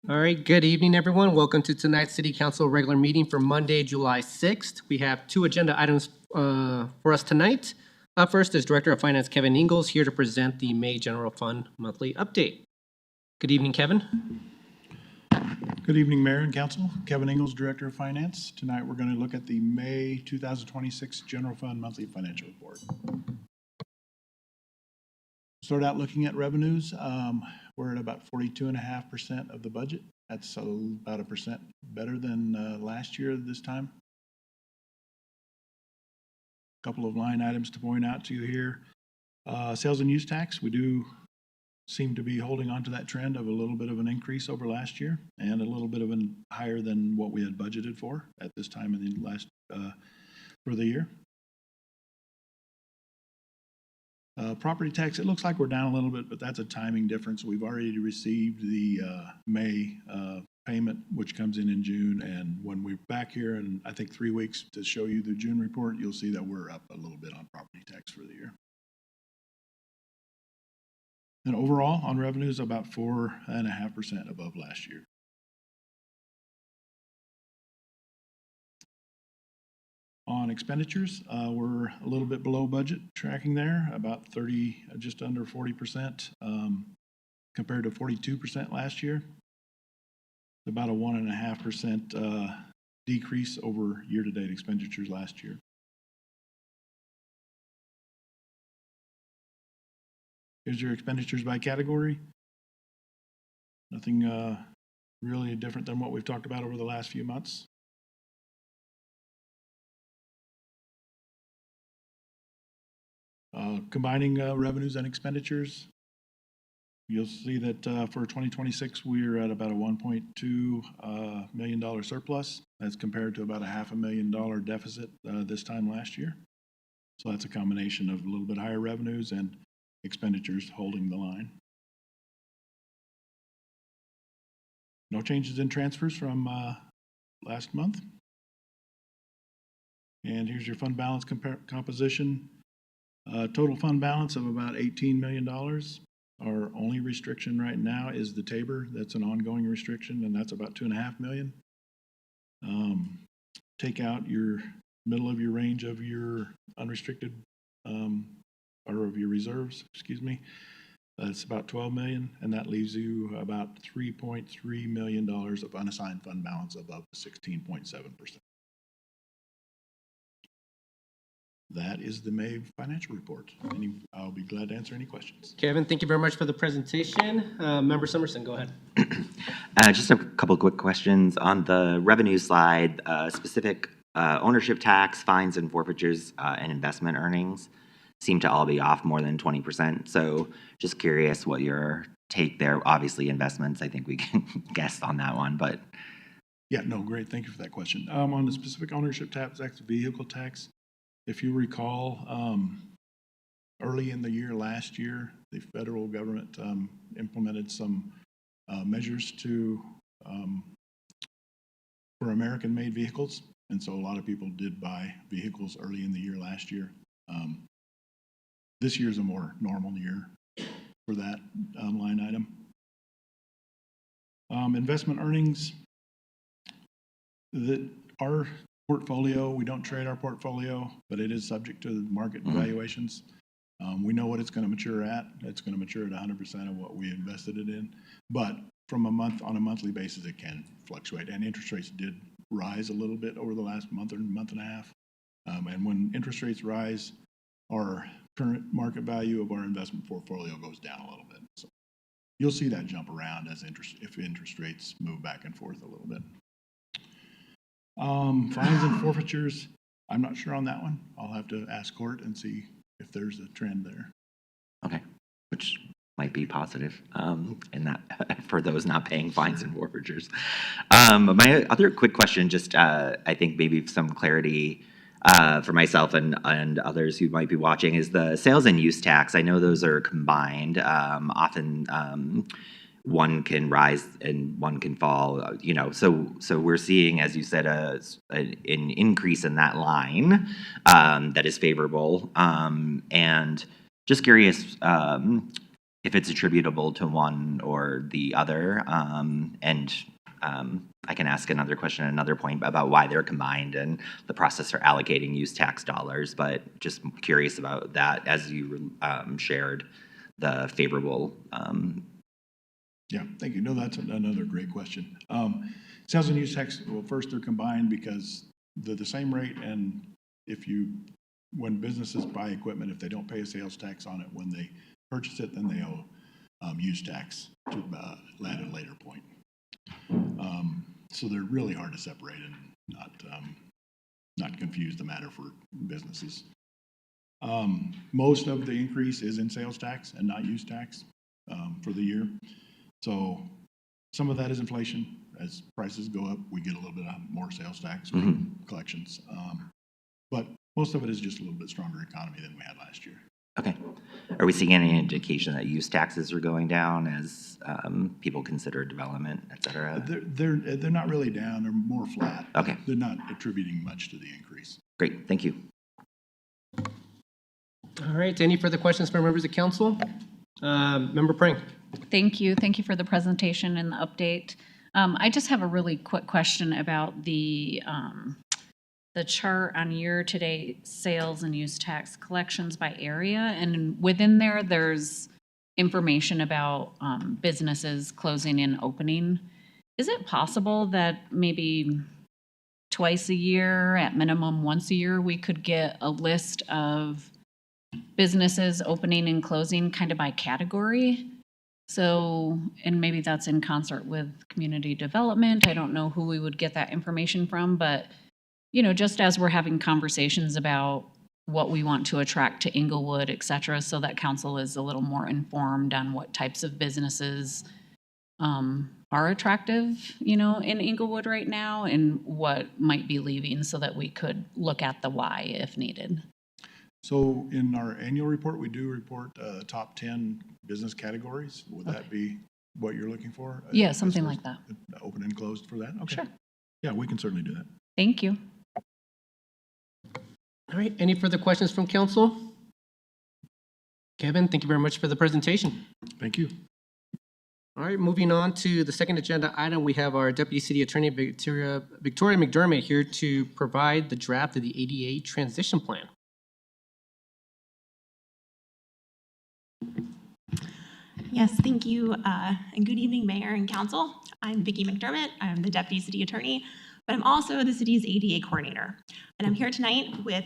All right, good evening, everyone. Welcome to tonight's City Council regular meeting for Monday, July 6th. We have two agenda items for us tonight. First is Director of Finance Kevin Engels here to present the May General Fund monthly update. Good evening, Kevin. Good evening, Mayor and Council. Kevin Engels, Director of Finance. Tonight we're going to look at the May 2026 General Fund monthly financial report. Start out looking at revenues. We're at about 42.5% of the budget. That's about 1% better than last year at this time. A couple of line items to point out to you here. Sales and use tax, we do seem to be holding on to that trend of a little bit of an increase over last year and a little bit of an higher than what we had budgeted for at this time in the last for the year. Property tax, it looks like we're down a little bit, but that's a timing difference. We've already received the May payment, which comes in June, and when we're back here in, I think, 3 weeks to show you the June report, you'll see that we're up a little bit on property tax for the year. And overall, on revenues, about 4.5% above last year. On expenditures, we're a little bit below budget, tracking there, about 30, just under 40%, compared to 42% last year. About a 1.5% decrease over year-to-date expenditures last year. Here's your expenditures by category. Nothing really different than what we've talked about over the last few months. Combining revenues and expenditures, you'll see that for 2026, we're at about a $1.2 million surplus. That's compared to about a $500,000 deficit this time last year. So that's a combination of a little bit higher revenues and expenditures holding the line. No changes in transfers from last month. And here's your fund balance composition. Total fund balance of about $18 million. Our only restriction right now is the Tabor. That's an ongoing restriction, and that's about $2.5 million. Take out your middle of your range of your unrestricted or of your reserves, excuse me. That's about $12 million, and that leaves you about $3.3 million of unassigned fund balance above 16.7%. That is the May financial report. I'll be glad to answer any questions. Kevin, thank you very much for the presentation. Member Summerson, go ahead. Just a couple quick questions on the revenue slide, specific ownership tax, fines and forfeitures, and investment earnings seem to all be off more than 20%. So just curious what your take there. Obviously investments, I think we can guess on that one, but. Yeah, no, great. Thank you for that question. On the specific ownership tax, vehicle tax, if you recall, early in the year last year, the federal government implemented some measures for American-made vehicles, and so a lot of people did buy vehicles early in the year last year. This year is a more normal year for that line item. Investment earnings, our portfolio, we don't trade our portfolio, but it is subject to market valuations. We know what it's going to mature at. It's going to mature at 100% of what we invested it in. But from on a monthly basis, it can fluctuate. And interest rates did rise a little bit over the last month or month and a half. And when interest rates rise, our current market value of our investment portfolio goes down a little bit. So you'll see that jump around as if interest rates move back and forth a little bit. Fines and forfeitures, I'm not sure on that one. I'll have to ask court and see if there's a trend there. Okay, which might be positive in that for those not paying fines and forfeitures. My other quick question, just I think maybe some clarity for myself and others who might be watching, is the sales and use tax. I know those are combined. Often one can rise and one can fall, so we're seeing, as you said, an increase in that line that is favorable. And just curious, if it's attributable to one or the other. I can ask another question at another point about why they're combined and the process for allocating use tax dollars, but just curious about that as you shared the favorable. Yeah, thank you. No, that's another great question. Sales and use tax, well, first they're combined because they're the same rate, and when businesses buy equipment, if they don't pay a sales tax on it when they purchase it, then they owe use tax to at a later point. So they're really hard to separate and not confuse the matter for businesses. Most of the increase is in sales tax and not use tax for the year. So some of that is inflation. As prices go up, we get a little bit more sales tax from collections. But most of it is just a little bit stronger economy than we had last year. Okay. Are we seeing any indication that use taxes are going down as people consider development, et cetera? They're not really down. They're more flat. Okay. They're not attributing much to the increase. Great. Thank you. All right, any further questions from members of council? Member Pring. Thank you. Thank you for the presentation and the update. I just have a really quick question about the chart on year-to-date sales and use tax collections by area. And within there, there's information about businesses closing and opening. Is it possible that maybe twice a year, at minimum once a year, we could get a list of businesses opening and closing kind of by category? So, and maybe that's in concert with community development. I don't know who we would get that information from, but just as we're having conversations about what we want to attract to Englewood, et cetera, so that council is a little more informed on what types of businesses are attractive, in Englewood right now and what might be leaving so that we could look at the why if needed. So in our annual report, we do report top 10 business categories. Would that be what you're looking for? Yeah, something like that. Open and closed for that? Okay. Sure. Yeah, we can certainly do that. Thank you. All right, any further questions from council? Kevin, thank you very much for the presentation. Thank you. All right, moving on to the second agenda item, we have our Deputy City Attorney Victoria McDermott here to provide the draft of the ADA transition plan. Yes, thank you, and good evening, Mayor and Council. I'm Vicki McDermott. I'm the Deputy City Attorney, but I'm also the city's ADA Coordinator. And I'm here tonight with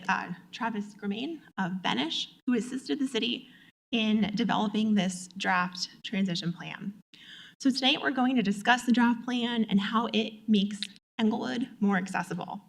Travis Gremain of Benish, who assisted the city in developing this draft transition plan. So tonight we're going to discuss the draft plan and how it makes Englewood more accessible.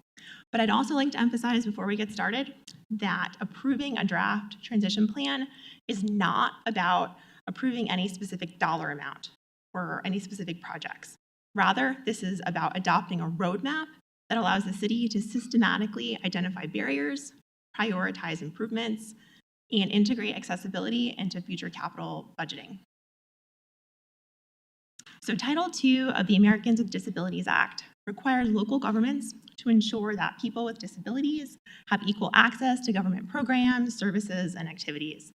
But I'd also like to emphasize before we get started that approving a draft transition plan is not about approving any specific dollar amount or any specific projects. Rather, this is about adopting a roadmap that allows the city to systematically identify barriers, prioritize improvements, and integrate accessibility into future capital budgeting. So Title II of the Americans with Disabilities Act requires local governments to ensure that people with disabilities have equal access to government programs, services, and activities.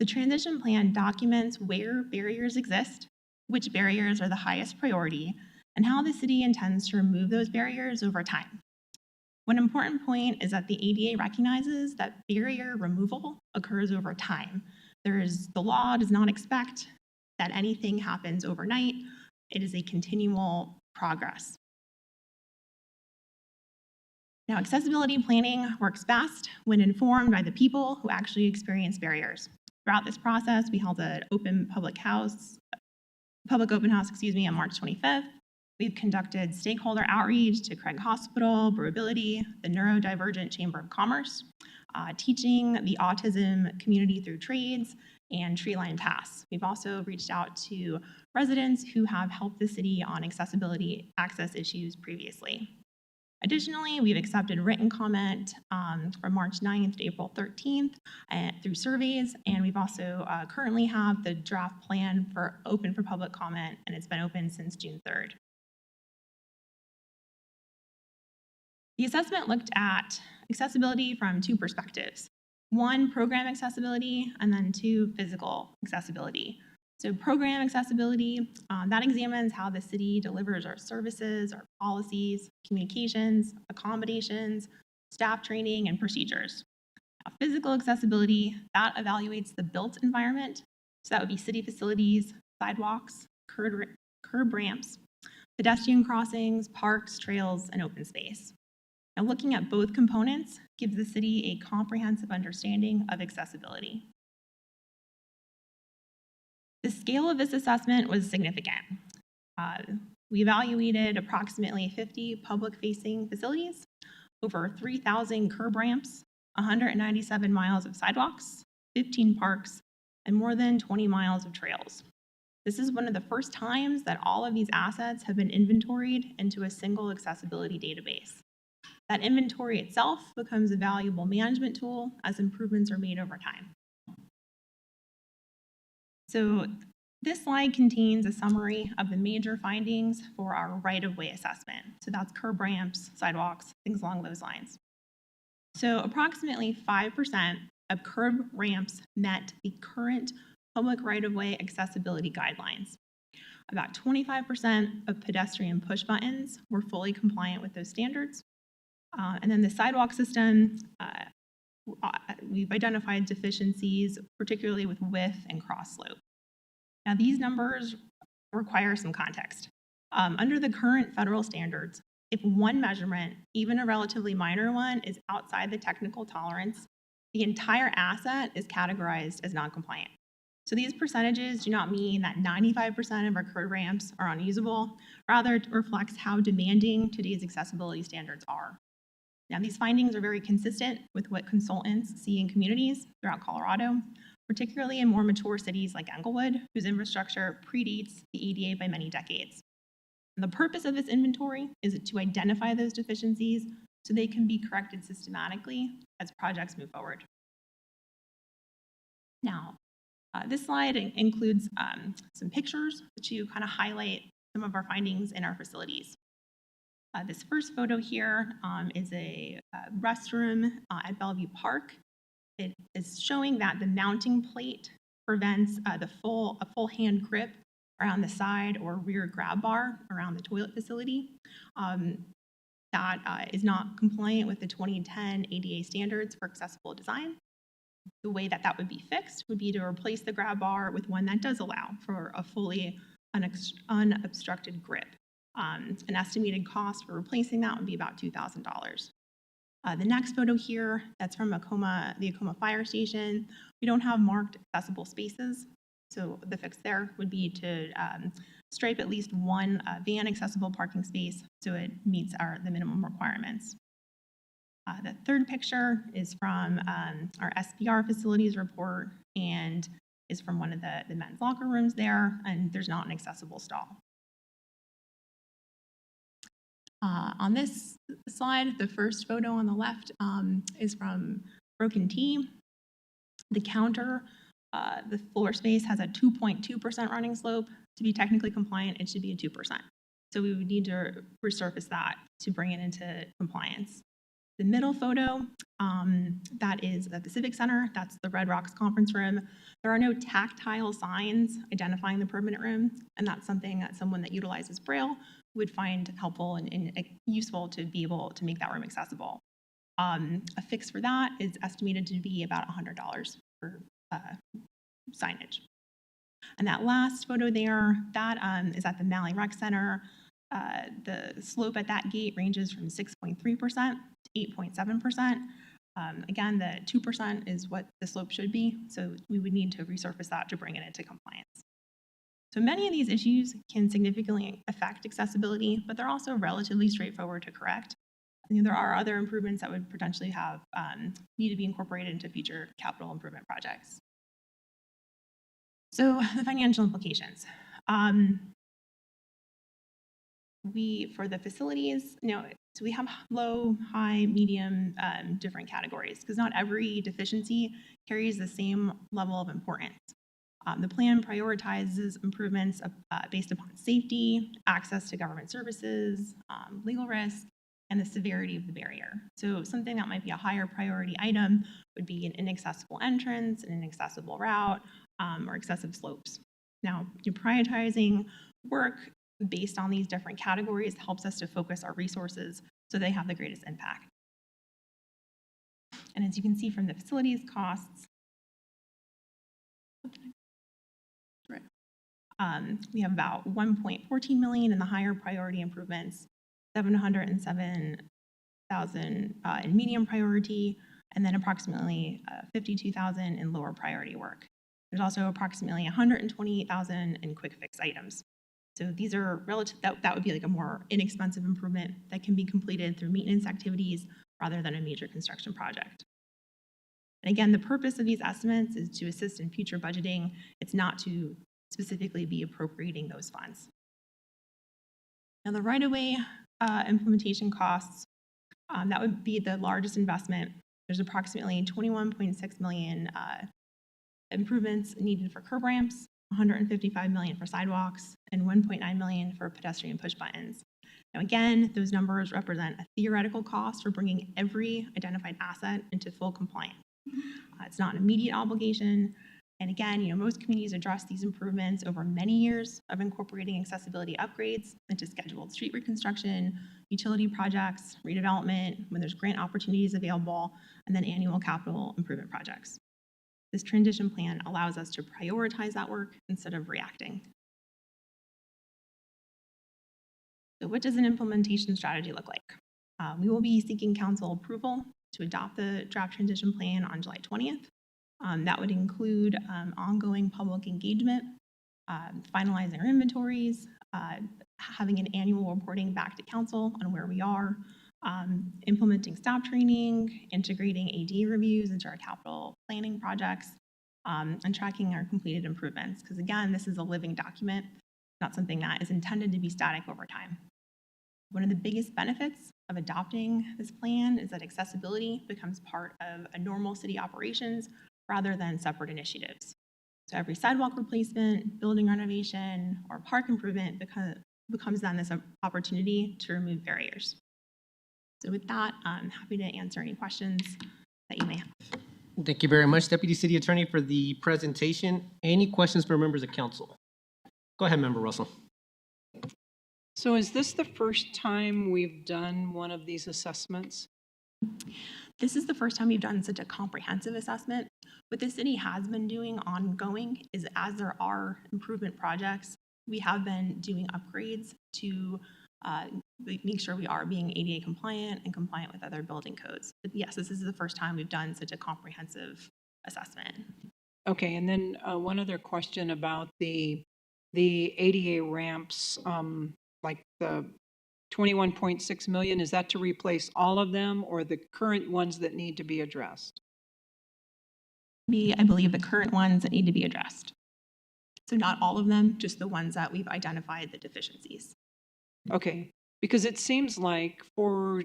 The transition plan documents where barriers exist, which barriers are the highest priority, and how the city intends to remove those barriers over time. One important point is that the ADA recognizes that barrier removal occurs over time. The law does not expect that anything happens overnight. It is a continual progress. Now, accessibility planning works best when informed by the people who actually experience barriers. Throughout this process, we held an public open house, on March 25th. We've conducted stakeholder outreach to Craig Hospital, Brewability, the Neurodivergent Chamber of Commerce, teaching the autism community through trades, and Treeline Pass. We've also reached out to residents who have helped the city on accessibility access issues previously. Additionally, we've accepted written comment from March 9th to April 13th through surveys, and we've also currently have the draft plan open for public comment, and it's been open since June 3rd. The assessment looked at accessibility from two perspectives. One, program accessibility, and then two, physical accessibility. So program accessibility, that examines how the city delivers our services, our policies, communications, accommodations, staff training, and procedures. Now, physical accessibility, that evaluates the built environment. So that would be city facilities, sidewalks, curb ramps, pedestrian crossings, parks, trails, and open space. Now, looking at both components gives the city a comprehensive understanding of accessibility. The scale of this assessment was significant. We evaluated approximately 50 public-facing facilities, over 3,000 curb ramps, 197 miles of sidewalks, 15 parks, and more than 20 miles of trails. This is one of the first times that all of these assets have been inventoried into a single accessibility database. That inventory itself becomes a valuable management tool as improvements are made over time. So this slide contains a summary of the major findings for our right-of-way assessment. So that's curb ramps, sidewalks, things along those lines. So approximately 5% of curb ramps met the current public right-of-way accessibility guidelines. About 25% of pedestrian push buttons were fully compliant with those standards. And then the sidewalk system, we've identified deficiencies, particularly with width and cross slope. Now, these numbers require some context. Under the current federal standards, if one measurement, even a relatively minor one, is outside the technical tolerance, the entire asset is categorized as non-compliant. So these percentages do not mean that 95% of our curb ramps are unusable. Rather, it reflects how demanding today's accessibility standards are. Now, these findings are very consistent with what consultants see in communities throughout Colorado, particularly in more mature cities like Englewood, whose infrastructure predates the ADA by many decades. And the purpose of this inventory is to identify those deficiencies so they can be corrected systematically as projects move forward. Now, this slide includes some pictures to kind of highlight some of our findings in our facilities. This first photo here is a restroom at Bellevue Park. It is showing that the mounting plate prevents a full hand grip around the side or rear grab bar around the toilet facility. That is not compliant with the 2010 ADA standards for accessible design. The way that that would be fixed would be to replace the grab bar with one that does allow for a fully unobstructed grip. An estimated cost for replacing that would be about $2,000. The next photo here, that's from the Acoma Fire Station. We don't have marked accessible spaces, so the fix there would be to stripe at least one van accessible parking space so it meets the minimum requirements. The third picture is from our SPR facilities report and is from one of the men's locker rooms there, and there's not an accessible stall. On this slide, the first photo on the left is from Broken T. The counter, the floor space has a 2.2% running slope. To be technically compliant, it should be a 2%. So we would need to resurface that to bring it into compliance. The middle photo, that is at the Civic Center. That's the Red Rocks conference room. There are no tactile signs identifying the permanent room, and that's something that someone that utilizes Braille would find helpful and useful to be able to make that room accessible. A fix for that is estimated to be about $100 for signage. And that last photo there, that is at the Malley Rec Center. The slope at that gate ranges from 6.3% to 8.7%. Again, the 2% is what the slope should be, so we would need to resurface that to bring it into compliance. So many of these issues can significantly affect accessibility, but they're also relatively straightforward to correct. And there are other improvements that would potentially have need to be incorporated into future capital improvement projects. So the financial implications. For the facilities, so we have low, high, medium, different categories because not every deficiency carries the same level of importance. The plan prioritizes improvements based upon safety, access to government services, legal risk, and the severity of the barrier. So something that might be a higher priority item would be an inaccessible entrance, an inaccessible route, or excessive slopes. Now, prioritizing work based on these different categories helps us to focus our resources so they have the greatest impact. And as you can see from the facilities costs, we have about $1.14 million in the higher priority improvements, $707,000 in medium priority, and then approximately $52,000 in lower priority work. There's also approximately $128,000 in quick fix items. So these are relative, that would be like a more inexpensive improvement that can be completed through maintenance activities rather than a major construction project. And again, the purpose of these estimates is to assist in future budgeting. It's not to specifically be appropriating those funds. Now, the right-of-way implementation costs, that would be the largest investment. There's approximately $21.6 million improvements needed for curb ramps, $155 million for sidewalks, and $1.9 million for pedestrian push buttons. Now, again, those numbers represent a theoretical cost for bringing every identified asset into full compliance. It's not an immediate obligation. And again, most communities address these improvements over many years of incorporating accessibility upgrades into scheduled street reconstruction, utility projects, redevelopment, when there's grant opportunities available, and then annual capital improvement projects. This transition plan allows us to prioritize that work instead of reacting. So what does an implementation strategy look like? We will be seeking council approval to adopt the draft transition plan on July 20th. That would include ongoing public engagement, finalizing our inventories, having an annual reporting back to council on where we are, implementing staff training, integrating AD reviews into our capital planning projects, and tracking our completed improvements. Because again, this is a living document, not something that is intended to be static over time. One of the biggest benefits of adopting this plan is that accessibility becomes part of a normal city operations rather than separate initiatives. So every sidewalk replacement, building renovation, or park improvement becomes then this opportunity to remove barriers. So with that, I'm happy to answer any questions that you may have. Thank you very much, Deputy City Attorney, for the presentation. Any questions for members of council? Go ahead, Member Russell. So is this the first time we've done one of these assessments? This is the first time we've done such a comprehensive assessment. What the city has been doing ongoing is, as there are improvement projects, we have been doing upgrades to make sure we are being ADA compliant and compliant with other building codes. But yes, this is the first time we've done such a comprehensive assessment. Okay, and then one other question about the ADA ramps, like the 21.6 million, is that to replace all of them or the current ones that need to be addressed? I believe the current ones that need to be addressed. So not all of them, just the ones that we've identified the deficiencies. Okay, because it seems like for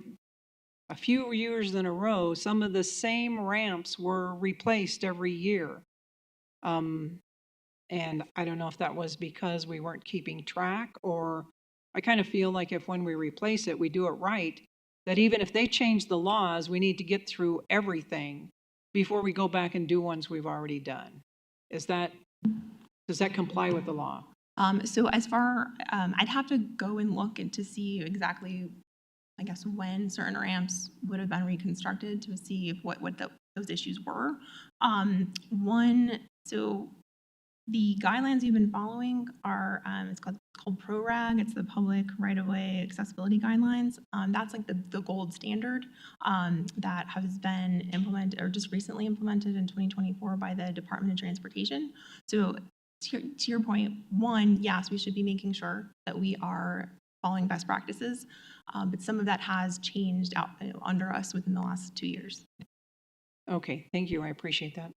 a few years in a row, some of the same ramps were replaced every year. And I don't know if that was because we weren't keeping track, or I kind of feel like if when we replace it, we do it right, that even if they change the laws, we need to get through everything before we go back and do ones we've already done. Does that comply with the law? So as far, I'd have to go and look and to see exactly, I guess, when certain ramps would have been reconstructed to see if what those issues were. So the guidelines we've been following are, it's called PRORAG. It's the Public Right-of-Way Accessibility Guidelines. That's like the gold standard that has been implemented or just recently implemented in 2024 by the Department of Transportation. So to your point, one, yes, we should be making sure that we are following best practices, but some of that has changed out under us within the last 2 years. Okay, thank you. I appreciate that.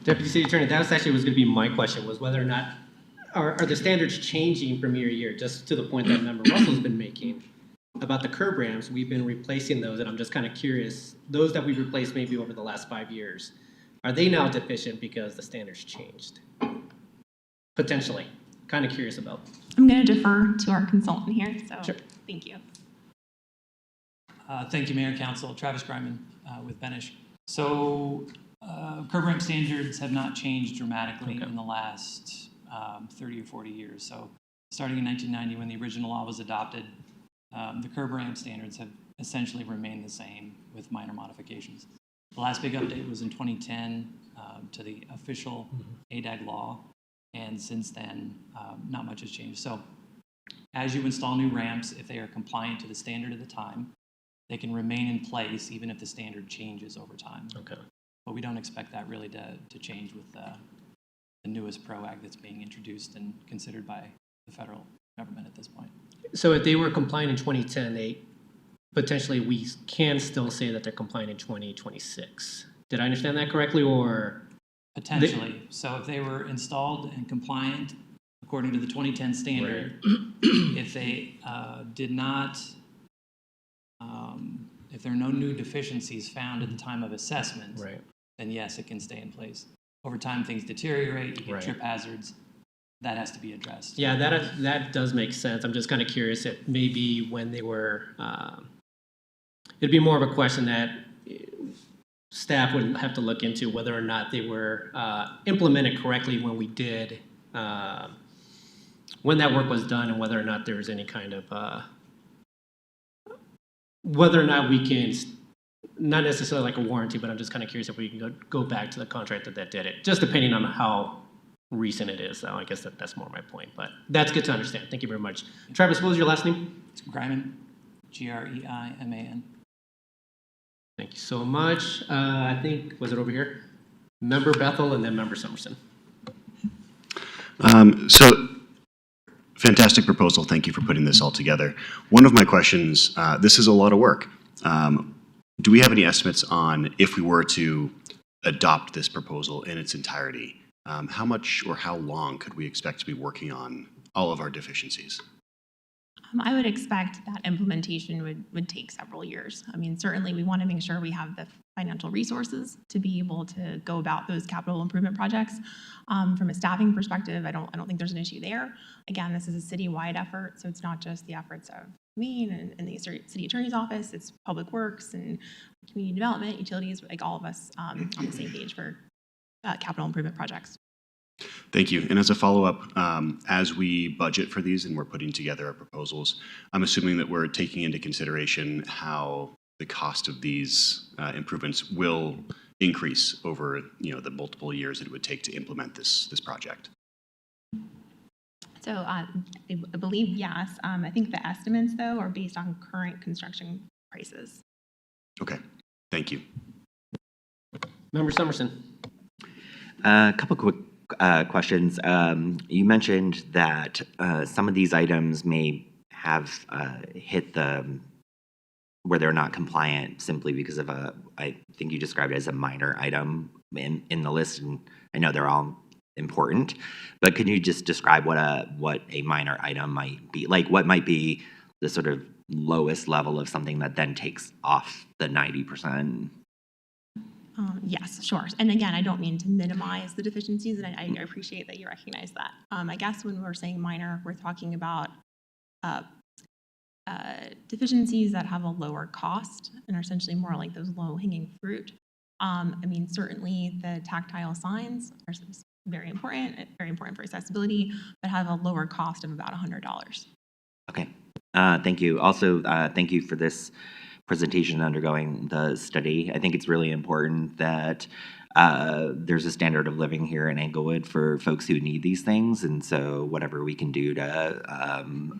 Deputy City Attorney, that was going to be my question, was whether or not are the standards changing from year to year, just to the point that Member Russell's been making about the curb ramps. We've been replacing those, and I'm just kind of curious, those that we've replaced maybe over the last 5 years, are they now deficient because the standards changed? Potentially. Kind of curious about. I'm going to defer to our consultant here, so Sure. Thank you. Thank you, Mayor and Council. Travis Greiman with Benish. So Curb ramp standards have not changed dramatically in the last 30 or 40 years. So starting in 1990, when the original law was adopted, the curb ramp standards have essentially remained the same with minor modifications. The last big update was in 2010 to the official ADAG law, and since then, not much has changed. So as you install new ramps, if they are compliant to the standard at the time, they can remain in place even if the standard changes over time. Okay. But we don't expect that really to change with the newest PRO Act that's being introduced and considered by the federal government at this point. So if they were compliant in 2010, potentially we can still say that they're compliant in 2026. Did I understand that correctly, or? Potentially. So if they were installed and compliant according to the 2010 standard, if they did not, if there are no new deficiencies found at the time of assessment, then yes, it can stay in place. Over time, things deteriorate, you get trip hazards. That has to be addressed. Yeah, that does make sense. I'm just kind of curious if maybe when they were, it'd be more of a question that staff would have to look into whether or not they were implemented correctly when we did, when that work was done, and whether or not there was any kind of, whether or not we can, not necessarily like a warranty, but I'm just kind of curious if we can go back to the contractor that did it, just depending on how recent it is. So I guess that's more my point, but that's good to understand. Thank you very much. Travis, what was your last name? It's Greiman, Greiman. Thank you so much. I think, was it over here? Member Bethel and then Member Summerson. So, fantastic proposal. Thank you for putting this all together. One of my questions, this is a lot of work. Do we have any estimates on if we were to adopt this proposal in its entirety? How much or how long could we expect to be working on all of our deficiencies? I would expect that implementation would take several years. I mean, certainly we want to make sure we have the financial resources to be able to go about those capital improvement projects. From a staffing perspective, I don't think there's an issue there. Again, this is a citywide effort, so it's not just the efforts of me and the city attorney's office. It's public works and community development, utilities, like all of us on the same page for capital improvement projects. Thank you. And as a follow-up, as we budget for these and we're putting together our proposals, I'm assuming that we're taking into consideration how the cost of these improvements will increase over, the multiple years it would take to implement this project. So I believe yes. I think the estimates, though, are based on current construction prices. Okay. Thank you. Member Summerson. A couple quick questions. You mentioned that some of these items may have hit where they're not compliant simply because of I think you described it as a minor item in the list, and I know they're all important, but can you just describe what a minor item might be? Like, what might be the sort of lowest level of something that then takes off the 90%? Yes, sure. And again, I don't mean to minimize the deficiencies, and I appreciate that you recognize that. I guess when we're saying minor, we're talking about deficiencies that have a lower cost and are essentially more like those low-hanging fruit. I mean, certainly the tactile signs are very important for accessibility, but have a lower cost of about $100. Okay. Thank you. Also, thank you for this presentation undergoing the study. I think it's really important that there's a standard of living here in Englewood for folks who need these things, and so whatever we can do to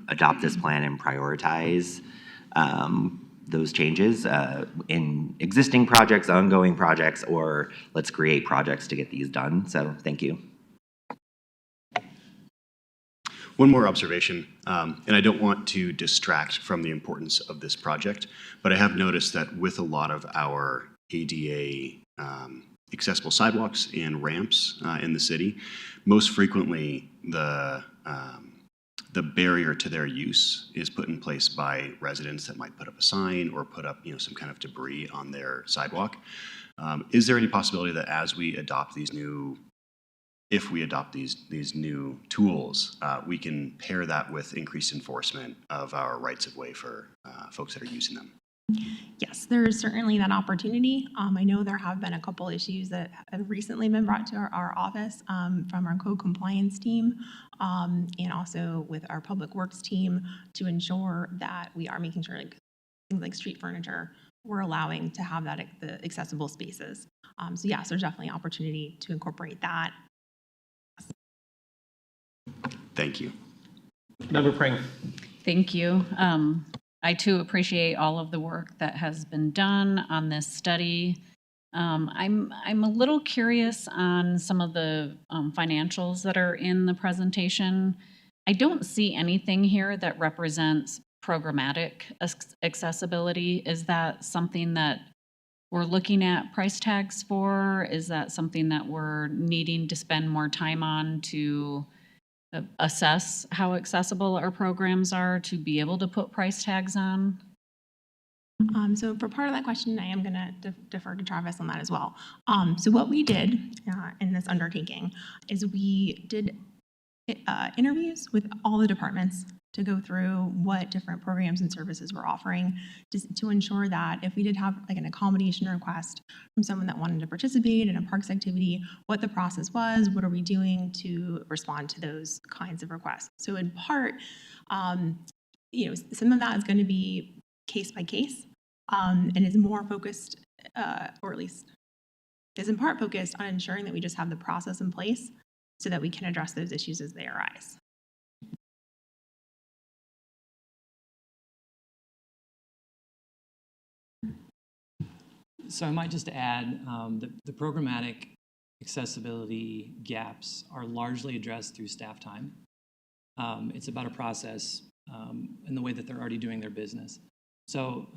adopt this plan and prioritize those changes in existing projects, ongoing projects, or let's create projects to get these done. So thank you. One more observation, and I don't want to distract from the importance of this project, but I have noticed that with a lot of our ADA accessible sidewalks and ramps in the city, most frequently the barrier to their use is put in place by residents that might put up a sign or put up some kind of debris on their sidewalk. Is there any possibility that as we adopt these new tools, we can pair that with increased enforcement of our rights of way for folks that are using them? Yes, there is certainly that opportunity. I know there have been a couple issues that have recently been brought to our office from our code compliance team and also with our public works team to ensure that we are making sure like things like street furniture, we're allowing to have that the accessible spaces. So yes, there's definitely opportunity to incorporate that. Thank you. Member Prang. Thank you. I too appreciate all of the work that has been done on this study. I'm a little curious on some of the financials that are in the presentation. I don't see anything here that represents programmatic accessibility. Is that something that we're looking at price tags for? Is that something that we're needing to spend more time on to assess how accessible our programs are to be able to put price tags on? So for part of that question, I am going to defer to Travis on that as well. So what we did in this undertaking is we did interviews with all the departments to go through what different programs and services we're offering to ensure that if we did have like an accommodation request from someone that wanted to participate in a parks activity, what the process was, what are we doing to respond to those kinds of requests. So in part, some of that is going to be case by case and is more focused, or at least is in part focused on ensuring that we just have the process in place so that we can address those issues as they arise. So I might just add that the programmatic accessibility gaps are largely addressed through staff time. It's about a process and the way that they're already doing their business. So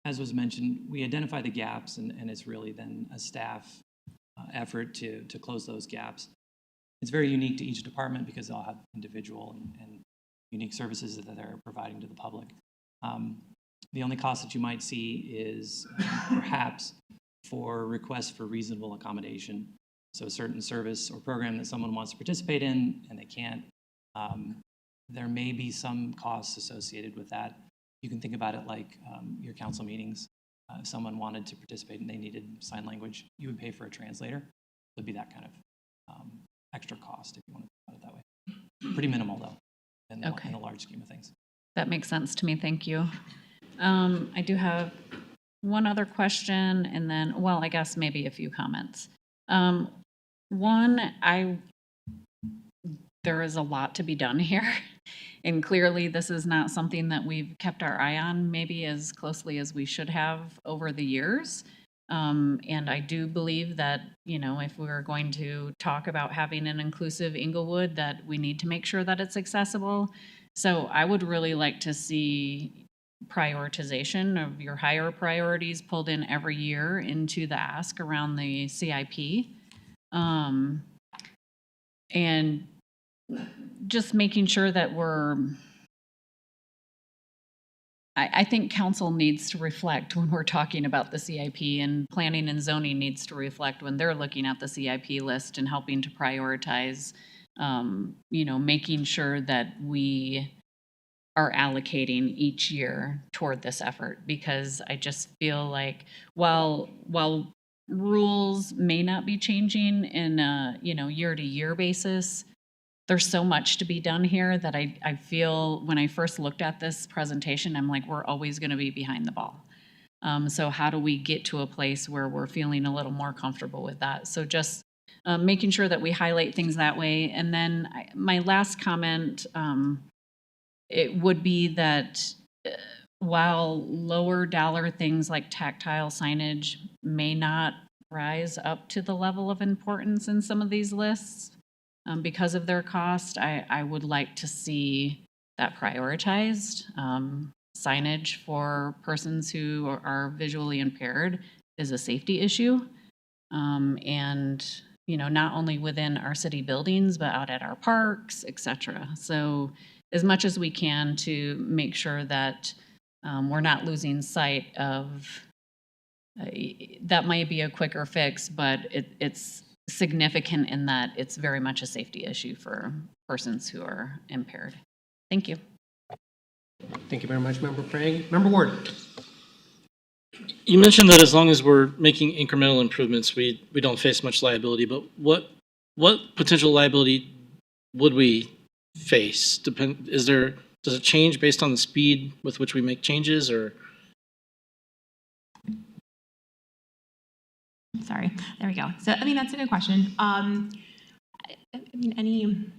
as was mentioned, we identify the gaps and it's really then a staff effort to close those gaps. It's very unique to each department because they'll have individual and unique services that they're providing to the public. The only cost that you might see is perhaps for requests for reasonable accommodation. So a certain service or program that someone wants to participate in and they can't, there may be some costs associated with that. You can think about it like your council meetings. If someone wanted to participate and they needed sign language, you would pay for a translator. It'd be that kind of extra cost if you want to put it that way. Pretty minimal though, in the large scheme of things. That makes sense to me. Thank you. I do have one other question and then, well, I guess maybe a few comments. One, there is a lot to be done here. And clearly this is not something that we've kept our eye on maybe as closely as we should have over the years. And I do believe that, if we're going to talk about having an inclusive Englewood, that we need to make sure that it's accessible. So I would really like to see prioritization of your higher priorities pulled in every year into the ask around the CIP. And just making sure that I think council needs to reflect when we're talking about the CIP, and planning and zoning needs to reflect when they're looking at the CIP list and helping to prioritize, making sure that we are allocating each year toward this effort, because I just feel like while rules may not be changing in a year-to-year basis, there's so much to be done here that I feel when I first looked at this presentation, I'm like, we're always going to be behind the ball. So how do we get to a place where we're feeling a little more comfortable with that? So just making sure that we highlight things that way. And then my last comment, it would be that while lower dollar things like tactile signage may not rise up to the level of importance in some of these lists because of their cost, I would like to see that prioritized. Signage for persons who are visually impaired is a safety issue. And not only within our city buildings, but out at our parks, etc. So as much as we can to make sure that we're not losing sight of that might be a quicker fix, but it's significant in that it's very much a safety issue for persons who are impaired. Thank you. Thank you very much, Member Prang. Member Ward. You mentioned that as long as we're making incremental improvements, we don't face much liability, but what potential liability would we face? Does it change based on the speed with which we make changes, or? Sorry, there we go. So, I mean, that's a good question. I mean,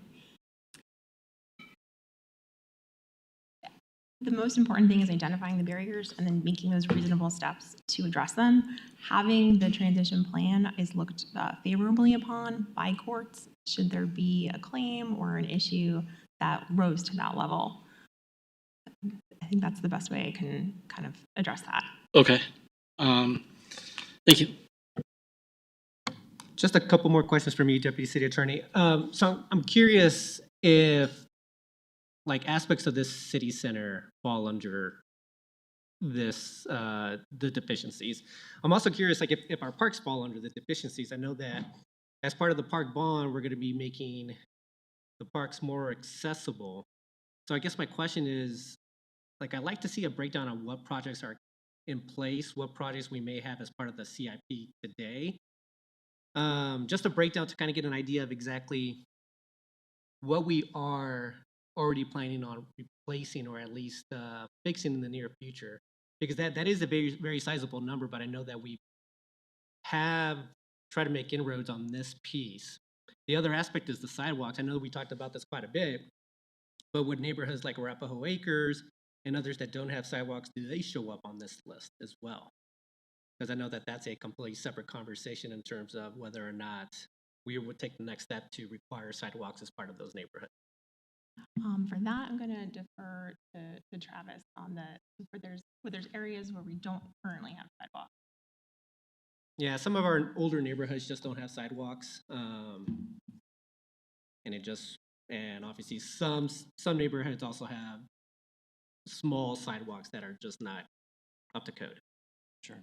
the most important thing is identifying the barriers and then making those reasonable steps to address them. Having the transition plan is looked favorably upon by courts should there be a claim or an issue that rose to that level. I think that's the best way I can kind of address that. Okay. Thank you. Just a couple more questions from you, Deputy City Attorney. So I'm curious if like aspects of this city center fall under this, the deficiencies. I'm also curious, like if our parks fall under the deficiencies. I know that as part of the park bond, we're going to be making the parks more accessible. So I guess my question is, like, I'd like to see a breakdown on what projects are in place, what projects we may have as part of the CIP today. Just a breakdown to kind of get an idea of exactly what we are already planning on replacing or at least fixing in the near future, because that is a very, very sizable number, but I know that we have tried to make inroads on this piece. The other aspect is the sidewalks. I know we talked about this quite a bit, but with neighborhoods like Arapahoe Acres and others that don't have sidewalks, do they show up on this list as well? Because I know that that's a completely separate conversation in terms of whether or not we would take the next step to require sidewalks as part of those neighborhoods. For that, I'm going to defer to Travis on where there's areas where we don't currently have sidewalks. Yeah, some of our older neighborhoods just don't have sidewalks, and obviously some neighborhoods also have small sidewalks that are just not up to code. Sure.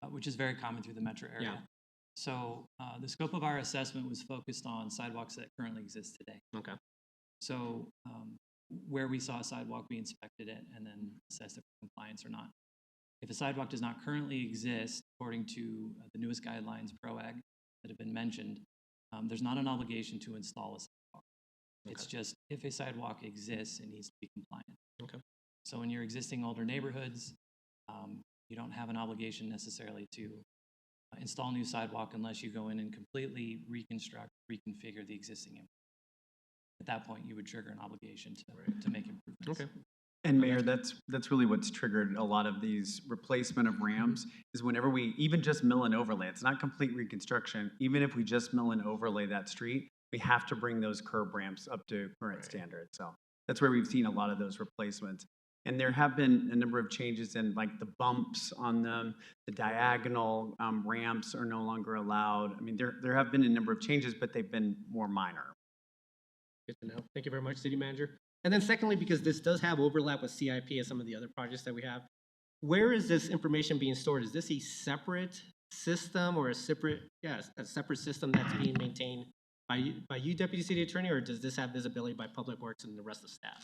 Which is very common through the metro area. Yeah. So the scope of our assessment was focused on sidewalks that currently exist today. Okay. So where we saw a sidewalk, we inspected it and then assessed if compliance or not. If a sidewalk does not currently exist, according to the newest guidelines, PROAG, that have been mentioned, there's not an obligation to install a sidewalk. Okay. It's just if a sidewalk exists, it needs to be compliant. Okay. So in your existing older neighborhoods, you don't have an obligation necessarily to install new sidewalk unless you go in and completely reconstruct, reconfigure the existing infrastructure. At that point, you would trigger an obligation to make improvements. Okay. And Mayor, that's really what's triggered a lot of these replacement of ramps is whenever we even just mill and overlay, it's not complete reconstruction. Even if we just mill and overlay that street, we have to bring those curb ramps up to current standards. So that's where we've seen a lot of those replacements. And there have been a number of changes in like the bumps on them, the diagonal ramps are no longer allowed. I mean, there have been a number of changes, but they've been more minor. Good to know. Thank you very much, City Manager. And then secondly, because this does have overlap with CIP and some of the other projects that we have, where is this information being stored? Is this a separate system or a separate system that's being maintained by you, Deputy City Attorney, or does this have visibility by Public Works and the rest of the staff?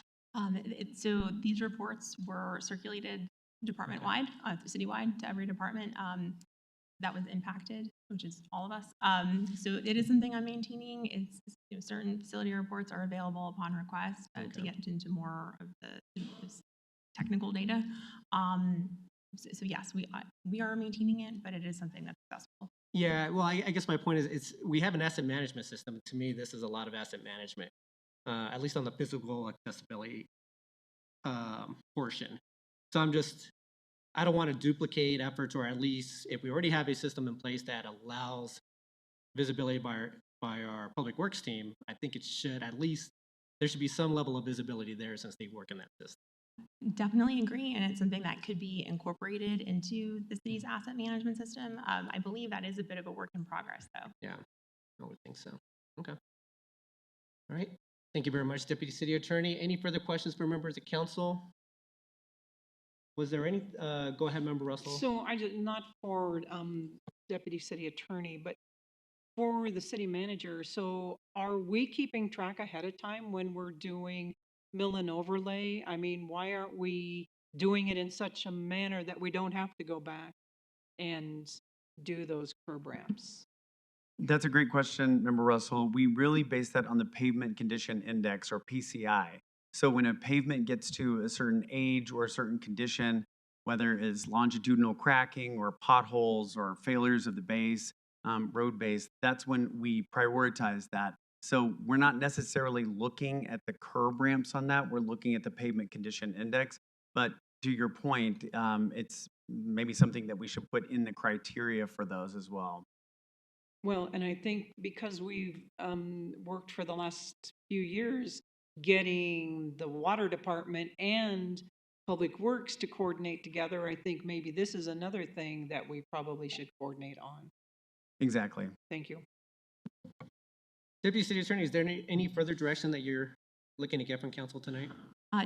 So these reports were circulated department-wide, citywide to every department that was impacted, which is all of us. So it is something I'm maintaining. It's certain facility reports are available upon request to get into more of the technical data. So yes, we are maintaining it, but it is something that's accessible. Yeah, well, I guess my point is we have an asset management system. To me, this is a lot of asset management. At least on the physical accessibility portion. So I don't want to duplicate efforts, or at least if we already have a system in place that allows visibility by our Public Works team, I think there should be some level of visibility there since they work in that system. Definitely agree, and it's something that could be incorporated into the city's asset management system. I believe that is a bit of a work in progress, though. Yeah, I would think so. Okay. All right. Thank you very much, Deputy City Attorney. Any further questions for members of council? Was there any, go ahead, Member Russell. So not for Deputy City Attorney, but for the city manager. So are we keeping track ahead of time when we're doing mill and overlay? I mean, why aren't we doing it in such a manner that we don't have to go back and do those curb ramps? That's a great question, Member Russell. We really base that on the Pavement Condition Index, or PCI. So when a pavement gets to a certain age or a certain condition, whether it's longitudinal cracking or potholes or failures of the base, road base, that's when we prioritize that. So we're not necessarily looking at the curb ramps on that. We're looking at the Pavement Condition Index. But to your point, it's maybe something that we should put in the criteria for those as well. Well, and I think because we've worked for the last few years getting the water department and Public Works to coordinate together, I think maybe this is another thing that we probably should coordinate on. Exactly. Thank you. Deputy City Attorney, is there any further direction that you're looking to get from council tonight?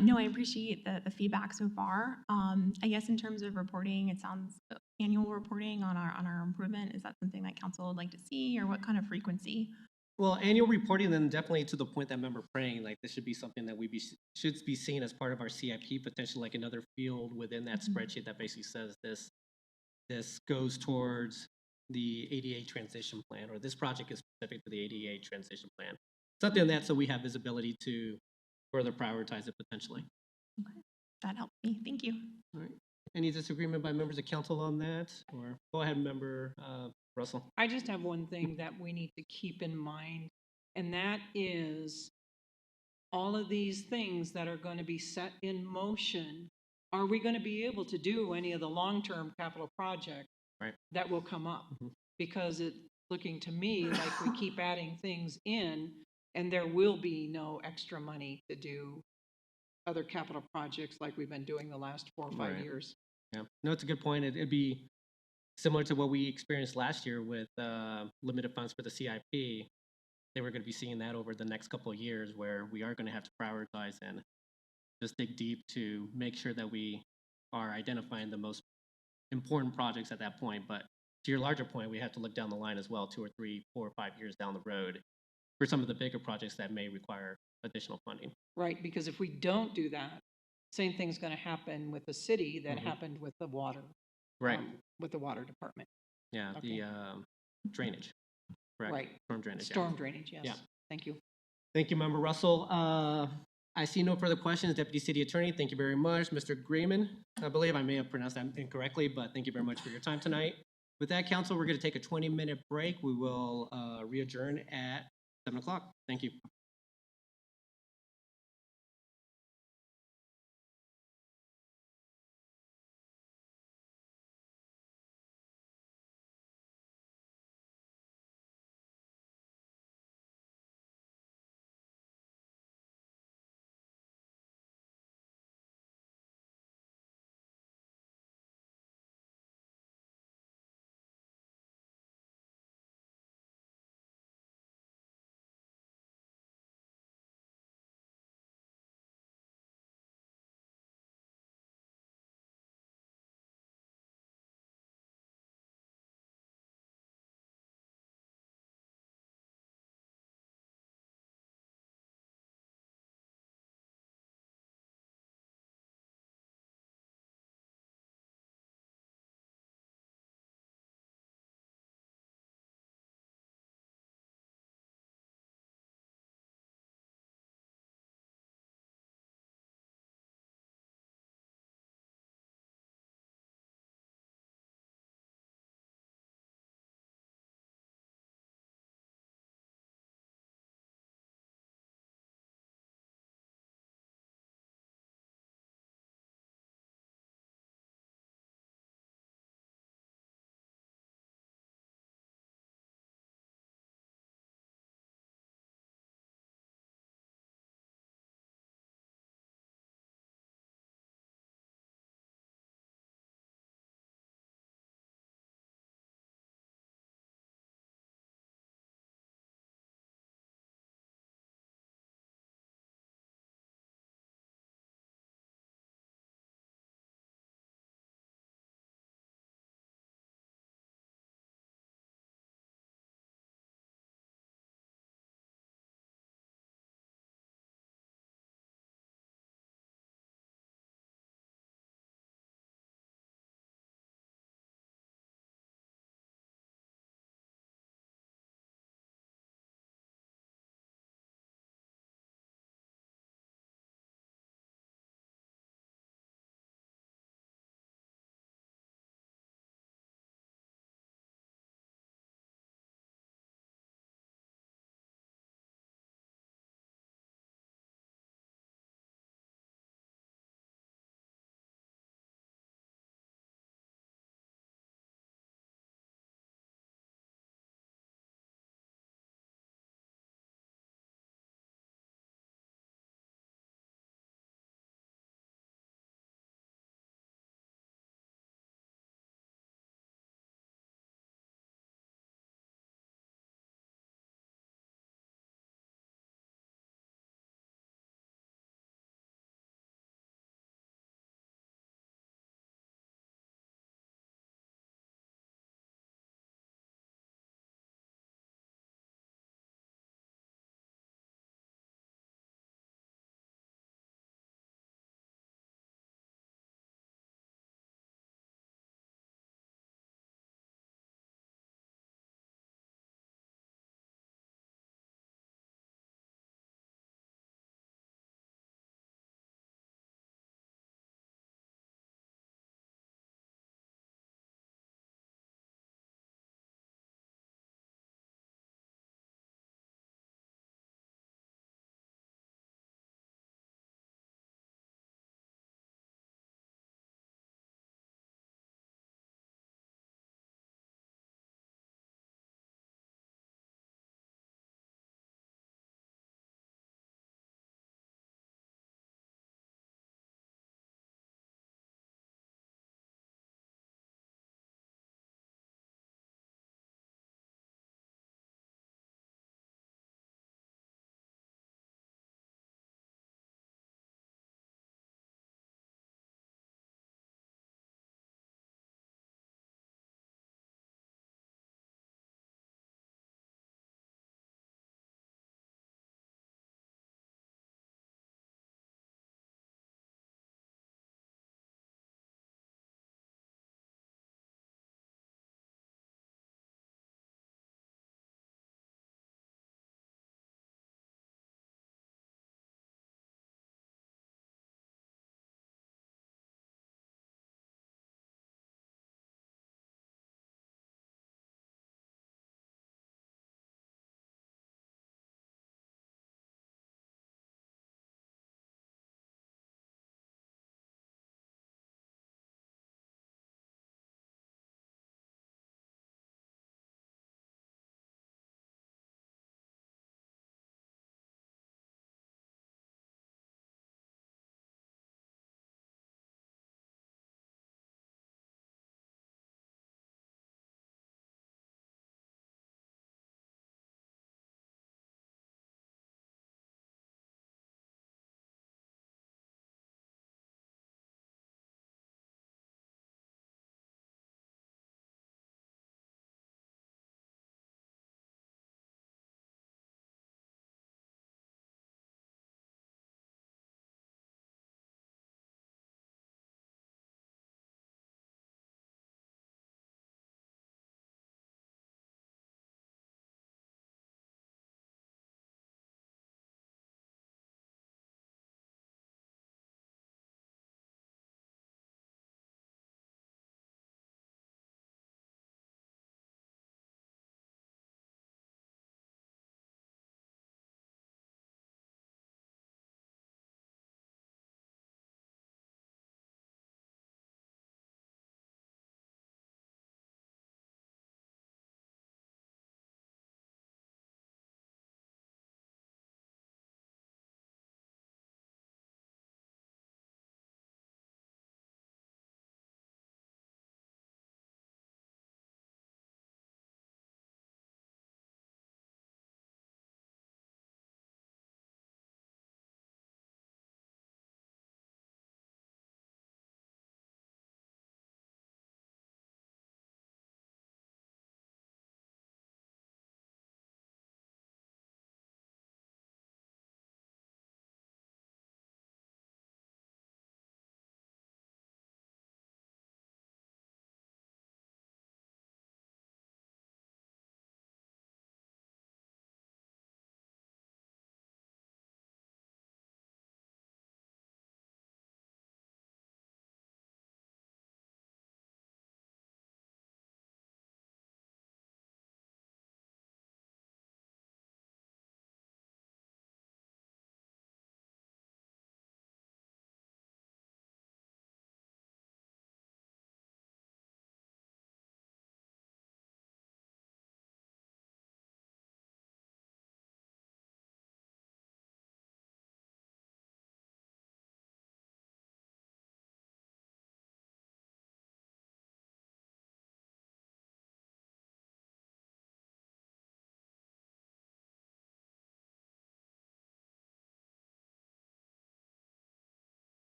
No, I appreciate the feedback so far. I guess in terms of reporting, it sounds annual reporting on our improvement. Is that something that council would like to see, or what kind of frequency? Well, annual reporting, then definitely to the point that member praying, like this should be something that should be seen as part of our CIP, potentially like another field within that spreadsheet that basically says this goes towards the ADA transition plan, or this project is specific to the ADA transition plan. Something that so we have visibility to further prioritize it potentially. Okay, that helped me. Thank you. All right. Any disagreement by members of council on that? Or go ahead, member Russell. I just have one thing that we need to keep in mind, and that is all of these things that are going to be set in motion. Are we going to be able to do any of the long-term capital projects that will come up? Because it's looking to me like we keep adding things in, and there will be no extra money to do other capital projects like we've been doing the last 4 or 5 years. Yeah, no, it's a good point. It'd be similar to what we experienced last year with limited funds for the CIP. They were going to be seeing that over the next couple of years, where we are going to have to prioritize and just dig deep to make sure that we are identifying the most important projects at that point. But to your larger point, we have to look down the line as well, 2 or 3, 4 or 5 years down the road, for some of the bigger projects that may require additional funding. Right, because if we don't do that, same thing's going to happen with the city that happened with the water. Right. With the water department. Yeah, Okay. the drainage. Correct. Right. Storm drainage. Storm drainage, yes. Yeah. Thank you. Thank you, Member Russell. I see no further questions. Deputy City Attorney, thank you very much. Mr. Grayman, I believe I may have pronounced that incorrectly, but thank you very much for your time tonight. With that, council, we're going to take a 20-minute break. We will re-adjourn at 7 o'clock. Thank you.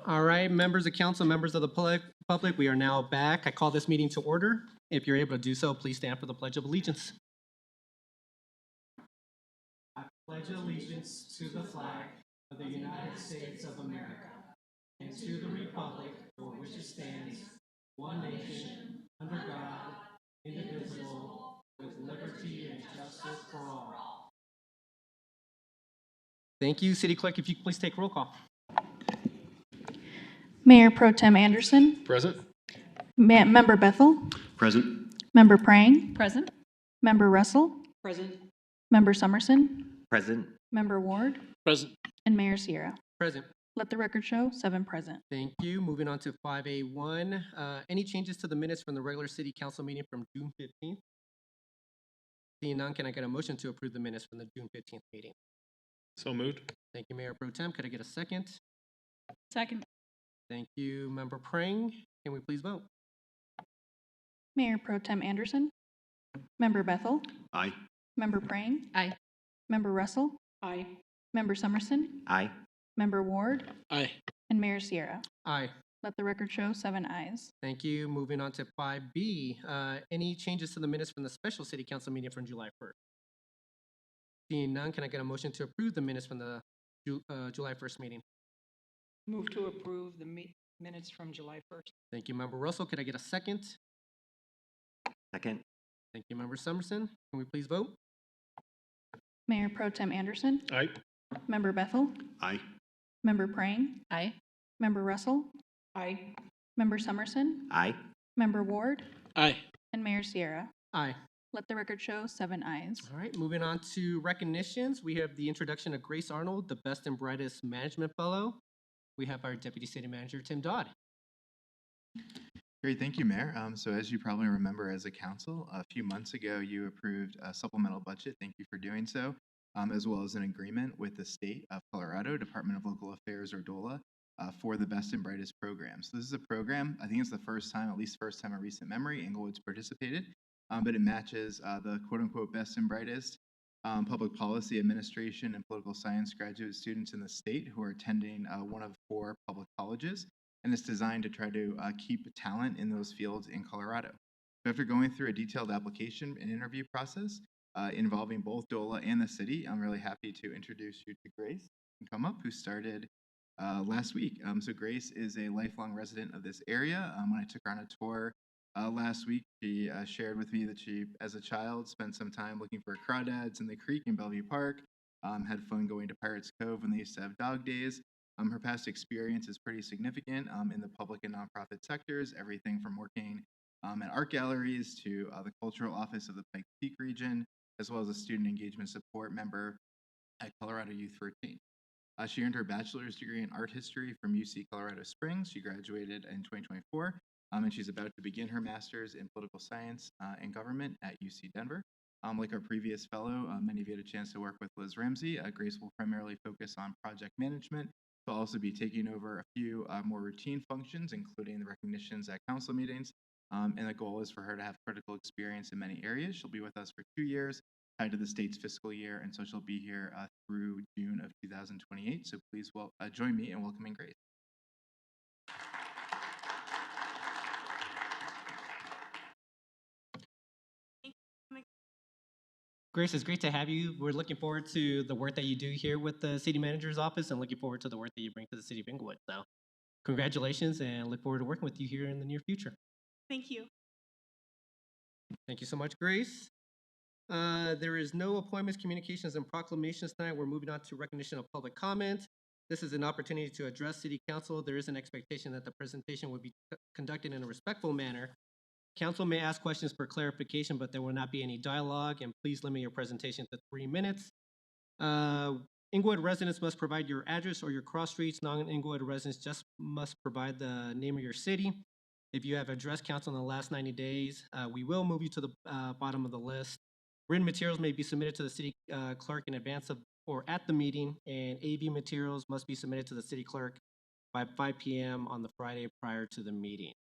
All right, members of council, members of the public, we are now back. I call this meeting to order. If you're able to do so, please stand for the Pledge of Allegiance. I pledge allegiance to the flag of the United States of America and to the republic for which it stands, one nation, under God, indivisible, with liberty and justice for all. Thank you. City Clerk, if you could please take roll call. Mayor Pro Tem Anderson. Present. Member Bethel. Present. Member Prang. Present? Member Russell. Present. Member Summerson. Present. Member Ward. Present. And Mayor Sierra. Present. Let the record show 7 present. Thank you. Moving on to 5A1. Any changes to the minutes from the regular city council meeting from June 15th? Seeing none, can I get a motion to approve the minutes from the June 15th meeting? So moved. Thank you, Mayor Pro Tem. Could I get a second? Second. Thank you, Member Prang. Can we please vote? Mayor Pro Tem Anderson. Member Bethel. Aye. Member Prang. Aye. Member Russell. Aye. Member Summerson. Aye. Member Ward. Aye. And Mayor Sierra. Aye. Let the record show 7 ayes. Thank you. Moving on to 5B. Any changes to the minutes from the special city council meeting from July 1st? Seeing none, can I get a motion to approve the minutes from the July 1st meeting? Move to approve the minutes from July 1st. Thank you, Member Russell. Could I get a second? Second. Thank you, Member Summerson. Can we please vote? Mayor Pro Tem Anderson. Aye. Member Bethel. Aye. Member Prang. Aye. Member Russell. Aye. Member Summerson. Aye. Member Ward. Aye. And Mayor Sierra. Aye. Let the record show 7 ayes. All right, moving on to recognitions. We have the introduction of Grace Arnold, the Best and Brightest Management Fellow. We have our Deputy City Manager, Tim Dodd. Great, thank you, Mayor. So as you probably remember as a council, a few months ago, you approved a supplemental budget. Thank you for doing so, as well as an agreement with the state of Colorado, Department of Local Affairs, or DOLA, for the Best and Brightest program. So this is a program, I think it's the first time, at least first time in recent memory, Englewood's participated, but it matches the quote-unquote Best and Brightest public policy, administration, and political science graduate students in the state who are attending one of 4 public colleges. And it's designed to try to keep talent in those fields in Colorado. So after going through a detailed application and interview process involving both DOLA and the city, I'm really happy to introduce you to Grace and come up, who started last week. So Grace is a lifelong resident of this area. When I took her on a tour last week, she shared with me that she, as a child, spent some time looking for crawdads in the creek in Bellevue Park, had fun going to Pirates Cove when they used to have dog days. Her past experience is pretty significant in the public and nonprofit sectors, everything from working at art galleries to the cultural office of the Pikes Peak region, as well as a student engagement support member at Colorado Youth for Change. She earned her bachelor's degree in art history from UC Colorado Springs. She graduated in 2024, and she's about to begin her master's in political science and government at UC Denver. Like our previous fellow, many of you had a chance to work with Liz Ramsey. Grace will primarily focus on project management. She'll also be taking over a few more routine functions, including the recognitions at council meetings. And the goal is for her to have critical experience in many areas. She'll be with us for 2 years, tied to the state's fiscal year, and so she'll be here through June of 2028. So please join me in welcoming Grace. Grace, it's great to have you. We're looking forward to the work that you do here with the city manager's office and looking forward to the work that you bring to the city of Englewood. So congratulations, and look forward to working with you here in the near future. Thank you. Thank you so much, Grace. There is no appointments, communications, and proclamations tonight. We're moving on to recognition of public comment. This is an opportunity to address City Council. There is an expectation that the presentation will be conducted in a respectful manner. Council may ask questions for clarification, but there will not be any dialogue, and please limit your presentation to 3 minutes. Englewood residents must provide your address or your cross streets. Non-Englewood residents just must provide the name of your city. If you have addressed council in the last 90 days, we will move you to the bottom of the list. Written materials may be submitted to the city clerk in advance of or at the meeting, and AV materials must be submitted to the city clerk by 5 p.m. on the Friday prior to the meeting.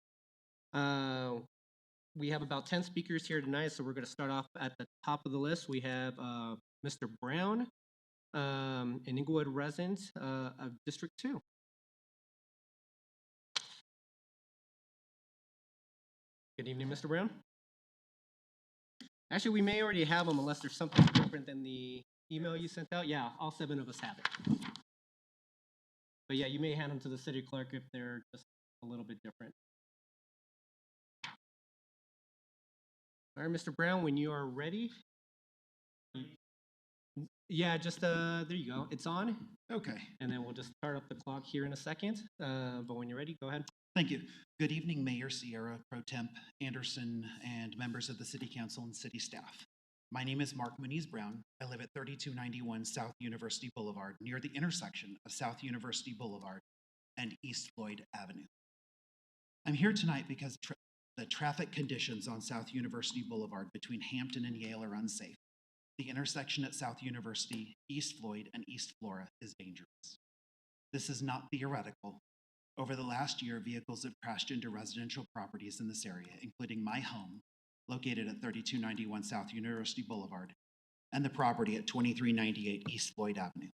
We have about 10 speakers here tonight, so we're going to start off at the top of the list. We have Mr. Brown, an Englewood resident of District 2. Good evening, Mr. Brown. Actually, we may already have them unless there's something different than the email you sent out. Yeah, all 7 of us have it. But yeah, you may hand them to the city clerk if they're just a little bit different. All right, Mr. Brown, when you are ready. Yeah, just there you go. It's on. Okay, And then we'll just start up the clock here in a second. But when you're ready, go ahead. thank you. Good evening, Mayor Sierra, Pro Temp Anderson, and members of the City Council and city staff. My name is Mark Muniz Brown. I live at 3291 South University Boulevard, near the intersection of South University Boulevard and East Floyd Avenue. I'm here tonight because the traffic conditions on South University Boulevard between Hampton and Yale are unsafe. The intersection at South University, East Floyd, and East Flora is dangerous. This is not theoretical. Over the last year, vehicles have crashed into residential properties in this area, including my home, located at 3291 South University Boulevard, and the property at 2398 East Floyd Avenue.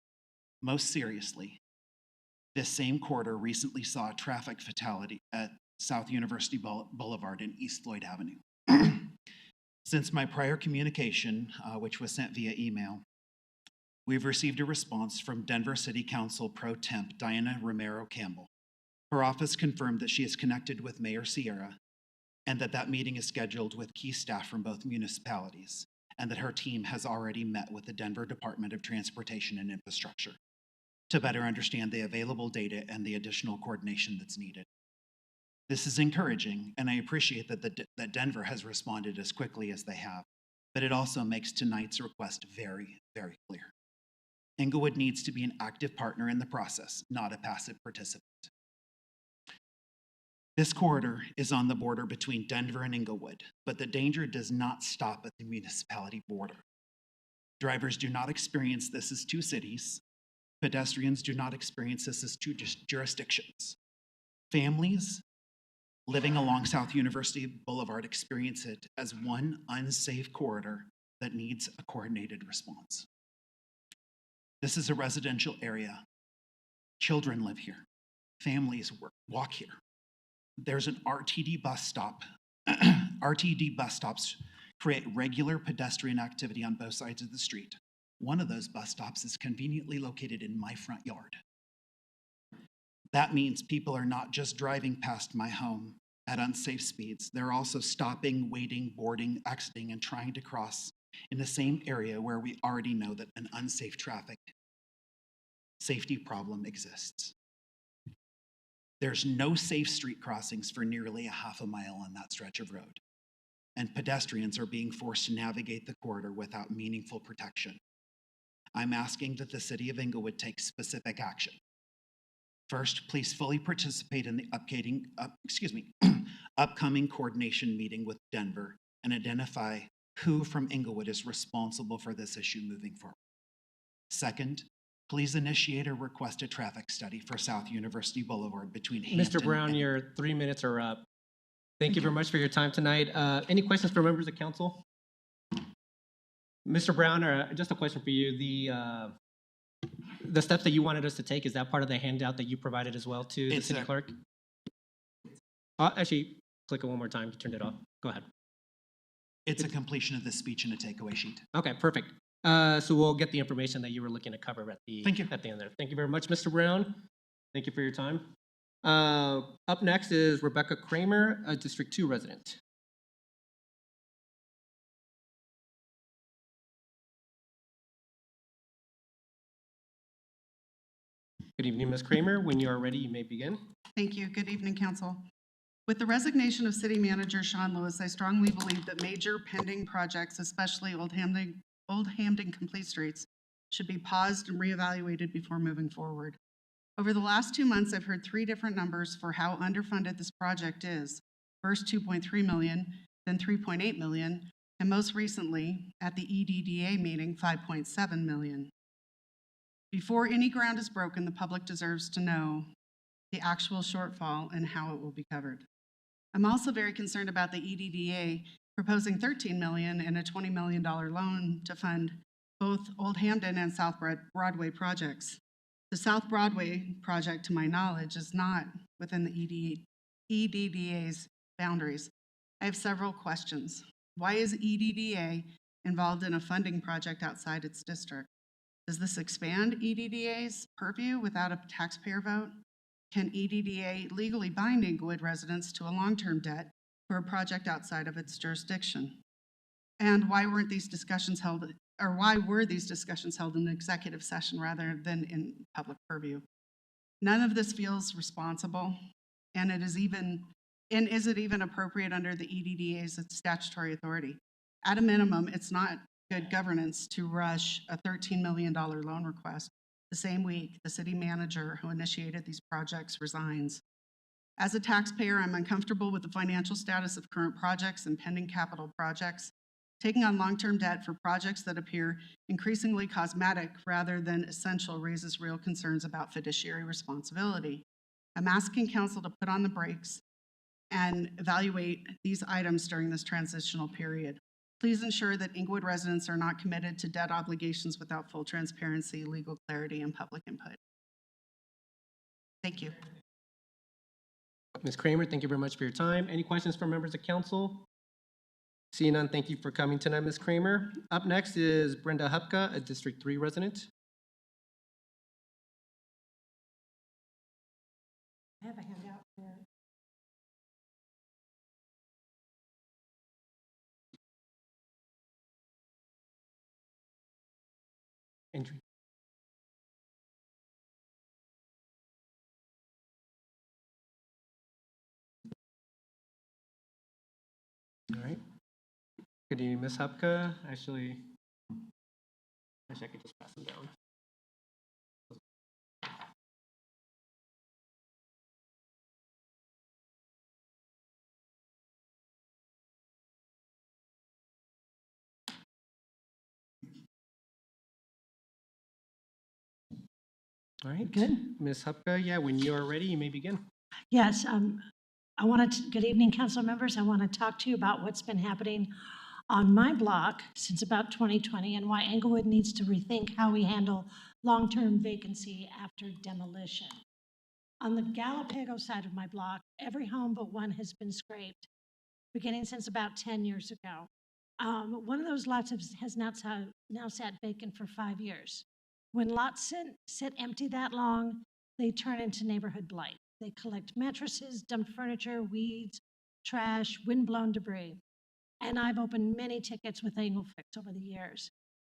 Most seriously, this same quarter recently saw a traffic fatality at South University Boulevard and East Floyd Avenue. Since my prior communication, which was sent via email, we've received a response from Denver City Council Pro Temp Diana Romero Campbell. Her office confirmed that she is connected with Mayor Sierra and that meeting is scheduled with key staff from both municipalities, and that her team has already met with the Denver Department of Transportation and Infrastructure to better understand the available data and the additional coordination that's needed. This is encouraging, and I appreciate that Denver has responded as quickly as they have, but it also makes tonight's request very, very clear. Englewood needs to be an active partner in the process, not a passive participant. This corridor is on the border between Denver and Englewood, but the danger does not stop at the municipality border. Drivers do not experience this as two cities. Pedestrians do not experience this as two jurisdictions. Families living along South University Boulevard experience it as one unsafe corridor that needs a coordinated response. This is a residential area. Children live here. Families walk here. There's an RTD bus stop. RTD bus stops create regular pedestrian activity on both sides of the street. One of those bus stops is conveniently located in my front yard. That means people are not just driving past my home at unsafe speeds. They're also stopping, waiting, boarding, exiting, and trying to cross in the same area where we already know that an unsafe traffic safety problem exists. There's no safe street crossings for nearly a half a mile on that stretch of road, and pedestrians are being forced to navigate the corridor without meaningful protection. I'm asking that the City of Englewood take specific action. First, please fully participate in the upcoming coordination meeting with Denver and identify who from Englewood is responsible for this issue moving forward. Second, please initiate or request a traffic study for South University Boulevard between Hampton Mr. Brown, and your 3 minutes are up. Thank you very much for your time tonight. Any questions for members of council? Mr. Brown, just a question for you. The steps that you wanted us to take, is that part of the handout that you provided as well to the city clerk? Actually, click it one more time. You turned it off. Go ahead. It's a completion of the speech and a takeaway sheet. Okay, perfect. So we'll get the information that you were looking to cover at the end there. Thank you very much, Mr. Brown. Thank you for your time. Up next is Rebecca Kramer, a District 2 resident. Good evening, Ms. Kramer. When you are ready, you may begin. Thank you. Good evening, Council. With the resignation of City Manager Sean Lewis, I strongly believe that major pending projects, especially Old Hampton Complete Streets, should be paused and reevaluated before moving forward. Over the last 2 months, I've heard 3 different numbers for how underfunded this project is. First 2.3 million, then 3.8 million, and most recently, at the EDDA meeting, 5.7 million. Before any ground is broken, the public deserves to know the actual shortfall and how it will be covered. I'm also very concerned about the EDDA proposing $13 million and a $20 million loan to fund both Old Hampton and South Broadway projects. The South Broadway project, to my knowledge, is not within the EDDA's boundaries. I have several questions. Why is EDDA involved in a funding project outside its district? Does this expand EDDA's purview without a taxpayer vote? Can EDDA legally bind Englewood residents to a long-term debt for a project outside of its jurisdiction? And why were these discussions held in executive session rather than in public purview? None of this feels responsible, and is it even appropriate under the EDDA's statutory authority? At a minimum, it's not good governance to rush a $13 million loan request the same week the city manager who initiated these projects resigns. As a taxpayer, I'm uncomfortable with the financial status of current projects and pending capital projects. Taking on long-term debt for projects that appear increasingly cosmetic rather than essential raises real concerns about fiduciary responsibility. I'm asking council to put on the brakes and evaluate these items during this transitional period. Please ensure that Englewood residents are not committed to debt obligations without full transparency, legal clarity, and public input. Thank you. Ms. Kramer, thank you very much for your time. Any questions from members of council? Seeing none, thank you for coming tonight, Ms. Kramer. Up next is Brenda Hupka, a District 3 resident. I have a handout here. Entry. All right. Good evening, Ms. Hupka. Actually, I could just pass them down. All right. Good. Ms. Hupka, yeah, when you are ready, you may begin. Yes, good evening, council members. I want to talk to you about what's been happening on my block since about 2020 and why Englewood needs to rethink how we handle long-term vacancy after demolition. On the Galapago side of my block, every home but one has been scraped, beginning since about 10 years ago. One of those lots has now sat vacant for 5 years. When lots sit empty that long, they turn into neighborhood blight. They collect mattresses, dumped furniture, weeds, trash, windblown debris. And I've opened many tickets with Englefix over the years.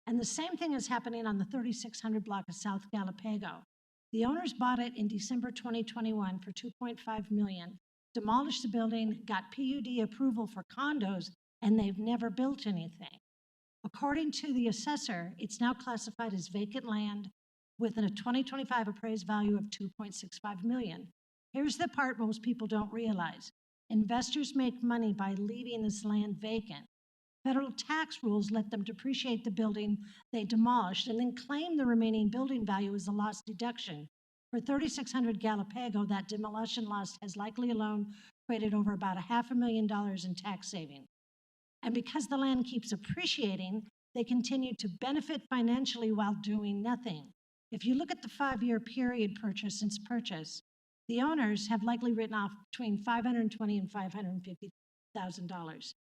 And the same thing is happening on the 3600 block of South Galapago. The owners bought it in December 2021 for $2.5 million, demolished the building, got PUD approval for condos, and they've never built anything. According to the assessor, it's now classified as vacant land with a 2025 appraised value of $2.65 million. Here's the part most people don't realize. Investors make money by leaving this land vacant. Federal tax rules let them depreciate the building they demolished and then claim the remaining building value as a loss deduction. For 3600 Galapago, that demolition loss has likely alone created over about $500,000 in tax savings. And because the land keeps appreciating, they continue to benefit financially while doing nothing. If you look at the 5-year period since purchase, the owners have likely written off between $520,000 and $550,000.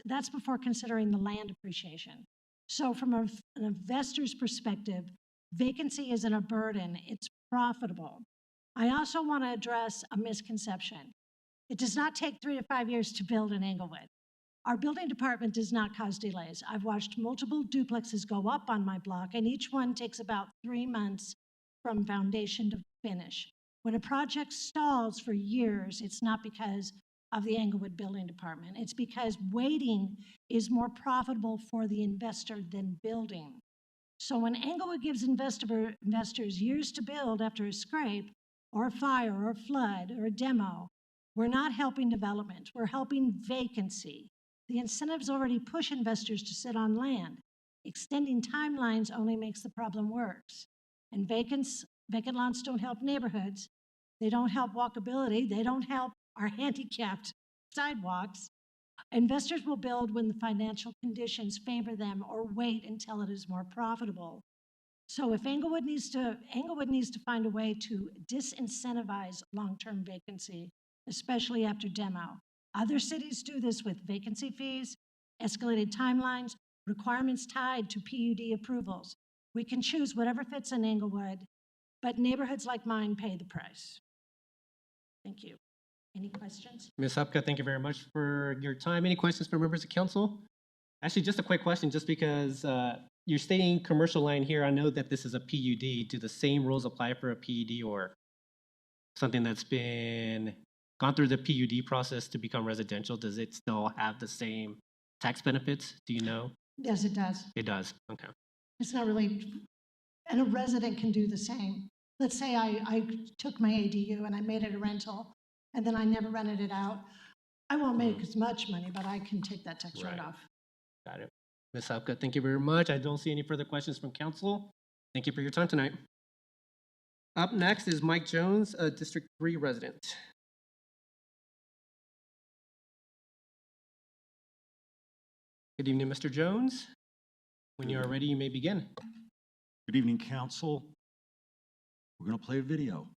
That's before considering the land appreciation. So from an investor's perspective, vacancy isn't a burden, it's profitable. I also want to address a misconception. It does not take 3 to 5 years to build in Englewood. Our building department does not cause delays. I've watched multiple duplexes go up on my block, and each one takes about 3 months from foundation to finish. When a project stalls for years, it's not because of the Englewood Building Department. It's because waiting is more profitable for the investor than building. So when Englewood gives investors years to build after a scrape, or a fire, or a flood, or a demo, we're not helping development, we're helping vacancy. The incentives already push investors to sit on land. Extending timelines only makes the problem worse. And vacant lots don't help neighborhoods. They don't help walkability. They don't help our handicapped sidewalks. Investors will build when the financial conditions favor them or wait until it is more profitable. So if Englewood needs to find a way to disincentivize long-term vacancy, especially after demo. Other cities do this with vacancy fees, escalated timelines, requirements tied to PUD approvals. We can choose whatever fits in Englewood, but neighborhoods like mine pay the price. Thank you. Any questions? Ms. Hupka, thank you very much for your time. Any questions for members of council? Actually, just a quick question, just because you're stating commercial line here, I know that this is a PUD. Do the same rules apply for a PUD or something that's been gone through the PUD process to become residential? Does it still have the same tax benefits? Do you know? Yes, it does. It does. Okay. It's not really, and a resident can do the same. Let's say I took my ADU and I made it a rental, and then I never rented it out. I won't make as much money, but I can take that tax Right. write-off. Got it. Ms. Hupka, thank you very much. I don't see any further questions from council. Thank you for your time tonight. Up next is Mike Jones, a District 3 resident. Good evening, Mr. Jones. When you are ready, you may begin. Good evening, council. We're going to play a video.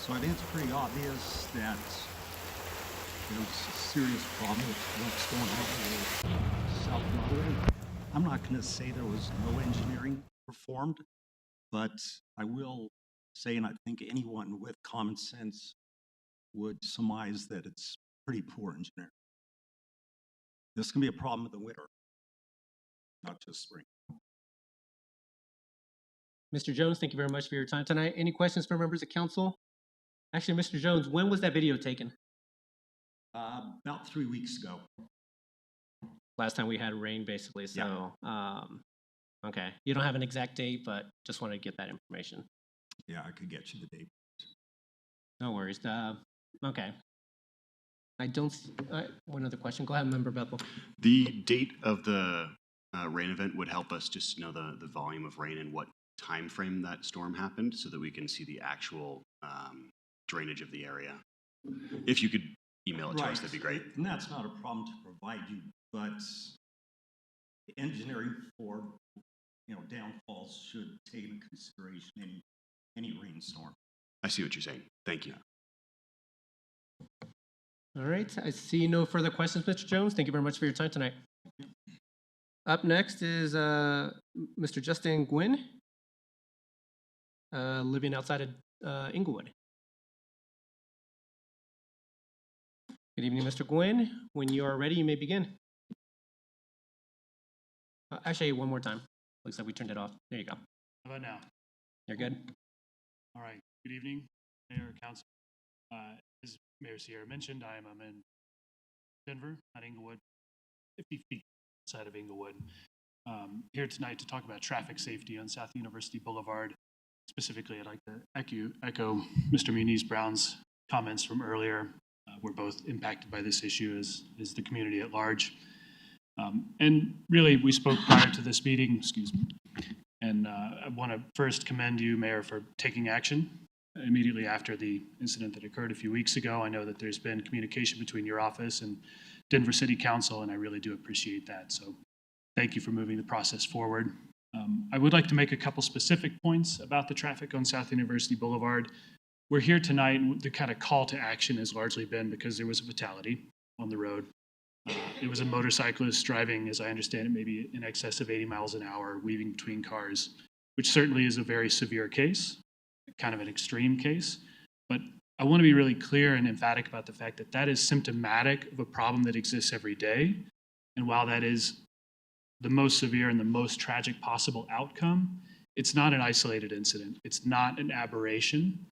So I think it's pretty obvious that there's a serious problem with what's going on with South Motherwell. I'm not going to say there was no engineering performed, but I will say, and I think anyone with common sense would surmise that it's pretty poor engineering. This can be a problem in the winter, not just spring. Mr. Jones, thank you very much for your time tonight. Any questions for members of council? Actually, Mr. Jones, when was that video taken? About 3 weeks ago. Last time we had rain, basically, so, okay. You don't have an exact date, but just wanted to get that information. Yeah, I could get you the date. No worries. Okay. I don't, one other question. Go ahead, Member Bethel. The date of the rain event would help us just know the volume of rain and what time frame that storm happened so that we can see the actual drainage of the area. If you could email it to us, that'd be great. And that's not a problem to provide you, but engineering for downfalls should take into consideration any rainstorm. I see what you're saying. Thank you. All right, I see no further questions, Mr. Jones. Thank you very much for your time tonight. Up next is Mr. Justin Gwynn, living outside of Englewood. Good evening, Mr. Gwynn. When you are ready, you may begin. Actually, one more time. Looks like we turned it off. There you go. How about now? You're good. All right. Good evening, Mayor, Council. As Mayor Sierra mentioned, I'm in Denver, not Englewood, 50 feet outside of Englewood. Here tonight to talk about traffic safety on South University Boulevard. Specifically, I'd like to echo Mr. Muniz-Brown's comments from earlier. We're both impacted by this issue as the community at large. And really, we spoke prior to this meeting, excuse me, and I want to first commend you, Mayor, for taking action immediately after the incident that occurred a few weeks ago. I know that there's been communication between your office and Denver City Council, and I really do appreciate that. So thank you for moving the process forward. I would like to make a couple specific points about the traffic on South University Boulevard. We're here tonight, and the kind of call to action has largely been because there was a fatality on the road. It was a motorcyclist driving, as I understand it, maybe in excess of 80 miles an hour, weaving between cars, which certainly is a very severe case, kind of an extreme case. But I want to be really clear and emphatic about the fact that that is symptomatic of a problem that exists every day. And while that is the most severe and the most tragic possible outcome, it's not an isolated incident. It's not an aberration.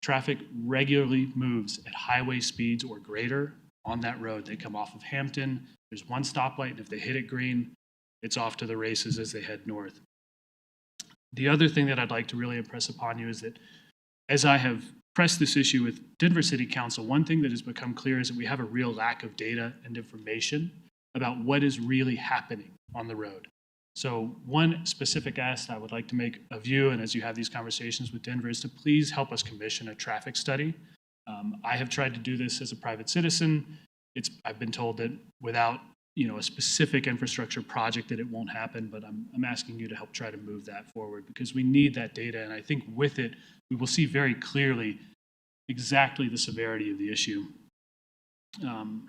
Traffic regularly moves at highway speeds or greater on that road. They come off of Hampton. There's one stoplight, and if they hit it green, it's off to the races as they head north. The other thing that I'd like to really impress upon you is that as I have pressed this issue with Denver City Council, one thing that has become clear is that we have a real lack of data and information about what is really happening on the road. So one specific ask I would like to make of you, and as you have these conversations with Denver, is to please help us commission a traffic study. I have tried to do this as a private citizen. I've been told that without a specific infrastructure project that it won't happen, but I'm asking you to help try to move that forward because we need that data, and I think with it, we will see very clearly exactly the severity of the issue. And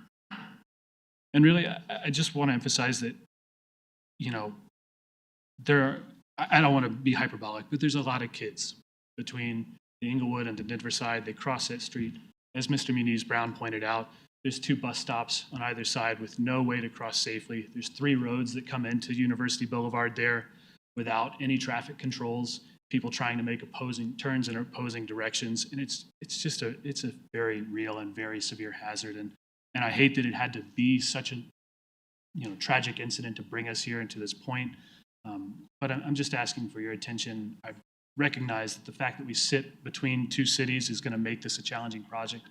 really, I just want to emphasize that, I don't want to be hyperbolic, but there's a lot of kids between the Englewood and the Denver side. They cross that street. As Mr. Muniz-Brown pointed out, there's 2 bus stops on either side with no way to cross safely. There's 3 roads that come into University Boulevard there without any traffic controls, people trying to make opposing turns in opposing directions. And it's a very real and very severe hazard. And I hate that it had to be such a tragic incident to bring us here and to this point. But I'm just asking for your attention. I recognize that the fact that we sit between 2 cities is going to make this a challenging project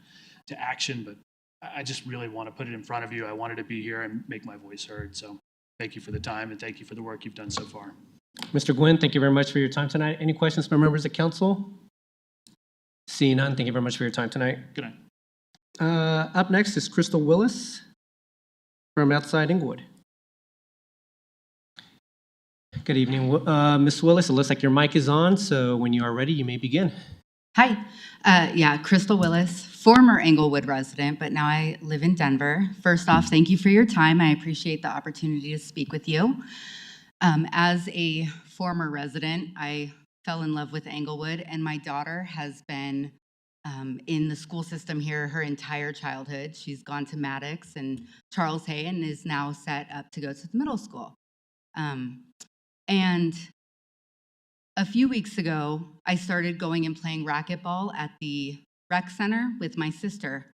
to action, but I just really want to put it in front of you. I wanted to be here and make my voice heard. So thank you for the time and thank you for the work you've done so far. Mr. Gwynn, thank you very much for your time tonight. Any questions from members of council? Seeing none, thank you very much for your time tonight. Good night. Up next is Crystal Willis from outside Englewood. Good evening, Ms. Willis. It looks like your mic is on, so when you are ready, you may begin. Hi. Crystal Willis, former Englewood resident, but now I live in Denver. First off, thank you for your time. I appreciate the opportunity to speak with you. As a former resident, I fell in love with Englewood, and my daughter has been in the school system here her entire childhood. She's gone to Maddox and Charles Hay and is now set up to go to the middle school. And a few weeks ago, I started going and playing racquetball at the rec center with my sister,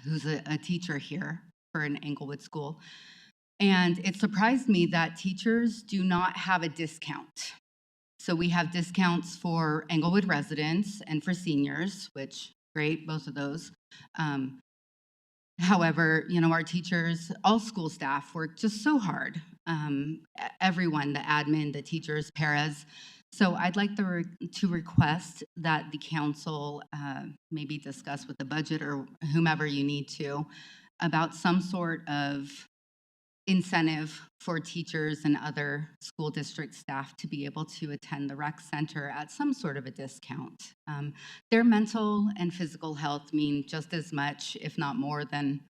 who's a teacher here for an Englewood school. And it surprised me that teachers do not have a discount. So we have discounts for Englewood residents and for seniors, which great, both of those. However, our teachers, all school staff work just so hard. Everyone, the admin, the teachers, paras. So I'd like to request that the council maybe discuss with the budget or whomever you need to about some sort of incentive for teachers and other school district staff to be able to attend the rec center at some sort of a discount. Their mental and physical health mean just as much, if not more than,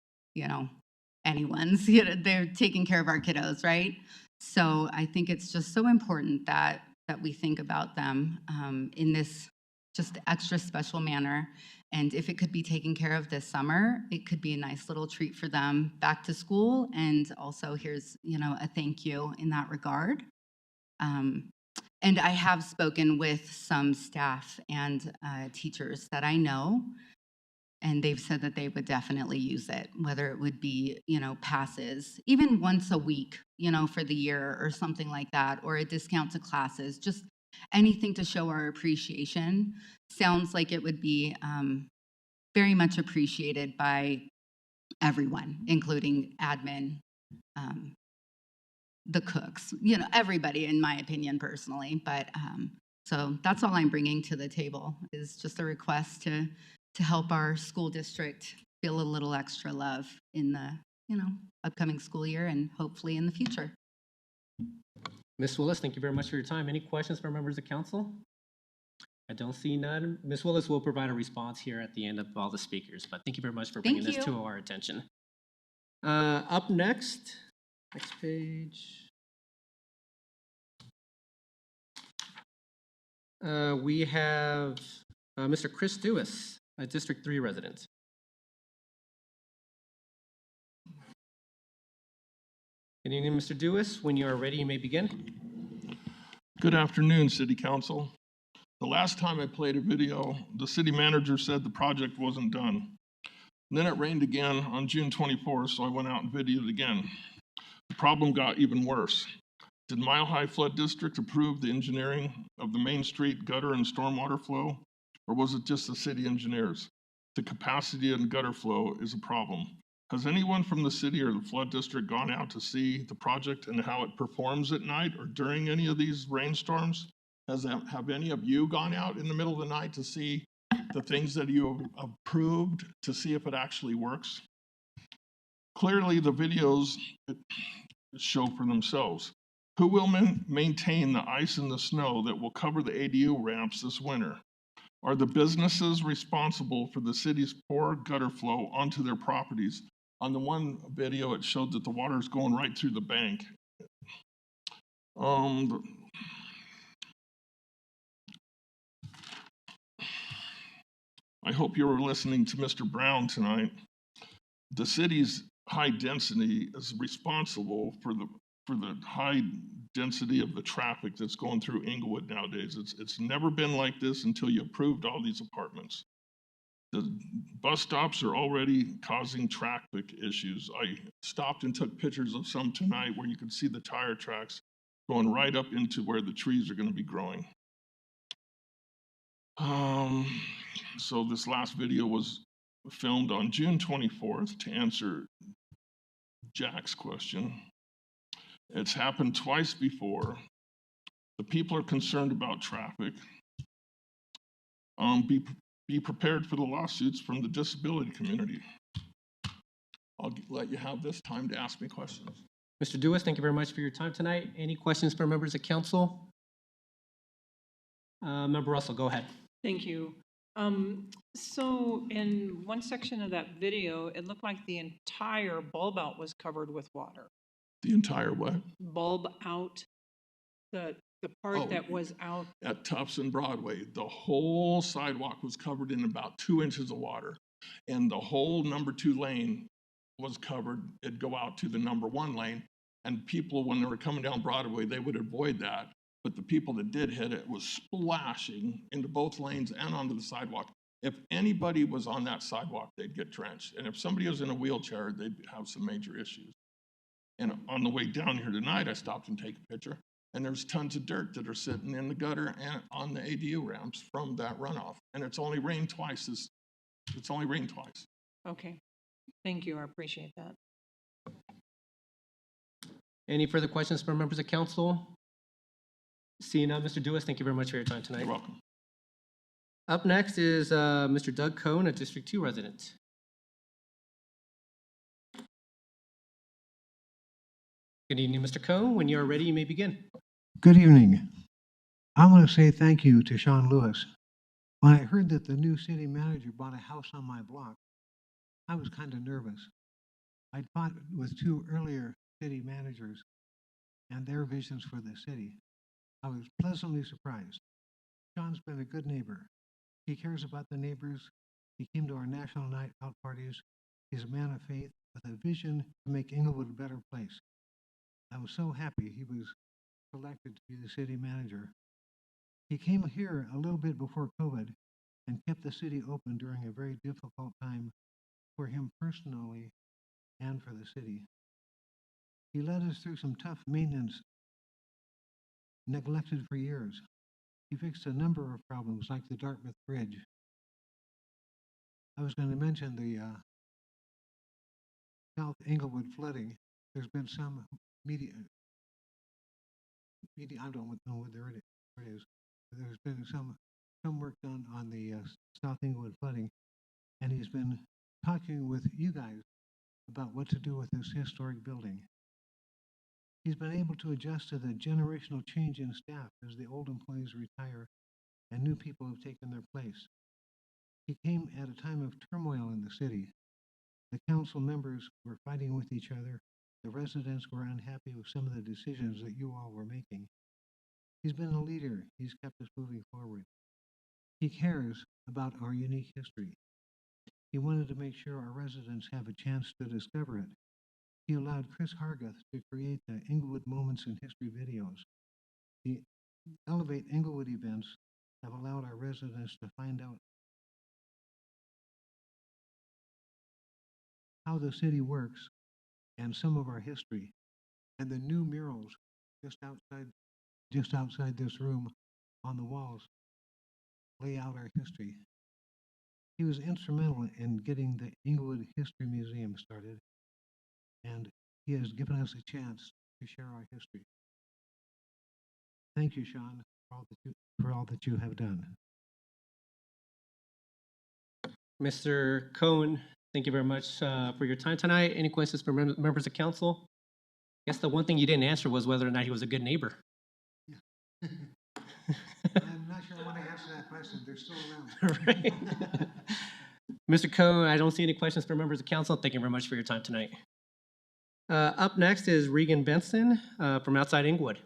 anyone's. They're taking care of our kiddos, right? So I think it's just so important that we think about them in this just extra special manner. And if it could be taken care of this summer, it could be a nice little treat for them back to school. And also here's, a thank you in that regard. And I have spoken with some staff and teachers that I know, and they've said that they would definitely use it, whether it would be, passes, even once a week, for the year or something like that, or a discount to classes, just anything to show our appreciation. Sounds like it would be very much appreciated by everyone, including admin, the cooks, everybody, in my opinion, personally. But so that's all I'm bringing to the table, is just a request to help our school district feel a little extra love in the upcoming school year and hopefully in the future. Ms. Willis, thank you very much for your time. Any questions from members of council? I don't see none. Ms. Willis will provide a response here at the end of all the speakers, but thank you very much for bringing this to our attention. Up next page. We have Mr. Chris Dewis, a District 3 resident. Good evening, Mr. Dewis. When you are ready, you may begin. Good afternoon, City Council. The last time I played a video, the city manager said the project wasn't done. And then it rained again on June 24th, so I went out and videoed again. The problem got even worse. Did Mile High Flood District approve the engineering of the Main Street gutter and stormwater flow, or was it just the city engineers? The capacity and gutter flow is a problem. Has anyone from the city or the flood district gone out to see the project and how it performs at night or during any of these rainstorms? Have any of you gone out in the middle of the night to see the things that you have approved, to see if it actually works? Clearly, the videos show for themselves. Who will maintain the ice and the snow that will cover the ADU ramps this winter? Are the businesses responsible for the city's poor gutter flow onto their properties? On the one video, it showed that the water is going right through the bank. I hope you were listening to Mr. Brown tonight. The city's high density is responsible for the high density of the traffic that's going through Englewood nowadays. It's never been like this until you approved all these apartments. The bus stops are already causing traffic issues. I stopped and took pictures of some tonight where you could see the tire tracks going right up into where the trees are going to be growing. So this last video was filmed on June 24th to answer Jack's question. It's happened twice before. The people are concerned about traffic. Be prepared for the lawsuits from the disability community. I'll let you have this time to ask me questions. Mr. Dewis, thank you very much for your time tonight. Any questions for members of council? Member Russell, go ahead. Thank you. So in one section of that video, it looked like the entire bulb out was covered with water. The entire what? Bulb out, the part that was out. At Tufts and Broadway, the whole sidewalk was covered in about 2 inches of water. And the whole number 2 lane was covered. It'd go out to the number 1 lane. And people, when they were coming down Broadway, they would avoid that. But the people that did hit it was splashing into both lanes and onto the sidewalk. If anybody was on that sidewalk, they'd get drenched. And if somebody was in a wheelchair, they'd have some major issues. And on the way down here tonight, I stopped and take a picture. And there's tons of dirt that are sitting in the gutter and on the ADU ramps from that runoff. And it's only rained twice. It's only rained twice. Okay. Thank you. I appreciate that. Any further questions from members of council? Seeing none, Mr. Dewis, thank you very much for your time tonight. You're welcome. Up next is Mr. Doug Cohn, a District 2 resident. Good evening, Mr. Cohn. When you are ready, you may begin. Good evening. I want to say thank you to Sean Lewis. When I heard that the new city manager bought a house on my block, I was kind of nervous. I'd fought with two earlier city managers and their visions for the city. I was pleasantly surprised. Sean's been a good neighbor. He cares about the neighbors. He came to our national night out parties. He's a man of faith with a vision to make Englewood a better place. I was so happy he was selected to be the city manager. He came here a little bit before COVID and kept the city open during a very difficult time for him personally and for the city. He led us through some tough maintenance neglected for years. He fixed a number of problems like the Dartmouth Bridge. I was going to mention the South Englewood flooding. There's been some media, I don't know what there it is. There's been some work done on the South Englewood flooding, and he's been talking with you guys about what to do with this historic building. He's been able to adjust to the generational change in staff as the old employees retire and new people have taken their place. He came at a time of turmoil in the city. The council members were fighting with each other. The residents were unhappy with some of the decisions that you all were making. He's been a leader. He's kept us moving forward. He cares about our unique history. He wanted to make sure our residents have a chance to discover it. He allowed Chris Hargath to create the Englewood Moments in History videos. The Elevate Englewood events have allowed our residents to find out how the city works and some of our history. And the new murals just outside this room on the walls lay out our history. He was instrumental in getting the Englewood History Museum started, and he has given us a chance to share our history. Thank you, Sean, for all that you have done. Mr. Cohen, thank you very much for your time tonight. Any questions from members of council? I guess the one thing you didn't answer was whether or not he was a good neighbor. I'm not sure I want to answer that question. They're still around. Right. Mr. Cohen, I don't see any questions from members of council. Thank you very much for your time tonight. Up next is Regan Benson from outside Englewood.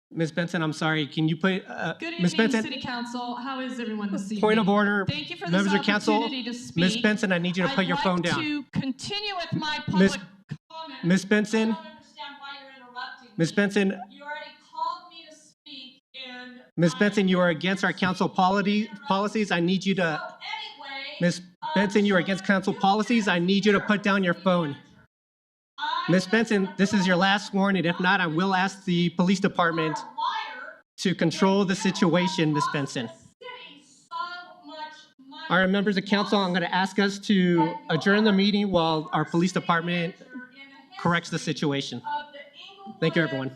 Ms. Benson, I'm sorry. Can you put Good Ms. evening, Benson? City Council. How is everyone this evening? Point of order. Thank you for this Members of council. opportunity to speak. Ms. Benson, I need you to put your phone down. I'd like to continue with my Ms. public comment. Ms. Benson. I don't understand why you're interrupting Ms. me. Benson. You already called me to speak, and Ms. Benson, you are against our council policies. I need you to. anyway, Ms. Benson, you are against council policies. I need you to put down your phone. Ms. Benson, this is your last warning. If not, I will ask the police department to control the situation, Ms. Benson. All right, members of council, I'm going to ask us to adjourn the meeting while our police department corrects the situation. Thank you, everyone.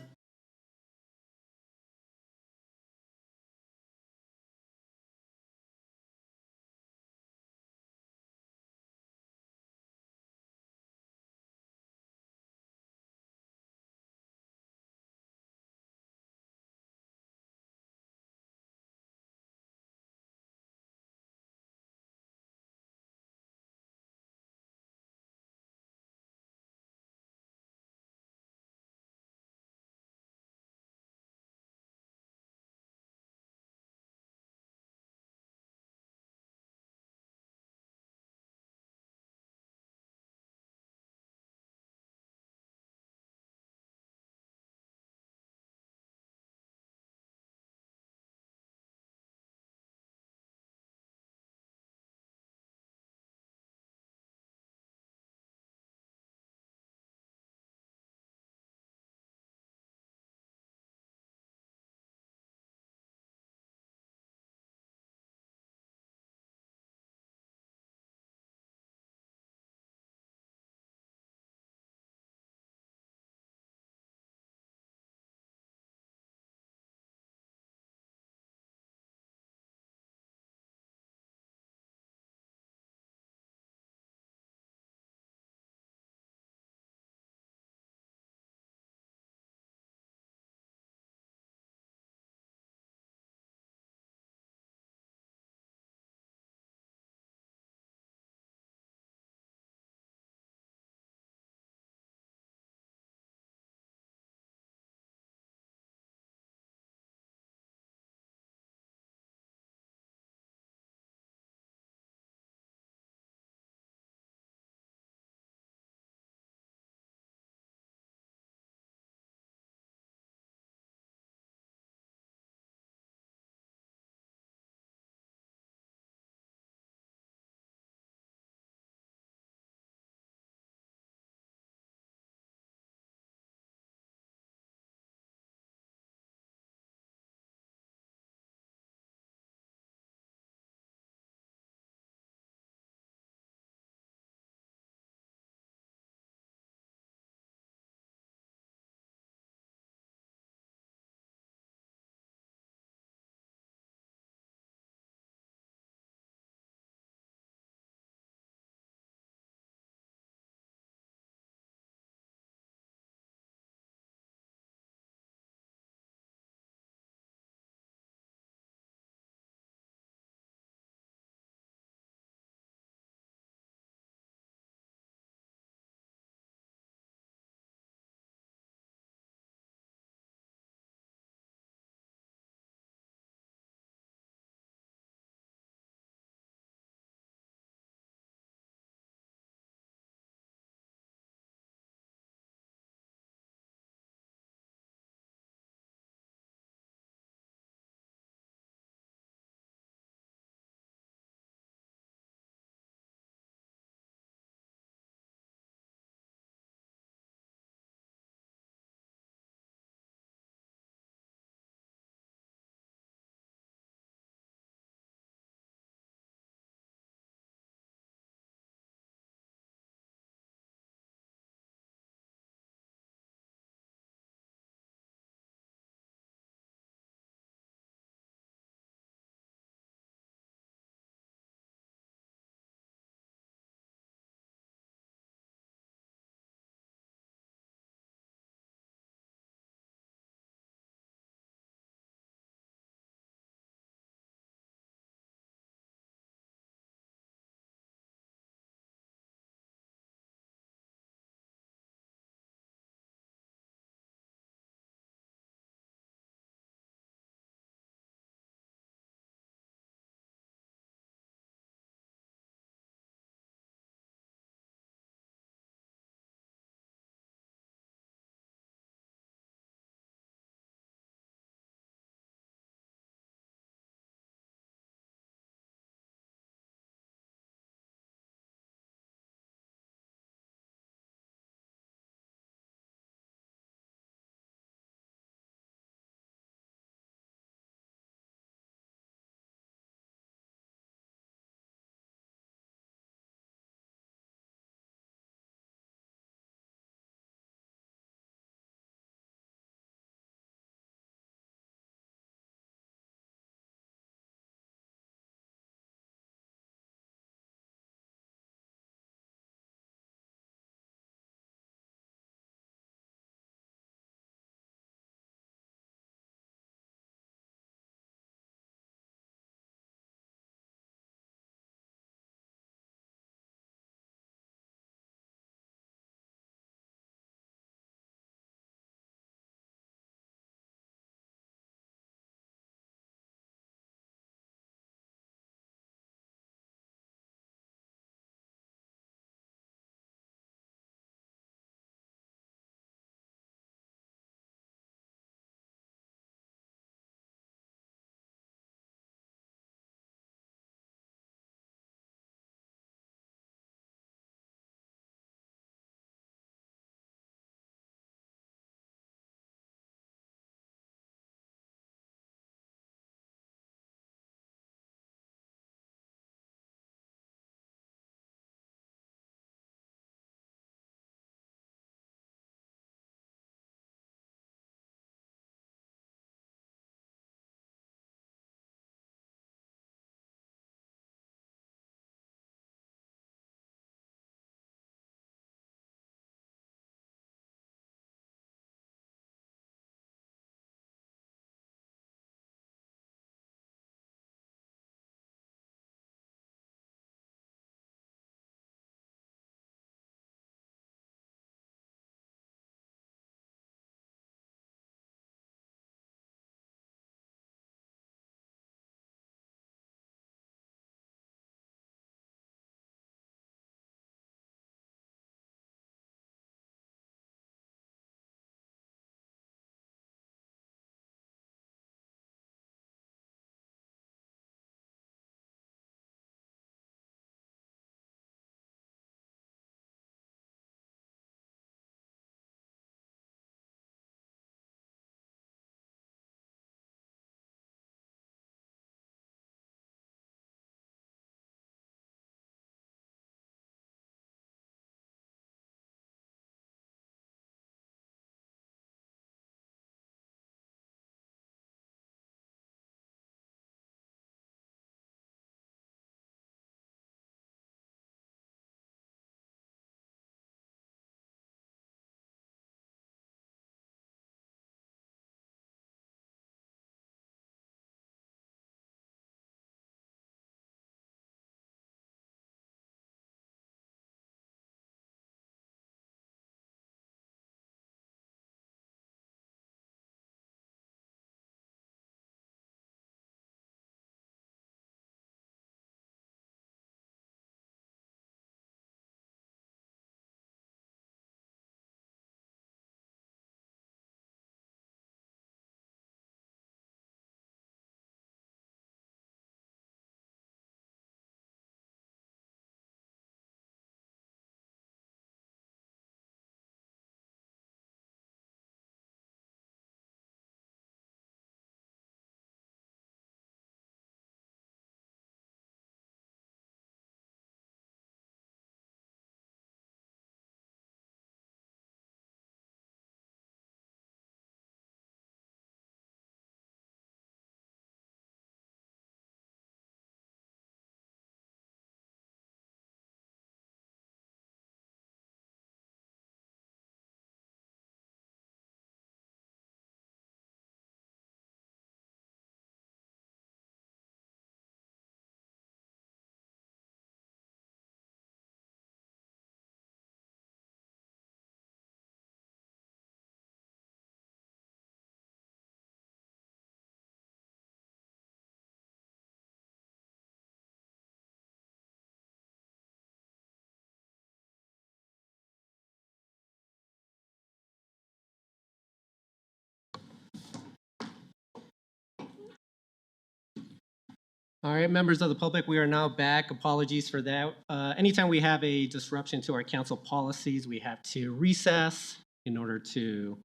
All right, members of the public, we are now back. Apologies for that. Anytime we have a disruption to our council policies, we have to recess in order to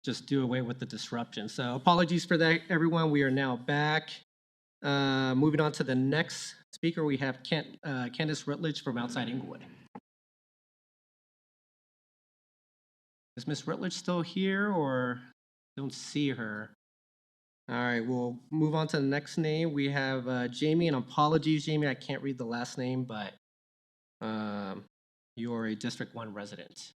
just do away with the disruption. So apologies for that, everyone. We are now back. Moving on to the next speaker, we have Candace Rutledge from outside Englewood. Is Miss Rutledge still here, or don't see her? All right, we'll move on to the next name. We have Jamie, and apologies, Jamie, I can't read the last name, but you're a District 1 resident.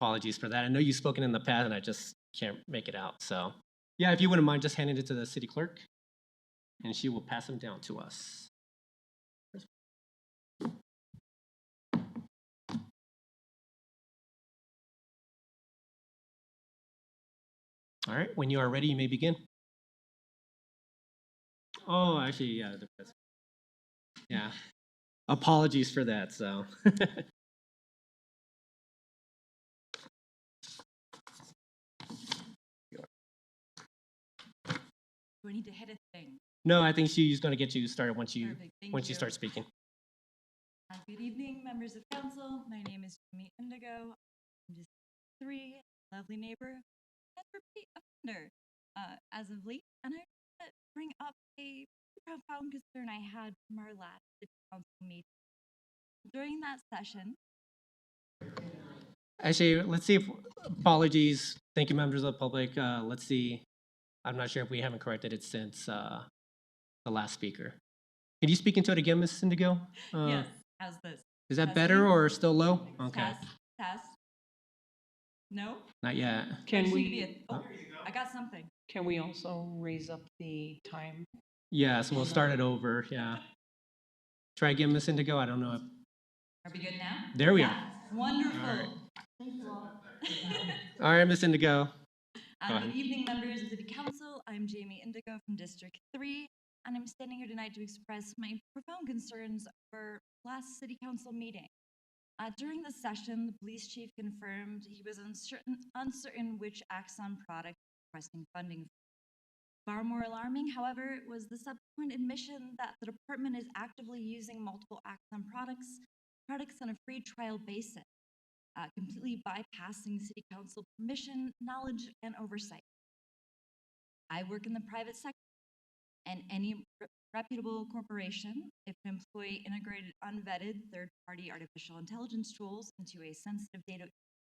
Apologies for that. I know you've spoken in the past, and I just can't make it out. So, yeah, if you wouldn't mind just handing it to the city clerk, and she will pass them down to us. All right, when you are ready, you may begin. Oh, actually, yeah. Yeah. Apologies for that, so. Do I need to hit a thing? No, I think she's going to get you started once you Perfect, thank you. start speaking. Good evening, members of council. My name is Jamie Indigo. I'm just 3, lovely neighbor, and repeat offender as of late. And I want to bring up a profound concern I had from our last city council meeting. During that session, Actually, let's see if, apologies. Thank you, members of the public. Let's see. I'm not sure if we haven't corrected it since the last speaker. Can you speak into it again, Ms. Indigo? yes, how's this? Is that Testing? better or still low? Okay. Test. No? Not yet. Can There seemed to we, be I got something. can we also raise up the time? Yeah, so we'll start it over. Yeah. Try again, Ms. Indigo. I don't know if. Are we good now? There we are. Wonderful. All right. Thank you all. All right, Ms. Indigo. Go Good ahead. evening, members of City Council. I'm Jamie Indigo from District 3, and I'm standing here tonight to express my profound concerns over last City Council meeting. During the session, the police chief confirmed he was uncertain which Axon product requesting funding for. Far more alarming, however, was the subsequent admission that the department is actively using multiple Axon products on a free trial basis, completely bypassing City Council permission, knowledge, and oversight. I work in the private sector, and any reputable corporation, if an employee integrated unvetted third-party artificial intelligence tools into a sensitive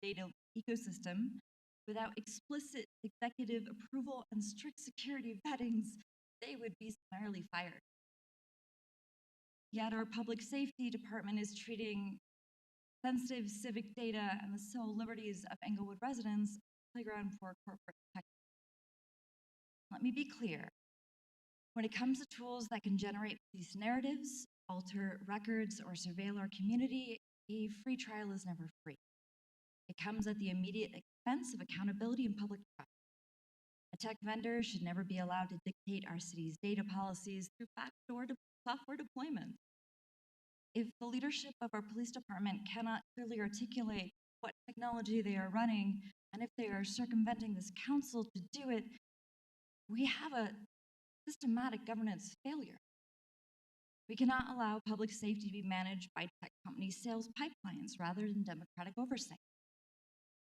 data ecosystem without explicit executive approval and strict security vettings, they would be summarily fired. Yet our public safety department is treating sensitive civic data and the civil liberties of Englewood residents as a playground for corporate tech. Let me be clear. When it comes to tools that can generate police narratives, alter records, or surveil our community, a free trial is never free. It comes at the immediate expense of accountability and public trust. A tech vendor should never be allowed to dictate our city's data policies through backdoor software deployment. If the leadership of our police department cannot clearly articulate what technology they are running, and if they are circumventing this council to do it, we have a systematic governance failure. We cannot allow public safety to be managed by tech companies' sales pipelines rather than democratic oversight.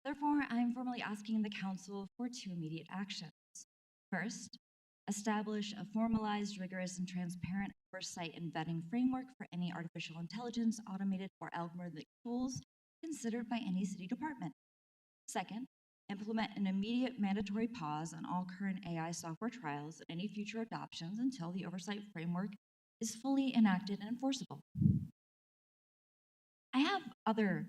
Therefore, I am formally asking the council for 2 immediate actions. First, establish a formalized, rigorous, and transparent oversight and vetting framework for any artificial intelligence, automated, or algorithmic tools considered by any city department. Second, implement an immediate mandatory pause on all current AI software trials and any future adoptions until the oversight framework is fully enacted and enforceable. I have other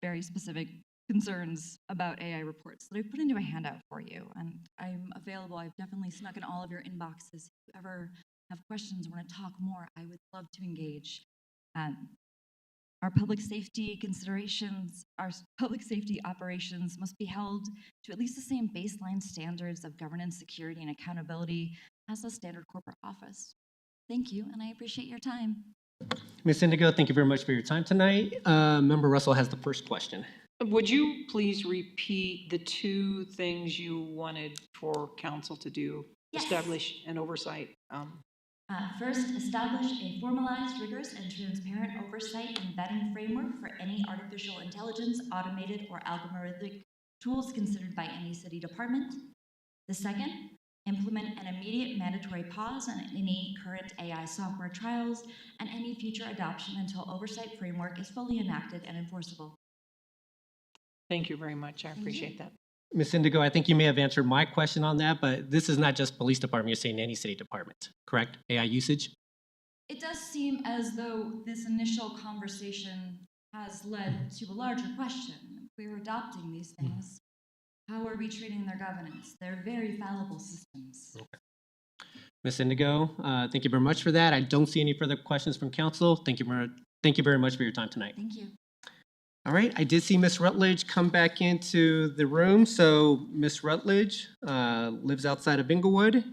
very specific concerns about AI reports that I've put into a handout for you, and I'm available. I've definitely snuck in all of your inboxes. If you ever have questions or want to talk more, I would love to engage. Our public safety considerations, our public safety operations must be held to at least the same baseline standards of governance, security, and accountability as a standard corporate office. Thank you, and I appreciate your time. Ms. Indigo, thank you very much for your time tonight. Member Russell has the first question. Would you please repeat the two things you wanted for council to do? Yes. Establish an oversight. First, establish a formalized, rigorous, and transparent oversight and vetting framework for any artificial intelligence, automated, or algorithmic tools considered by any city department. The second, implement an immediate mandatory pause on any current AI software trials and any future adoption until oversight framework is fully enacted and enforceable. Thank you very much. I appreciate that. Ms. Indigo, I think you may have answered my question on that, but this is not just police department, you're saying any city department, correct? AI usage? It does seem as though this initial conversation has led to a larger question. If we're adopting these things, how are we treating their governance? They're very fallible systems. Okay. Ms. Indigo, thank you very much for that. I don't see any further questions from council. Thank you very much for your time tonight. Thank you. All right, I did see Ms. Rutledge come back into the room. So Ms. Rutledge lives outside of Englewood.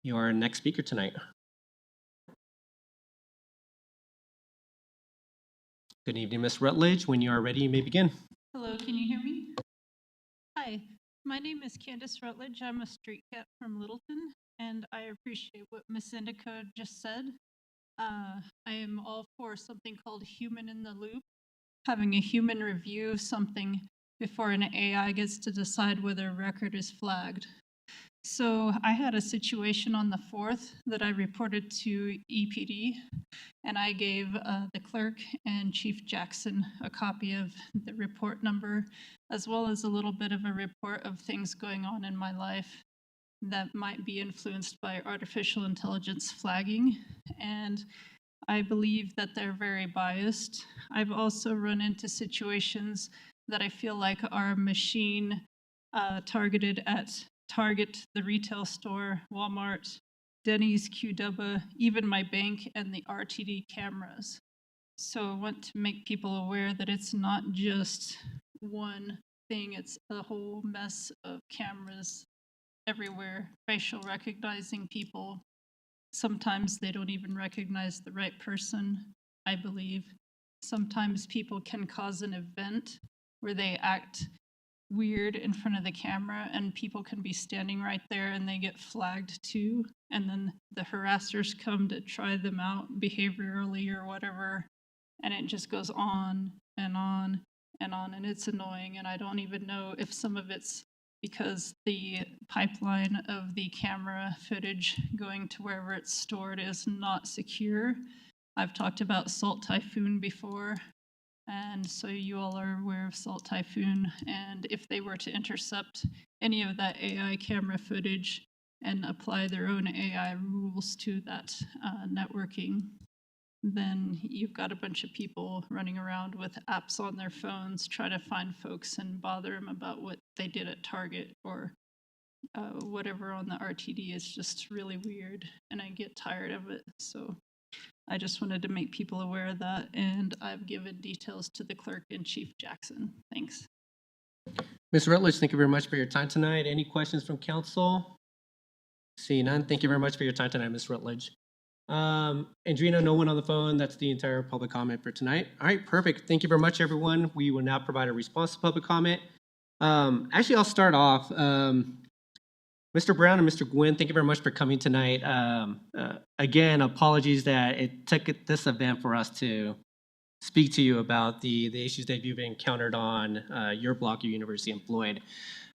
You are our next speaker tonight. Good evening, Ms. Rutledge. When you are ready, you may begin. Hello, can you hear me? Hi, my name is Candace Rutledge. I'm a street cat from Littleton, and I appreciate what Ms. Indica just said. I am all for something called human in the loop, having a human review something before an AI gets to decide whether a record is flagged. So I had a situation on the 4th that I reported to EPD, and I gave the clerk and Chief Jackson a copy of the report number, as well as a little bit of a report of things going on in my life that might be influenced by artificial intelligence flagging. And I believe that they're very biased. I've also run into situations that I feel like are machine targeted at Target, the retail store, Walmart, Denny's, QW, even my bank and the RTD cameras. So I want to make people aware that it's not just one thing, it's a whole mess of cameras everywhere, facial recognizing people. Sometimes they don't even recognize the right person, I believe. Sometimes people can cause an event where they act weird in front of the camera and people can be standing right there and they get flagged too. And then the harassers come to try them out behaviorally or whatever. And it just goes on and on and on. And it's annoying. And I don't even know if some of it's because the pipeline of the camera footage going to wherever it's stored is not secure. I've talked about Salt Typhoon before, and so you all are aware of Salt Typhoon, and if they were to intercept any of that AI camera footage and apply their own AI rules to that networking, then you've got a bunch of people running around with apps on their phones trying to find folks and bother them about what they did at Target or whatever on the RTD. Is just really weird, and I get tired of it. So I just wanted to make people aware of that, and I've given details to the clerk and Chief Jackson. Thanks. Ms. Rutledge, thank you very much for your time tonight. Any questions from council? Seeing none, thank you very much for your time tonight, Ms. Rutledge. Andrina, no one on the phone. That's the entire public comment for tonight. All right, perfect. Thank you very much, everyone. We will now provide a response to public comment. Actually, I'll start off. Mr. Brown and Mr. Gwynn, thank you very much for coming tonight. Again, apologies that it took this event for us to speak to you about the issues that you've encountered on your block, your university in Floyd.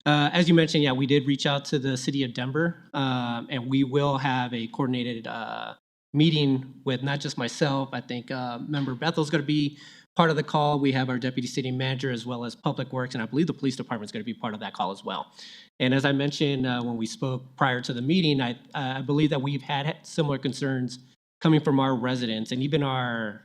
As you mentioned, yeah, we did reach out to the city of Denver, and we will have a coordinated meeting with not just myself. I think member Bethel's going to be part of the call. We have our deputy city manager as well as public works, and I believe the police department is going to be part of that call as well. And as I mentioned when we spoke prior to the meeting, I believe that we've had similar concerns coming from our residents, and even our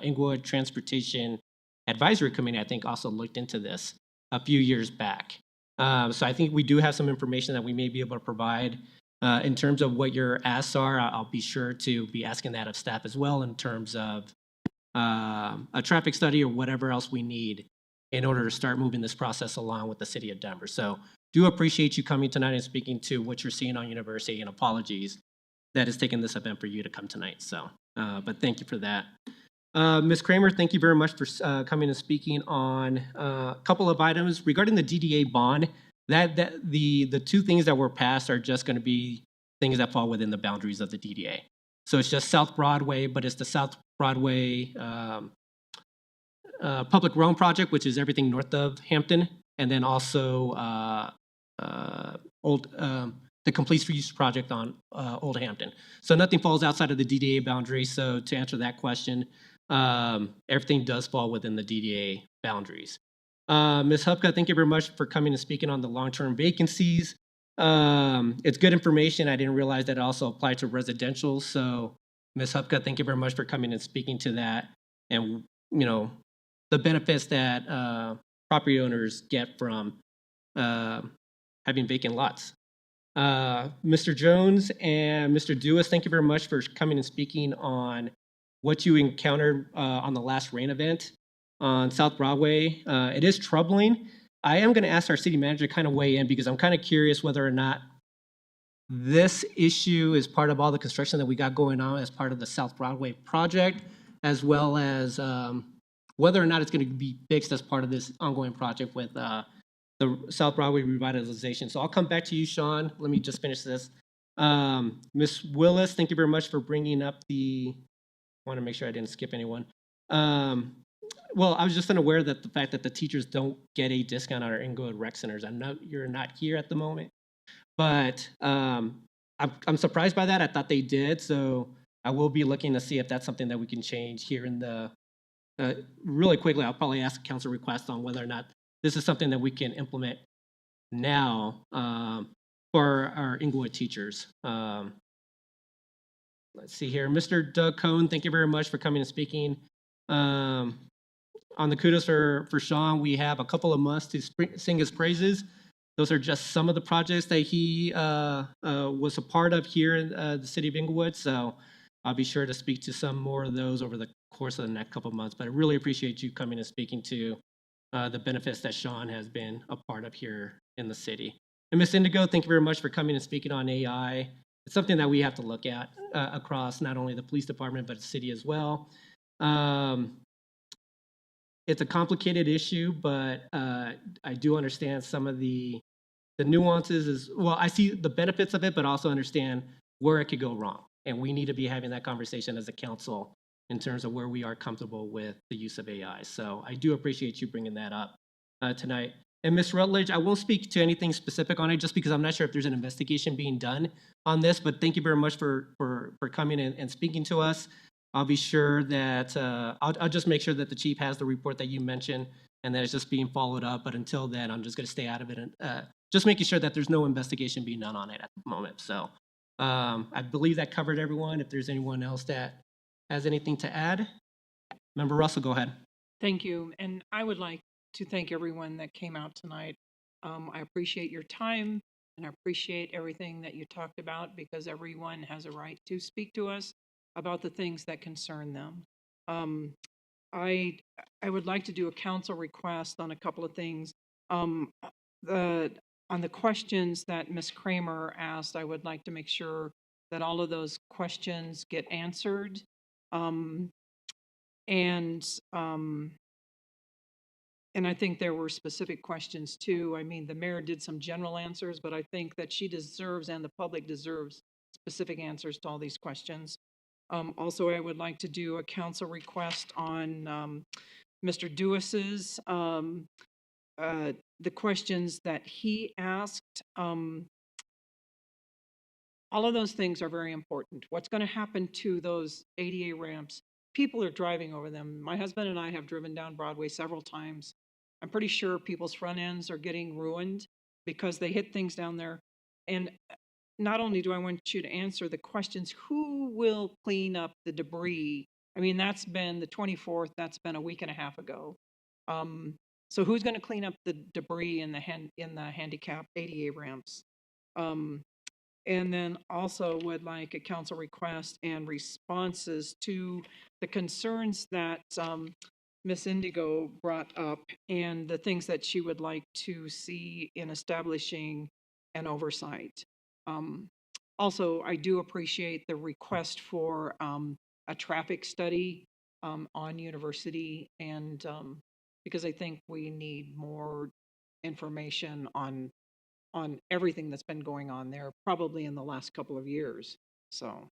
Englewood Transportation Advisory Committee, I think, also looked into this a few years back. So I think we do have some information that we may be able to provide. In terms of what your asks are, I'll be sure to be asking that of staff as well in terms of a traffic study or whatever else we need in order to start moving this process along with the city of Denver. So do appreciate you coming tonight and speaking to what you're seeing on University, and apologies that it's taken this event for you to come tonight. So, but thank you for that. Ms. Kramer, thank you very much for coming and speaking on a couple of items regarding the DDA bond. The two things that were passed are just going to be things that fall within the boundaries of the DDA. So it's just South Broadway, but it's the South Broadway Public Realm Project, which is everything north of Hampton, and then also the Complete Streets Project on Old Hampton. So nothing falls outside of the DDA boundary. So to answer that question, everything does fall within the DDA boundaries. Ms. Hupka, thank you very much for coming and speaking on the long-term vacancies. It's good information. I didn't realize that it also applied to residential. So Ms. Hupka, thank you very much for coming and speaking to that. And, the benefits that property owners get from having vacant lots. Mr. Jones and Mr. Dewis, thank you very much for coming and speaking on what you encountered on the last rain event on South Broadway. It is troubling. I am going to ask our city manager to kind of weigh in because I'm kind of curious whether or not this issue is part of all the construction that we got going on as part of the South Broadway project, as well as whether or not it's going to be fixed as part of this ongoing project with the South Broadway revitalization. So I'll come back to you, Sean. Let me just finish this. Ms. Willis, thank you very much for bringing up I want to make sure I didn't skip anyone. Well, I was just unaware that the fact that the teachers don't get a discount on our Englewood rec centers. I know you're not here at the moment, but I'm surprised by that. I thought they did. So I will be looking to see if that's something that we can change here in the, really quickly, I'll probably ask a council request on whether or not this is something that we can implement now for our Englewood teachers. Let's see here. Mr. Doug Cohn, thank you very much for coming and speaking. On the kudos for Sean, we have a couple of months to sing his praises. Those are just some of the projects that he was a part of here in the city of Englewood. So I'll be sure to speak to some more of those over the course of the next couple of months. But I really appreciate you coming and speaking to the benefits that Sean has been a part of here in the city. And Ms. Indigo, thank you very much for coming and speaking on AI. It's something that we have to look at across not only the police department, but the city as well. It's a complicated issue, but I do understand some of the nuances I see the benefits of it, but also understand where it could go wrong. And we need to be having that conversation as a council in terms of where we are comfortable with the use of AI. So I do appreciate you bringing that up tonight. And Ms. Rutledge, I won't speak to anything specific on it just because I'm not sure if there's an investigation being done on this, but thank you very much for coming and speaking to us. I'll be sure that, I'll just make sure that the chief has the report that you mentioned and that it's just being followed up. But until then, I'm just going to stay out of it and just making sure that there's no investigation being done on it at the moment. So I believe that covered everyone. If there's anyone else that has anything to add, Member Russell, go ahead. Thank you. And I would like to thank everyone that came out tonight. I appreciate your time and I appreciate everything that you talked about because everyone has a right to speak to us about the things that concern them. I would like to do a council request on a couple of things. On the questions that Ms. Kramer asked, I would like to make sure that all of those questions get answered. And I think there were specific questions too. I mean, the mayor did some general answers, but I think that she deserves and the public deserves specific answers to all these questions. Also, I would like to do a council request on Mr. Dewis's, the questions that he asked. All of those things are very important. What's going to happen to those ADA ramps? People are driving over them. My husband and I have driven down Broadway several times. I'm pretty sure people's front ends are getting ruined because they hit things down there. And not only do I want you to answer the questions, who will clean up the debris? I mean, that's been the 24th, that's been a week and a half ago. So who's going to clean up the debris in the handicap ADA ramps? And then also would like a council request and responses to the concerns that Ms. Indigo brought up and the things that she would like to see in establishing an oversight. Also, I do appreciate the request for a traffic study on University, and because I think we need more information on everything that's been going on there, probably in the last couple of years. So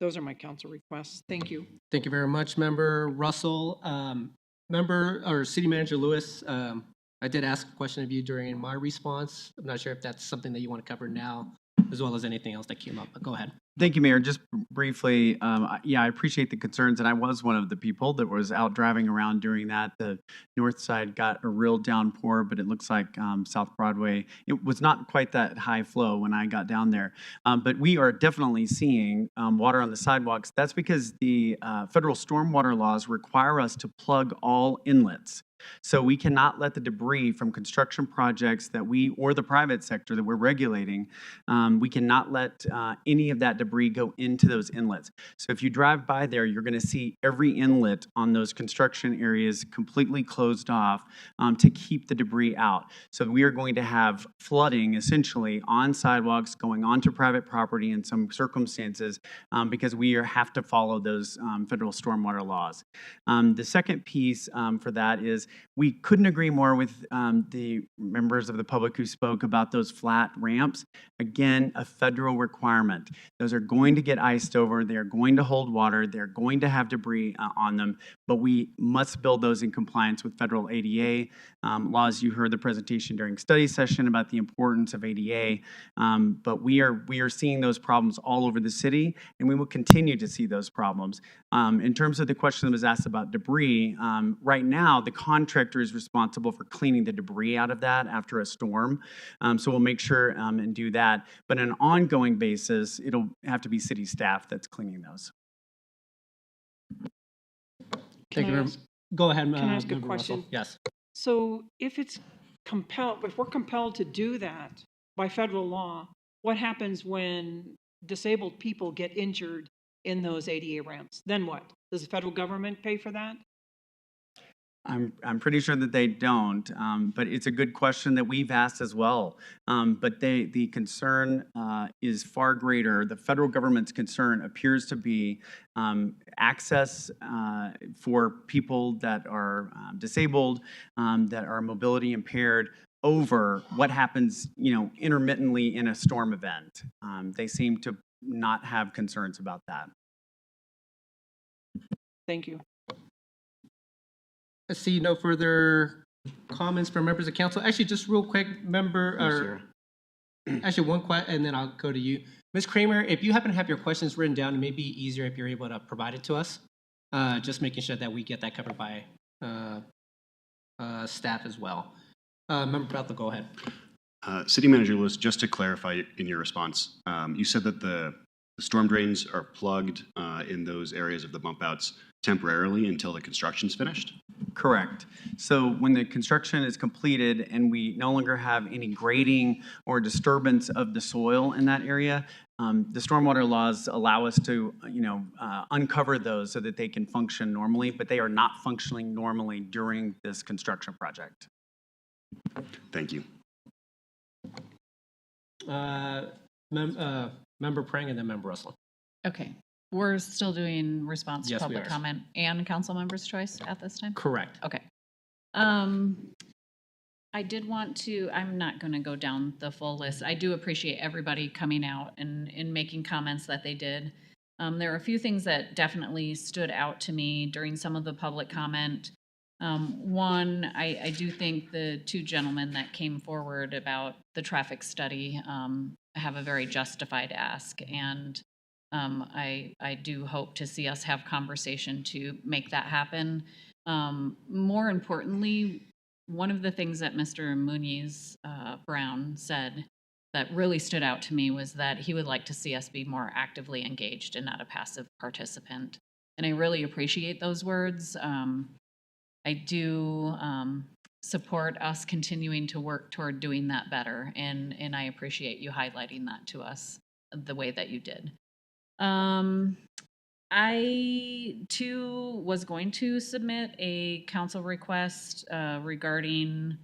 those are my council requests. Thank you. Thank you very much, Member Russell. Member or City Manager Lewis, I did ask a question of you during my response. I'm not sure if that's something that you want to cover now, as well as anything else that came up, but go ahead. Thank you, Mayor. Just briefly, yeah, I appreciate the concerns, and I was one of the people that was out driving around during that. The north side got a real downpour, but it looks like South Broadway, it was not quite that high flow when I got down there. But we are definitely seeing water on the sidewalks. That's because the federal stormwater laws require us to plug all inlets. So we cannot let the debris from construction projects that we, or the private sector that we're regulating, we cannot let any of that debris go into those inlets. So if you drive by there, you're going to see every inlet on those construction areas completely closed off to keep the debris out. So we are going to have flooding essentially on sidewalks going onto private property in some circumstances because we have to follow those federal stormwater laws. The second piece for that is we couldn't agree more with the members of the public who spoke about those flat ramps. Again, a federal requirement. Those are going to get iced over. They're going to hold water. They're going to have debris on them, but we must build those in compliance with federal ADA laws. You heard the presentation during study session about the importance of ADA, but we are seeing those problems all over the city, and we will continue to see those problems. In terms of the question that was asked about debris, right now the contractor is responsible for cleaning the debris out of that after a storm. So we'll make sure and do that. But on an ongoing basis, it'll have to be city staff that's cleaning those. Thank you very much. Go ahead, Can I ask a Member question? Russell. Yes. So if we're compelled to do that by federal law, what happens when disabled people get injured in those ADA ramps? Then what? Does the federal government pay for that? I'm pretty sure that they don't, but it's a good question that we've asked as well. But the concern is far greater. The federal government's concern appears to be access for people that are disabled, that are mobility impaired, over what happens, intermittently in a storm event. They seem to not have concerns about that. Thank you. I see no further comments from members of council. Actually, just real quick, actually one question, and then I'll go to you. Ms. Kramer, if you happen to have your questions written down, it may be easier if you're able to provide it to us. Just making sure that we get that covered by staff as well. Member Bethel, go ahead. City Manager Lewis, just to clarify in your response, you said that the storm drains are plugged in those areas of the bump outs temporarily until the construction's finished? Correct. So when the construction is completed and we no longer have any grading or disturbance of the soil in that area, the stormwater laws allow us to, uncover those so that they can function normally, but they are not functioning normally during this construction project. Thank you. Member Prang and then Member Russell. Okay. We're still doing response to Yes, we public are. comment and council members' choice at this time? Correct. Okay. I did want to, I'm not going to go down the full list. I do appreciate everybody coming out and making comments that they did. There are a few things that definitely stood out to me during some of the public comment. One, I do think the two gentlemen that came forward about the traffic study have a very justified ask, and I do hope to see us have conversation to make that happen. More importantly, one of the things that Mr. Muniz Brown said that really stood out to me was that he would like to see us be more actively engaged and not a passive participant. And I really appreciate those words. I do support us continuing to work toward doing that better, and I appreciate you highlighting that to us the way that you did. I, too, was going to submit a council request regarding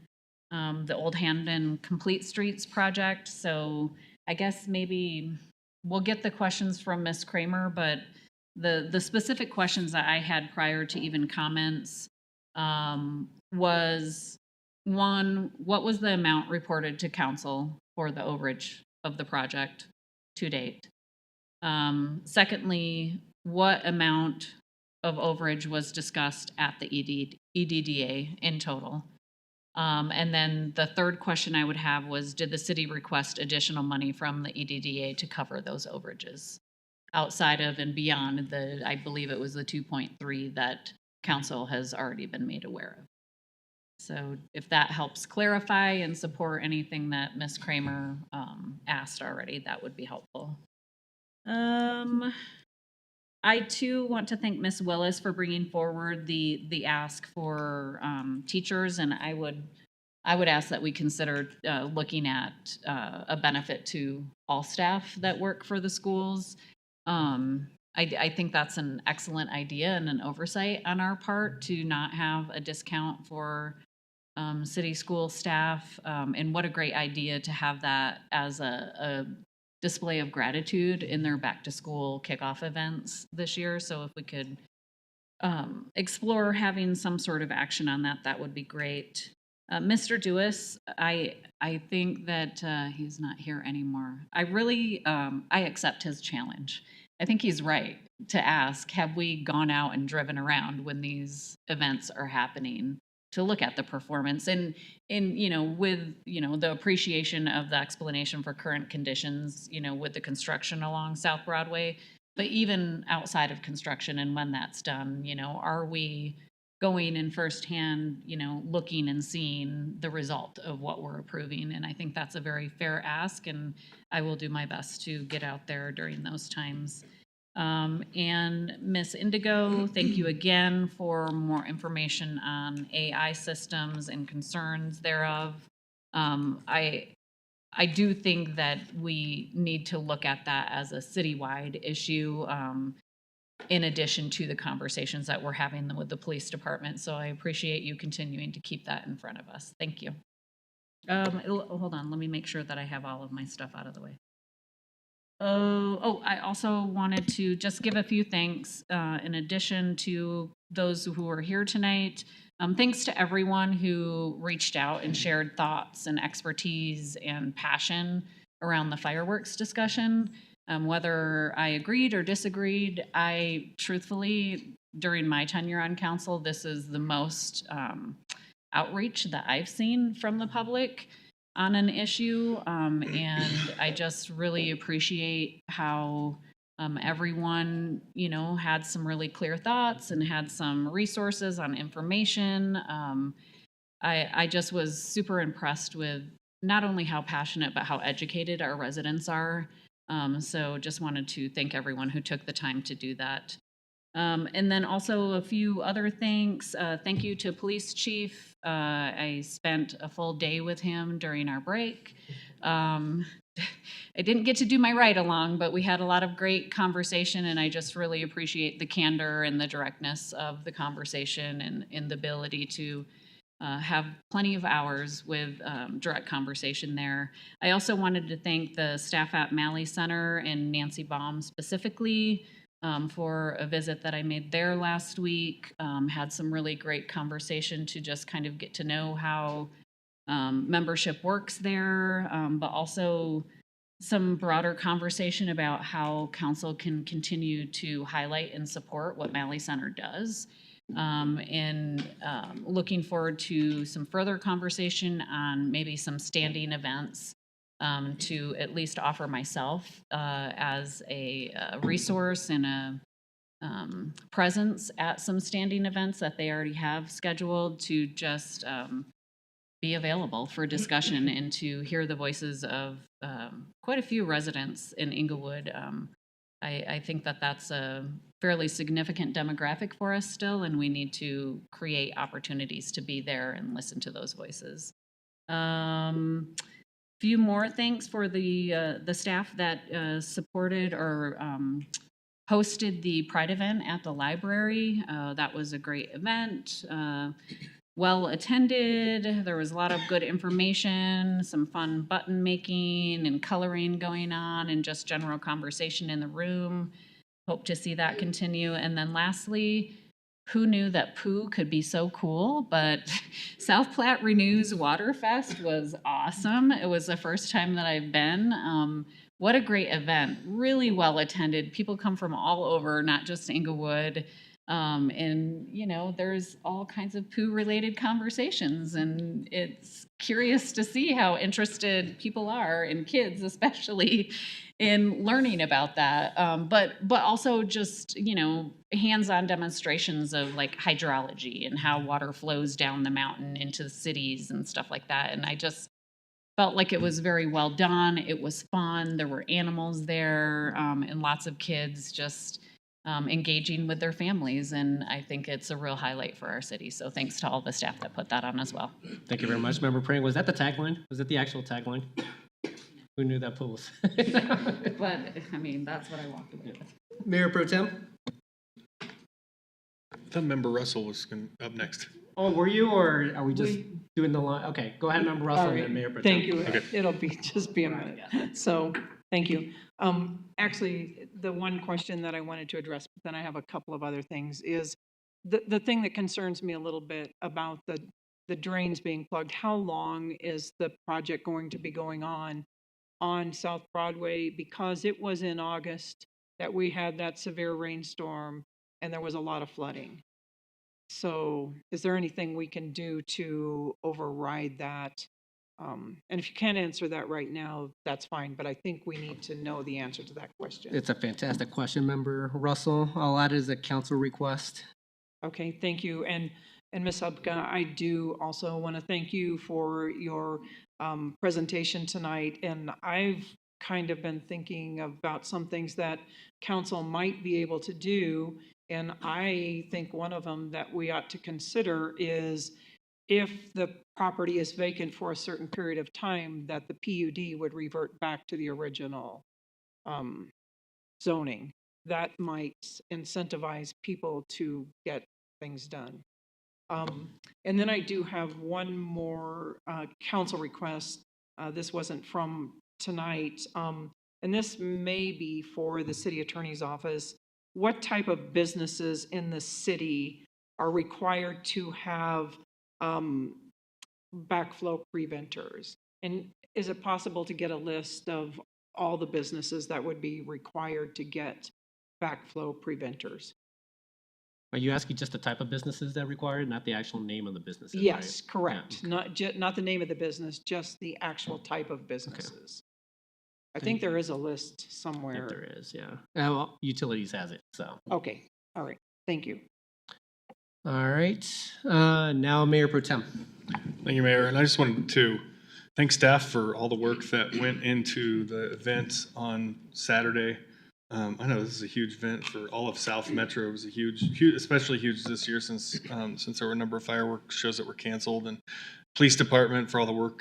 the Old Hamden Complete Streets project. So I guess maybe we'll get the questions from Ms. Kramer, but the specific questions that I had prior to even comments was, one, what was the amount reported to council for the overage of the project to date? Secondly, what amount of overage was discussed at the EDDA in total? And then the third question I would have was, did the city request additional money from the EDDA to cover those overages outside of and beyond the, I believe it was the 2.3 that council has already been made aware of? So if that helps clarify and support anything that Ms. Kramer asked already, that would be helpful. I too want to thank Ms. Willis for bringing forward the ask for teachers, and I would ask that we consider looking at a benefit to all staff that work for the schools. I think that's an excellent idea and an oversight on our part to not have a discount for city school staff, and what a great idea to have that as a display of gratitude in their back to school kickoff events this year. So if we could explore having some sort of action on that, that would be great. Mr. Dewis, I think that he's not here anymore. I really, I accept his challenge. I think he's right to ask, have we gone out and driven around when these events are happening to look at the performance and with the appreciation of the explanation for current conditions, with the construction along South Broadway, but even outside of construction and when that's done, are we going in firsthand, looking and seeing the result of what we're approving? And I think that's a very fair ask, and I will do my best to get out there during those times. And Ms. Indigo, thank you again for more information on AI systems and concerns thereof. I do think that we need to look at that as a citywide issue, in addition to the conversations that we're having with the police department. So I appreciate you continuing to keep that in front of us. Thank you. Hold on, let me make sure that I have all of my stuff out of the way. I also wanted to just give a few thanks in addition to those who are here tonight. Thanks to everyone who reached out and shared thoughts and expertise and passion around the fireworks discussion. Whether I agreed or disagreed, I truthfully, during my tenure on council, this is the most outreach that I've seen from the public on an issue, and I just really appreciate how everyone, had some really clear thoughts and had some resources on information. I just was super impressed with not only how passionate, but how educated our residents are. So just wanted to thank everyone who took the time to do that. And then also a few other thanks. Thank you to Police Chief. I spent a full day with him during our break. I didn't get to do my ride along, but we had a lot of great conversation, and I just really appreciate the candor and the directness of the conversation and the ability to have plenty of hours with direct conversation there. I also wanted to thank the staff at Malley Center and Nancy Baum specifically for a visit that I made there last week. Had some really great conversation to just kind of get to know how membership works there, but also some broader conversation about how council can continue to highlight and support what Malley Center does. And looking forward to some further conversation on maybe some standing events to at least offer myself as a resource and a presence at some standing events that they already have scheduled, to just be available for discussion and to hear the voices of quite a few residents in Englewood. I think that that's a fairly significant demographic for us still, and we need to create opportunities to be there and listen to those voices. Few more thanks for the staff that supported or hosted the Pride event at the library. That was a great event. Well attended. There was a lot of good information, some fun button making and coloring going on, and just general conversation in the room. hope to see that continue. And then lastly, who knew that poo could be so cool? But South Platte Renews Waterfest was awesome. It was the first time that I've been. What a great event. Really well attended. People come from all over, not just Englewood. And, you know, there's all kinds of poo related conversations, and it's curious to see how interested people are, and kids especially, in learning about that. But also just, you know, hands-on demonstrations of like hydrology and how water flows down the mountain into the cities and stuff like that. And I just felt like it was very well done. It was fun. There were animals there, and lots of kids just engaging with their families. And I think it's a real highlight for our city. So thanks to all the staff that put that on as well. Thank you very much, Member Prang. Was that the tagline? Was it the actual tagline? Who knew that pool was? But I mean, that's what I walked away with. Mayor Pro Tem? I thought Member Russell was up next. Oh, were you, or are we just doing the line? Okay, go ahead, Member Russell, All and right. then Mayor Pro Tem. Thank you. Okay. It'll just be a minute. So, thank you. Actually, the one question that I wanted to address, but then I have a couple of other things, is the thing that concerns me a little bit about the drains being plugged. How long is the project going to be going on South Broadway? Because it was in August that we had that severe rainstorm and there was a lot of flooding. So is there anything we can do to override that? And if you can't answer that right now, that's fine, but I think we need to know the answer to that question. It's a fantastic question, Member Russell. I'll add it as a council request. Okay, thank you. And Ms. Hubka, I do also want to thank you for your presentation tonight. And I've kind of been thinking about some things that council might be able to do. And I think one of them that we ought to consider is, if the property is vacant for a certain period of time, that the PUD would revert back to the original zoning. That might incentivize people to get things done. And then I do have one more council request. This wasn't from tonight, and this may be for the city attorney's office. What type of businesses in the city are required to have backflow preventers? And is it possible to get a list of all the businesses that would be required to get backflow preventers? Are you asking just the type of businesses that are required, not the actual name of the businesses? Yes, right? correct. Yeah. Not the name of the business, just the actual type of businesses. I think there is a list somewhere. I think there is, yeah. Well, Utilities has it, so. Okay, all right, thank you. All right, now Mayor Pro Tem. Thank you, Mayor. And I just wanted to thank staff for all the work that went into the event on Saturday. I know this is a huge event for all of South Metro. It was a huge, especially huge this year since there were a number of fireworks shows that were canceled, and police department for all the work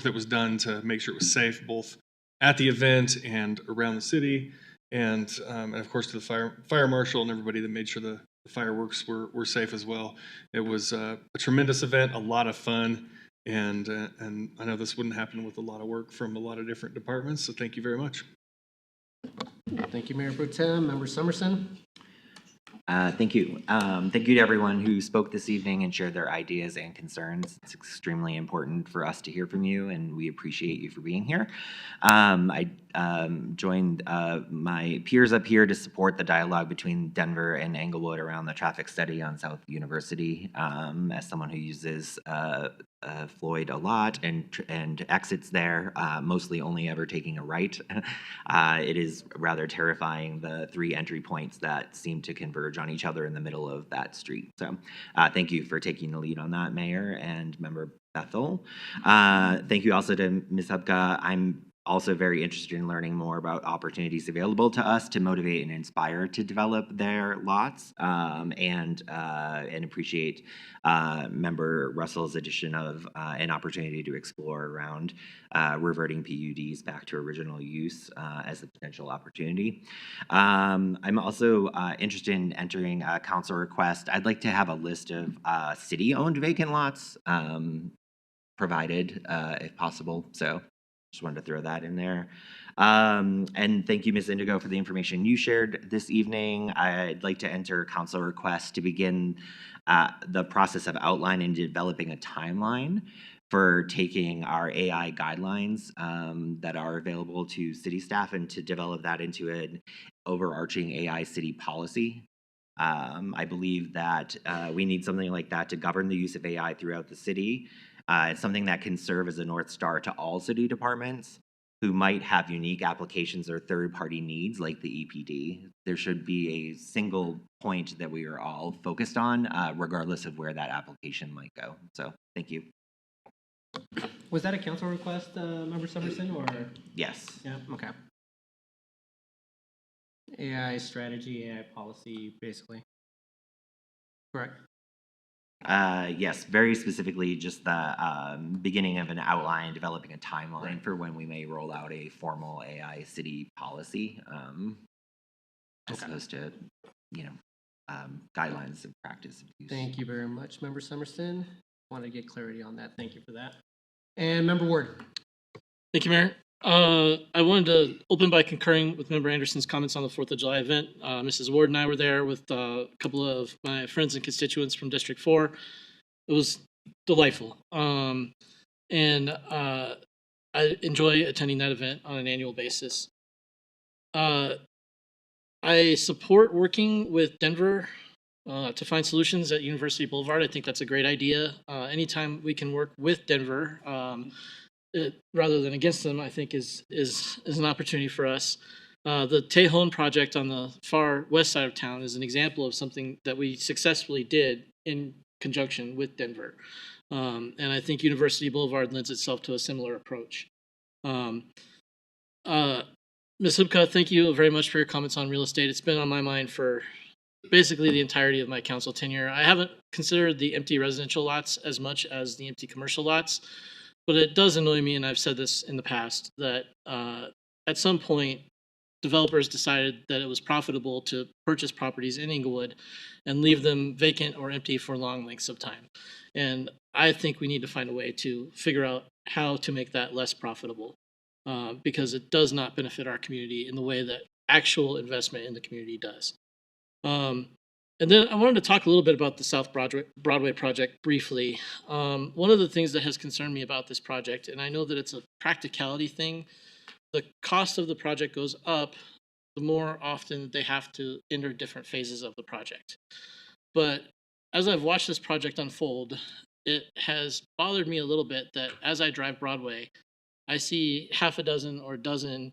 that was done to make sure it was safe, both at the event and around the city, and of course to the fire marshal and everybody that made sure the fireworks were safe as well. It was a tremendous event, a lot of fun, and I know this wouldn't happen with a lot of work from a lot of different departments. So thank you very much. Thank you, Mayor Pro Tem. Member Summerson. Thank you. Thank you to everyone who spoke this evening and shared their ideas and concerns. It's extremely important for us to hear from you, and we appreciate you for being here. I joined my peers up here to support the dialogue between Denver and Englewood around the traffic study on South University. As someone who uses Floyd a lot and exits there, mostly only ever taking a right, it is rather terrifying, the three entry points that seem to converge on each other in the middle of that street. So thank you for taking the lead on that, Mayor and Member Bethel. Thank you also to Ms. Hubka. I'm also very interested in learning more about opportunities available to us to motivate and inspire to develop their lots, and appreciate Member Russell's addition of an opportunity to explore around reverting PUDs back to original use as a potential opportunity. I'm also interested in entering a council request. I'd like to have a list of city-owned vacant lots provided, if possible. So Just wanted to throw that in there. And thank you, Ms. Indigo, for the information you shared this evening. I'd like to enter council request to begin the process of outlining and developing a timeline for taking our AI guidelines that are available to city staff and to develop that into an overarching AI city policy. I believe that we need something like that to govern the use of AI throughout the city. It's something that can serve as a North Star to all city departments who might have unique applications or third-party needs like the EPD. There should be a single point that we are all focused on, regardless of where that application might go. So, thank you. Was that a council request, Member Summerson, or? Yes. Yeah, okay. AI strategy, AI policy, basically. Correct. Yes, very specifically just the beginning of an outline, developing a timeline for when we may roll out a formal AI city policy, as opposed to, guidelines of practice of use. Thank you very much, Member Summerson. Wanted to get clarity on that. Thank you for that. And Member Ward. Thank you, Mayor. I wanted to open by concurring with Member Anderson's comments on the 4th of July event. Mrs. Ward and I were there with a couple of my friends and constituents from District 4. It was delightful. And I enjoy attending that event on an annual basis. I support working with Denver to find solutions at University Boulevard. I think that's a great idea. Anytime we can work with Denver, rather than against them, I think is an opportunity for us. The Tejon project on the far west side of town is an example of something that we successfully did in conjunction with Denver. And I think University Boulevard lends itself to a similar approach. Ms. Hubka, thank you very much for your comments on real estate. It's been on my mind for basically the entirety of my council tenure. I haven't considered the empty residential lots as much as the empty commercial lots. But it does annoy me, and I've said this in the past, that at some point, developers decided that it was profitable to purchase properties in Englewood and leave them vacant or empty for long lengths of time. And I think we need to find a way to figure out how to make that less profitable, because it does not benefit our community in the way that actual investment in the community does. And then I wanted to talk a little bit about the South Broadway project briefly. One of the things that has concerned me about this project, and I know that it's a practicality thing, the cost of the project goes up the more often they have to enter different phases of the project. But as I've watched this project unfold, it has bothered me a little bit that as I drive Broadway, I see half a dozen or a dozen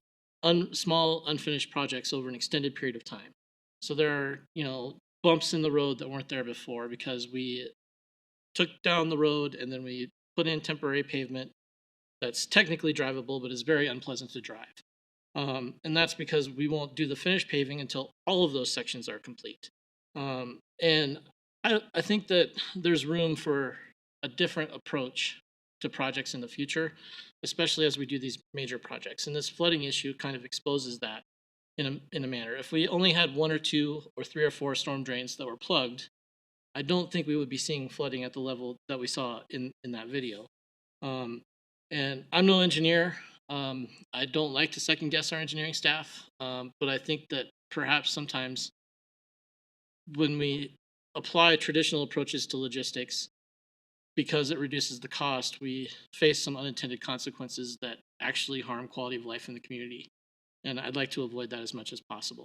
small unfinished projects over an extended period of time. So there are, bumps in the road that weren't there before because we took down the road and then we put in temporary pavement that's technically drivable, but is very unpleasant to drive. And that's because we won't do the finished paving until all of those sections are complete. And I think that there's room for a different approach to projects in the future, especially as we do these major projects. And this flooding issue kind of exposes that in a manner. If we only had 1 or 2 or 3 or 4 storm drains that were plugged, I don't think we would be seeing flooding at the level that we saw in that video. And I'm no engineer. I don't like to second guess our engineering staff, but I think that perhaps sometimes when we apply traditional approaches to logistics, because it reduces the cost, we face some unintended consequences that actually harm quality of life in the community. And I'd like to avoid that as much as possible.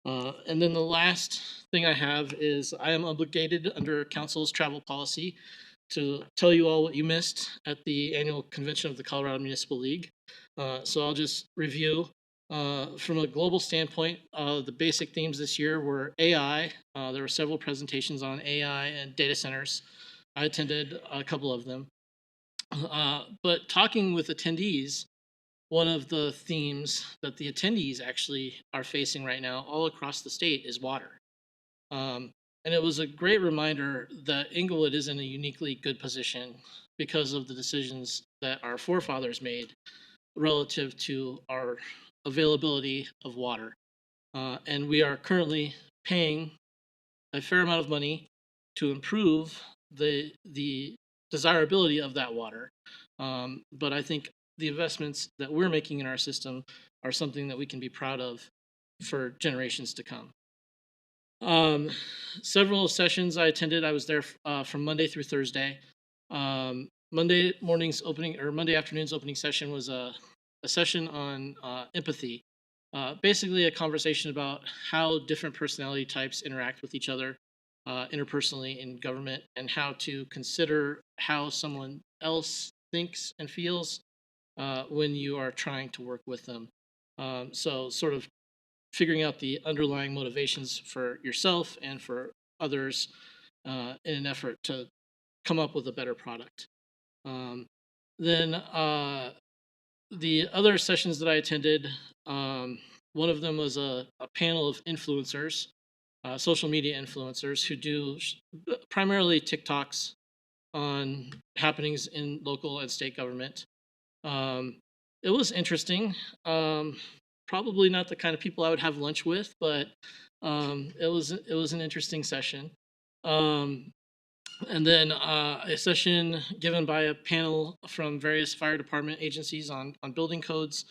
And then the last thing I have is I am obligated under council's travel policy to tell you all what you missed at the annual convention of the Colorado Municipal League. So I'll just review. From a global standpoint, the basic themes this year were AI. There were several presentations on AI and data centers. I attended a couple of them. But talking with attendees, one of the themes that the attendees actually are facing right now all across the state is water. And it was a great reminder that Englewood is in a uniquely good position because of the decisions that our forefathers made relative to our availability of water. And we are currently paying a fair amount of money to improve the desirability of that water. But I think the investments that we're making in our system are something that we can be proud of for generations to come. Several sessions I attended. I was there from Monday through Thursday. Monday afternoon's opening session was a session on empathy. Basically a conversation about how different personality types interact with each other interpersonally in government, and how to consider how someone else thinks and feels when you are trying to work with them. So sort of figuring out the underlying motivations for yourself and for others in an effort to come up with a better product. Then the other sessions that I attended, one of them was a panel of influencers, social media influencers who do primarily TikToks on happenings in local and state government. It was interesting. Probably not the kind of people I would have lunch with, but it was an interesting session. And then a session given by a panel from various fire department agencies on building codes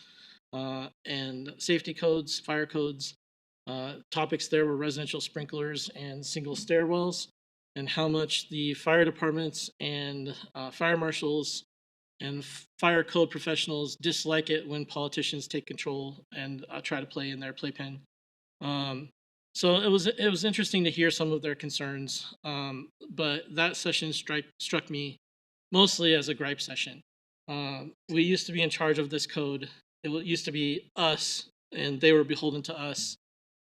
and safety codes, fire codes. Topics there were residential sprinklers and single stairwells, and how much the fire departments and fire marshals and fire code professionals dislike it when politicians take control and try to play in their playpen. So it was interesting to hear some of their concerns, but that session struck me mostly as a gripe session. We used to be in charge of this code. It used to be us, and they were beholden to us.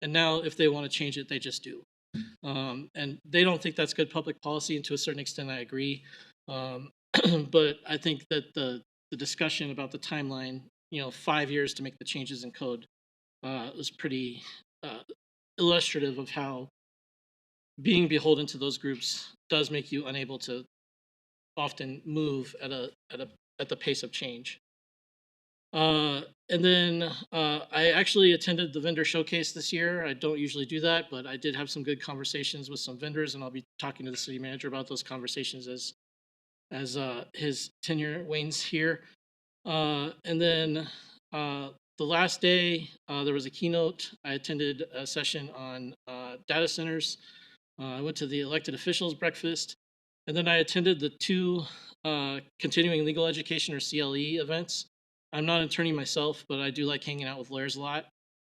And now, if they want to change it, they just do. And they don't think that's good public policy, and to a certain extent, I agree. But I think that the discussion about the timeline, 5 years to make the changes in code, was pretty illustrative of how being beholden to those groups does make you unable to often move at the pace of change. And then I actually attended the vendor showcase this year. I don't usually do that, but I did have some good conversations with some vendors, and I'll be talking to the city manager about those conversations as his tenure wanes here. And then the last day, there was a keynote. I attended a session on data centers. I went to the elected officials breakfast, and then I attended the 2 continuing legal education, or CLE, events. I'm not an attorney myself, but I do like hanging out with lawyers a lot.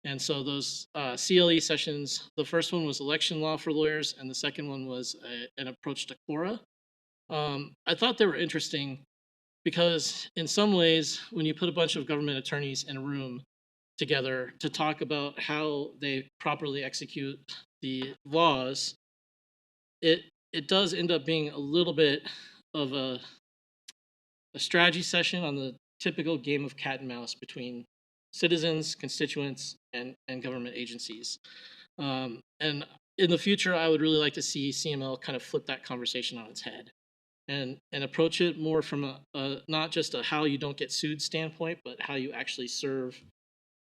And so those CLE sessions, the first one was election law for lawyers, and the second one was an approach to Quora. I thought they were interesting because in some ways, when you put a bunch of government attorneys in a room together to talk about how they properly execute the laws, it does end up being a little bit of a strategy session on the typical game of cat and mouse between citizens, constituents, and government agencies. And in the future, I would really like to see CML kind of flip that conversation on its head and approach it more from not just a how you don't get sued standpoint, but how you actually serve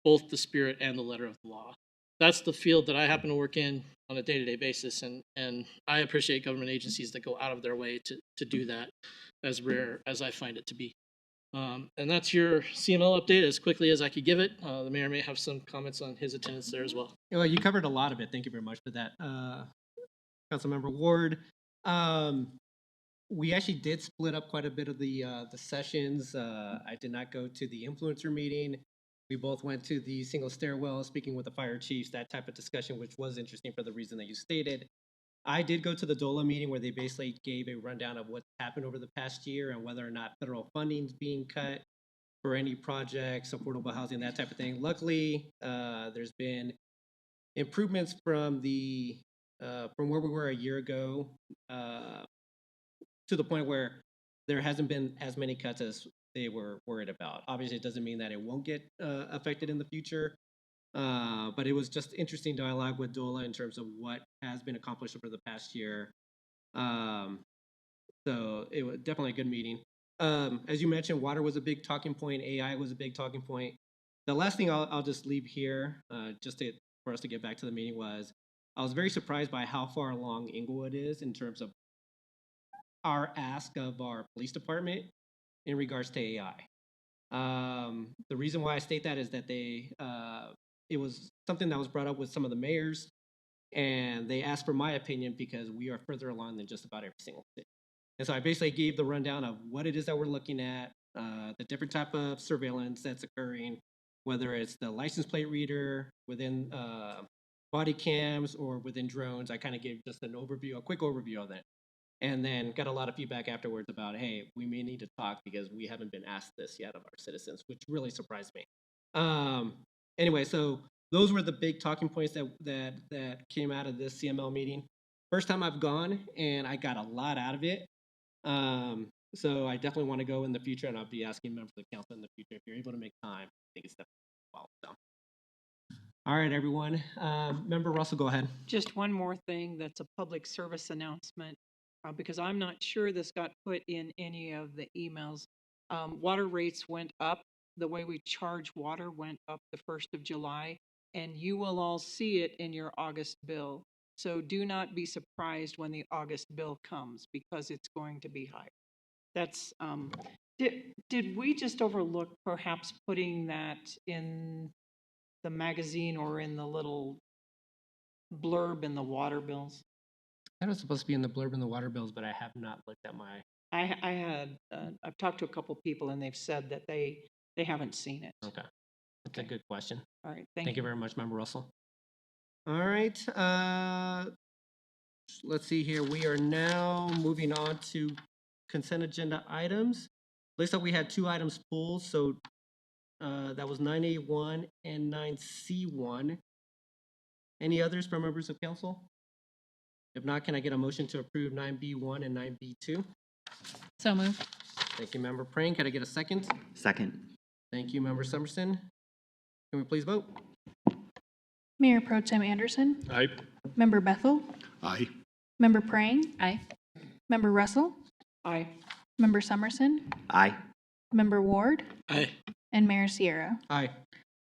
both the spirit and the letter of the law. That's the field that I happen to work in on a day-to-day basis, and I appreciate government agencies that go out of their way to do that, as rare as I find it to be. And that's your CML update as quickly as I could give it. The mayor may have some comments on his attendance there as well. Well, you covered a lot of it. Thank you very much for that, Councilmember Ward. We actually did split up quite a bit of the sessions. I did not go to the influencer meeting. We both went to the single stairwell, speaking with the fire chiefs, that type of discussion, which was interesting for the reason that you stated. I did go to the DOLA meeting where they basically gave a rundown of what happened over the past year and whether or not federal funding is being cut for any projects, affordable housing, that type of thing. Luckily, there's been improvements from where we were a year ago to the point where there hasn't been as many cuts as they were worried about. Obviously, it doesn't mean that it won't get affected in the future. But it was just interesting dialogue with DOLA in terms of what has been accomplished over the past year. So it was definitely a good meeting. As you mentioned, water was a big talking point. AI was a big talking point. The last thing I'll just leave here, for us to get back to the meeting, was I was very surprised by how far along Englewood is in terms of our ask of our police department in regards to AI. The reason why I state that is that it was something that was brought up with some of the mayors, and they asked for my opinion because we are further along than just about every single city. And so I basically gave the rundown of what it is that we're looking at, the different type of surveillance that's occurring, whether it's the license plate reader within body cams or within drones. I kind of gave just an overview, a quick overview of that. And then got a lot of feedback afterwards about, hey, we may need to talk because we haven't been asked this yet of our citizens, which really surprised me. Anyway, so those were the big talking points that came out of this CML meeting. First time I've gone, and I got a lot out of it. So I definitely want to go in the future, and I'll be asking members of the council in the future if you're able to make time. I think it's definitely well. So. All right, everyone. Member Russell, go ahead. Just one more thing that's a public service announcement, because I'm not sure this got put in any of the emails. Water rates went up. The way we charge water went up the 1st of July, and you will all see it in your August bill. So do not be surprised when the August bill comes, because it's going to be higher. That's, did we just overlook perhaps putting that in the magazine or in the little blurb in the water bills? That was supposed to be in the blurb in the water bills, but I have not looked at my. I've talked to a couple people, and they've said that they haven't seen it. Okay, that's a good question. All right, thank you very much, Member Russell. All right, let's see here. We are now moving on to consent agenda items. Looks like we had 2 items pulled, so that was 9A1 and 9C1. Any others from members of council? If not, can I get a motion to approve 9B1 and 9B2? So moved. Thank you, Member Prang. Can I get a second? Second. Thank you, Member Summerson. Can we please vote? Mayor Pro Tem Anderson. Aye. Member Bethel. Aye. Member Prang. Aye. Member Russell. Aye. Member Summerson. Aye. Member Ward. Aye. And Mayor Sierra. Aye.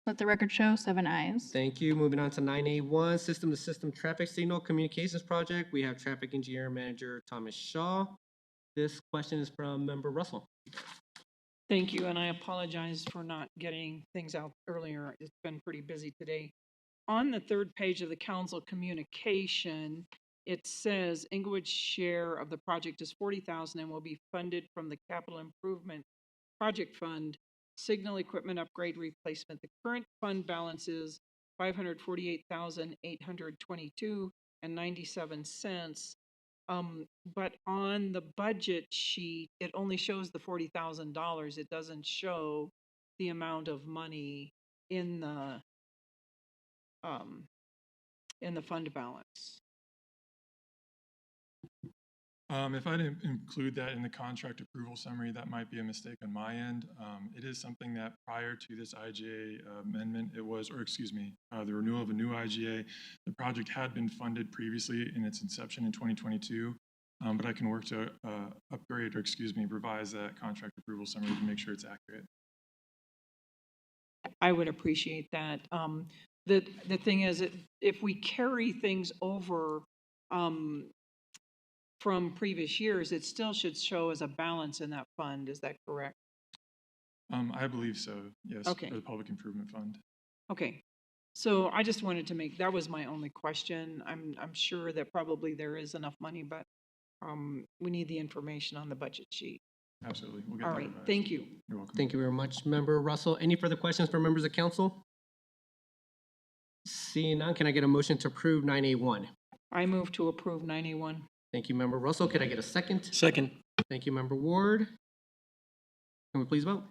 Let the record show 7 ayes. Thank you. Moving on to 9A1, System-to-System Traffic Signal Communications Project. We have Traffic Engineer Manager Thomas Shaw. This question is from Member Russell. Thank you, and I apologize for not getting things out earlier. It's been pretty busy today. On the 3rd page of the council communication, it says Englewood's share of the project is $40,000 and will be funded from the Capital Improvement Project Fund, Signal Equipment Upgrade Replacement. The current fund balance is $548,822.97. But on the budget sheet, it only shows the $40,000. It doesn't show the amount of money in the fund balance. If I didn't include that in the contract approval summary, that might be a mistake on my end. It is something that prior to this IGA amendment, the renewal of a new IGA, the project had been funded previously in its inception in 2022, but I can work to revise that contract approval summary to make sure it's accurate. I would appreciate that. The thing is, if we carry things over from previous years, it still should show as a balance in that fund. Is that correct? I believe so, yes. Okay. For the Public Improvement Fund. Okay. So I just wanted to that was my only question. I'm sure that probably there is enough money, but we need the information on the budget sheet. Absolutely. We'll get All that right. revised. Thank you. You're welcome. Thank you very much, Member Russell. Any further questions for members of council? Seeing none, can I get a motion to approve 9A1? I move to approve 9A1. Thank you, Member Russell. Could I get a second? Second. Thank you, Member Ward. Can we please vote?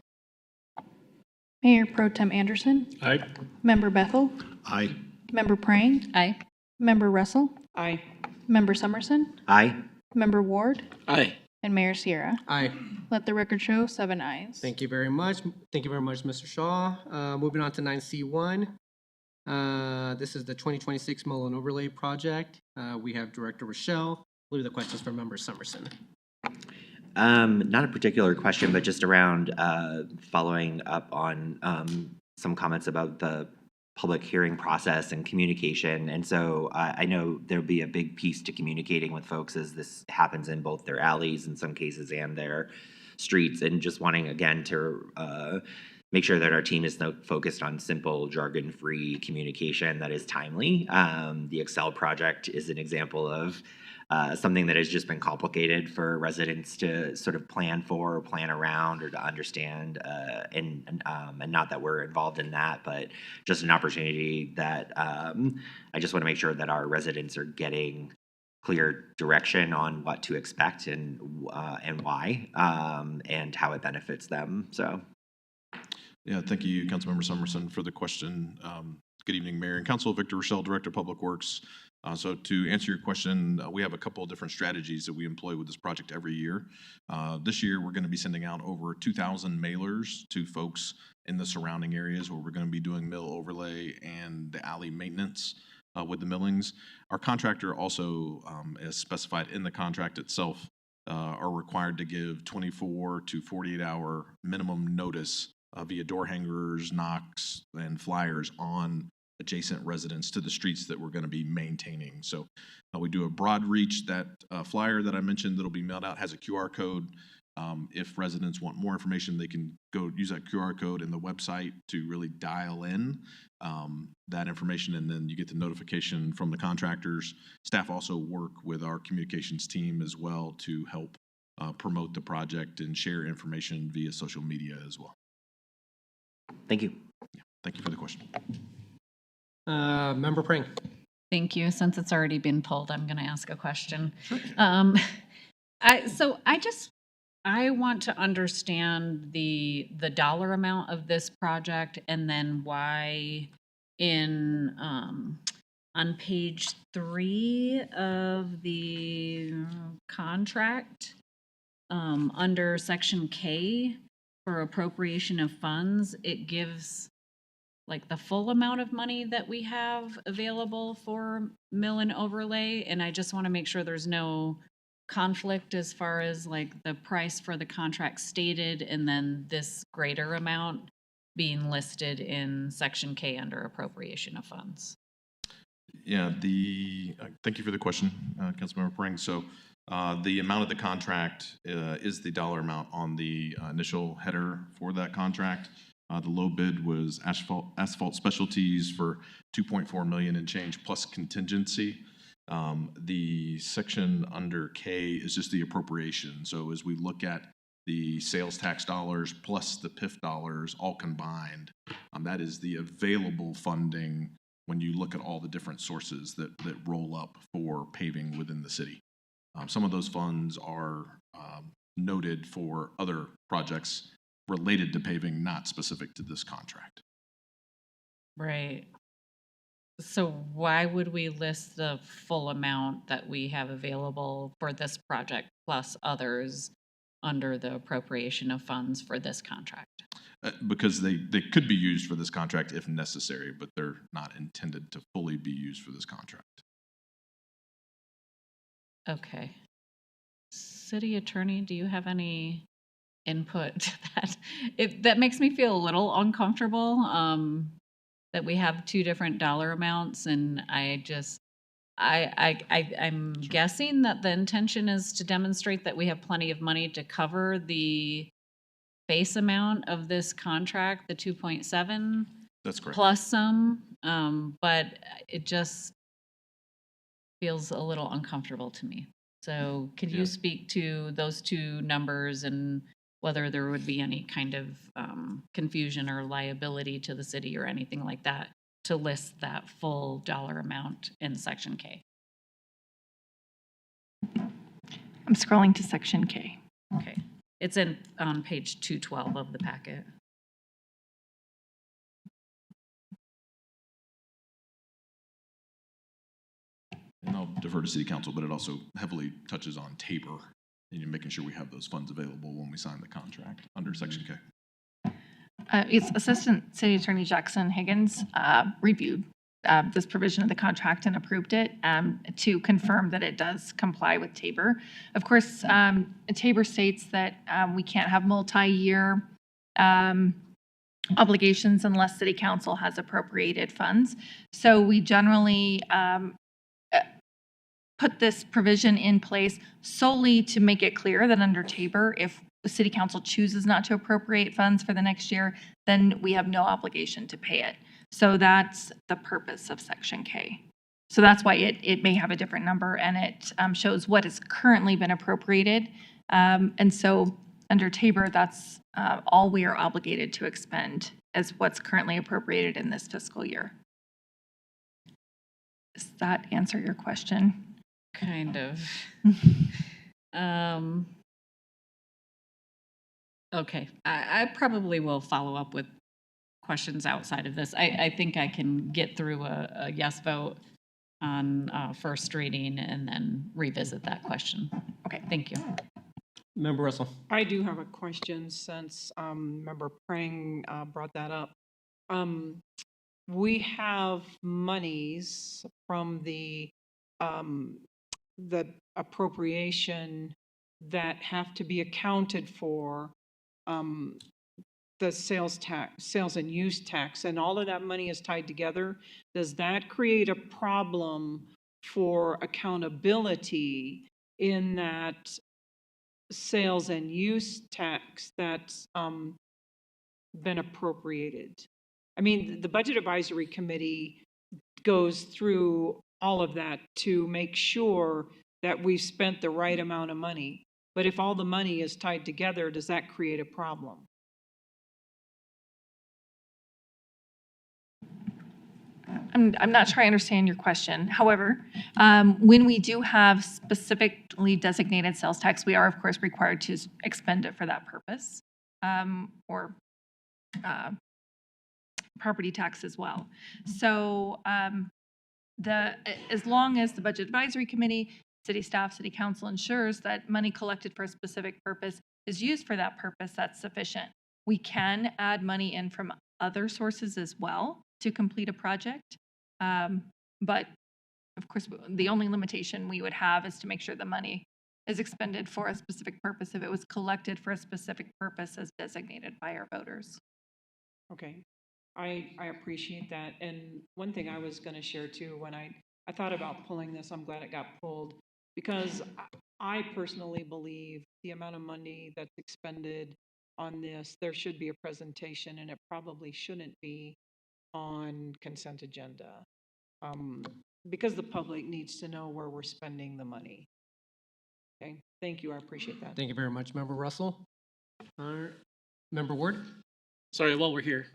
Mayor Pro Tem Anderson. Aye. Member Bethel. Aye. Member Prang. Aye. Member Russell. Aye. Member Summerson. Aye. Member Ward. Aye. And Mayor Sierra. Aye. Let the record show 7 ayes. Thank you very much. Thank you very much, Mr. Shaw. Moving on to 9C1. This is the 2026 Mullen Overlay Project. We have Director Rochelle. I believe the questions from Member Summerson. Not a particular question, but just around following up on some comments about the public hearing process and communication. And so I know there'll be a big piece to communicating with folks as this happens in both their alleys in some cases and their streets, and just wanting again to make sure that our team is focused on simple, jargon-free communication that is timely. The Excel project is an example of something that has just been complicated for residents to sort of plan for, or plan around, or to understand. And not that we're involved in that, but just an opportunity that I just want to make sure that our residents are getting clear direction on what to expect and why, and how it benefits them. So. Yeah, thank you, Councilmember Summerson, for the question. Good evening, Mayor and Council. Victor Rochelle, Director of Public Works. So to answer your question, we have a couple of different strategies that we employ with this project every year. This year, we're going to be sending out over 2,000 mailers to folks in the surrounding areas where we're going to be doing mill overlay and the alley maintenance with the millings. Our contractor also, as specified in the contract itself, are required to give 24 to 48-hour minimum notice via door hangers, knocks, and flyers on adjacent residents to the streets that we're going to be maintaining. So we do a broad reach. That flyer that I mentioned that'll be mailed out has a QR code. If residents want more information, they can go use that QR code in the website to really dial in that information, and then you get the notification from the contractors. Staff also work with our communications team as well to help promote the project and share information via social media as well. Thank you. Yeah, thank you for the question. Member Pring. Thank you. Since it's already been pulled, I'm going to ask a question. Sure. I want to understand the dollar amount of this project, and then why on page 3 of the contract, under section K for appropriation of funds, it gives like the full amount of money that we have available for mill and overlay. And I just want to make sure there's no conflict as far as like the price for the contract stated and then this greater amount being listed in section K under appropriation of funds. Yeah, thank you for the question, Councilmember Pring. So the amount of the contract is the dollar amount on the initial header for that contract. The low bid was asphalt specialties for $2.4 million and change plus contingency. The section under K is just the appropriation. So as we look at the sales tax dollars plus the PIF dollars all combined, that is the available funding when you look at all the different sources that roll up for paving within the city. Some of those funds are noted for other projects related to paving, not specific to this contract. Right. So why would we list the full amount that we have available for this project plus others under the appropriation of funds for this contract? Because they could be used for this contract if necessary, but they're not intended to fully be used for this contract. Okay. City Attorney, do you have any input to that? That makes me feel a little uncomfortable that we have two different dollar amounts, and I'm guessing that the intention is to demonstrate that we have plenty of money to cover the base amount of this contract, the 2.7. That's correct. Plus some, but it just feels a little uncomfortable to me. So could you speak to those two numbers and whether there would be any kind of confusion or liability to the city or anything like that to list that full dollar amount in section K? I'm scrolling to section K. Okay. It's on page 212 of the packet. And I'll defer to City Council, but it also heavily touches on Tabor and making sure we have those funds available when we sign the contract under Section K. It's Assistant City Attorney Jackson Higgins reviewed this provision of the contract and approved it to confirm that it does comply with Tabor. Of course, Tabor states that we can't have multi-year obligations unless City Council has appropriated funds. So we generally put this provision in place solely to make it clear that under Tabor, if the city council chooses not to appropriate funds for the next year, then we have no obligation to pay it. So that's the purpose of Section K. So that's why it may have a different number, and it shows what has currently been appropriated. And so under Tabor, that's all we are obligated to expend as what's currently appropriated in this fiscal year. Does that answer your question? Kind of. Okay, I probably will follow up with questions outside of this. I think I can get through a yes vote on first reading and then revisit that question. Okay, thank you. Member Russell. I do have a question since Member Prang brought that up. We have monies from the appropriation that have to be accounted for, the sales and use tax, and all of that money is tied together. Does that create a problem for accountability in that sales and use tax that's been appropriated? I mean, the Budget Advisory Committee goes through all of that to make sure that we've spent the right amount of money. But if all the money is tied together, does that create a problem? I'm not sure I understand your question. However, when we do have specifically designated sales tax, we are of course required to expend it for that purpose, or property tax as well. So as long as the Budget Advisory Committee, city staff, city council ensures that money collected for a specific purpose is used for that purpose, that's sufficient. We can add money in from other sources as well to complete a project. But of course, the only limitation we would have is to make sure the money is expended for a specific purpose if it was collected for a specific purpose as designated by our voters. Okay, I appreciate that. And one thing I was going to share too, when I thought about pulling this, I'm glad it got pulled, because I personally believe the amount of money that's expended on this, there should be a presentation, and it probably shouldn't be on consent agenda, because the public needs to know where we're spending the money. Okay, thank you, I appreciate that. Thank you very much, Member Russell. Member Ward. Sorry, while we're here.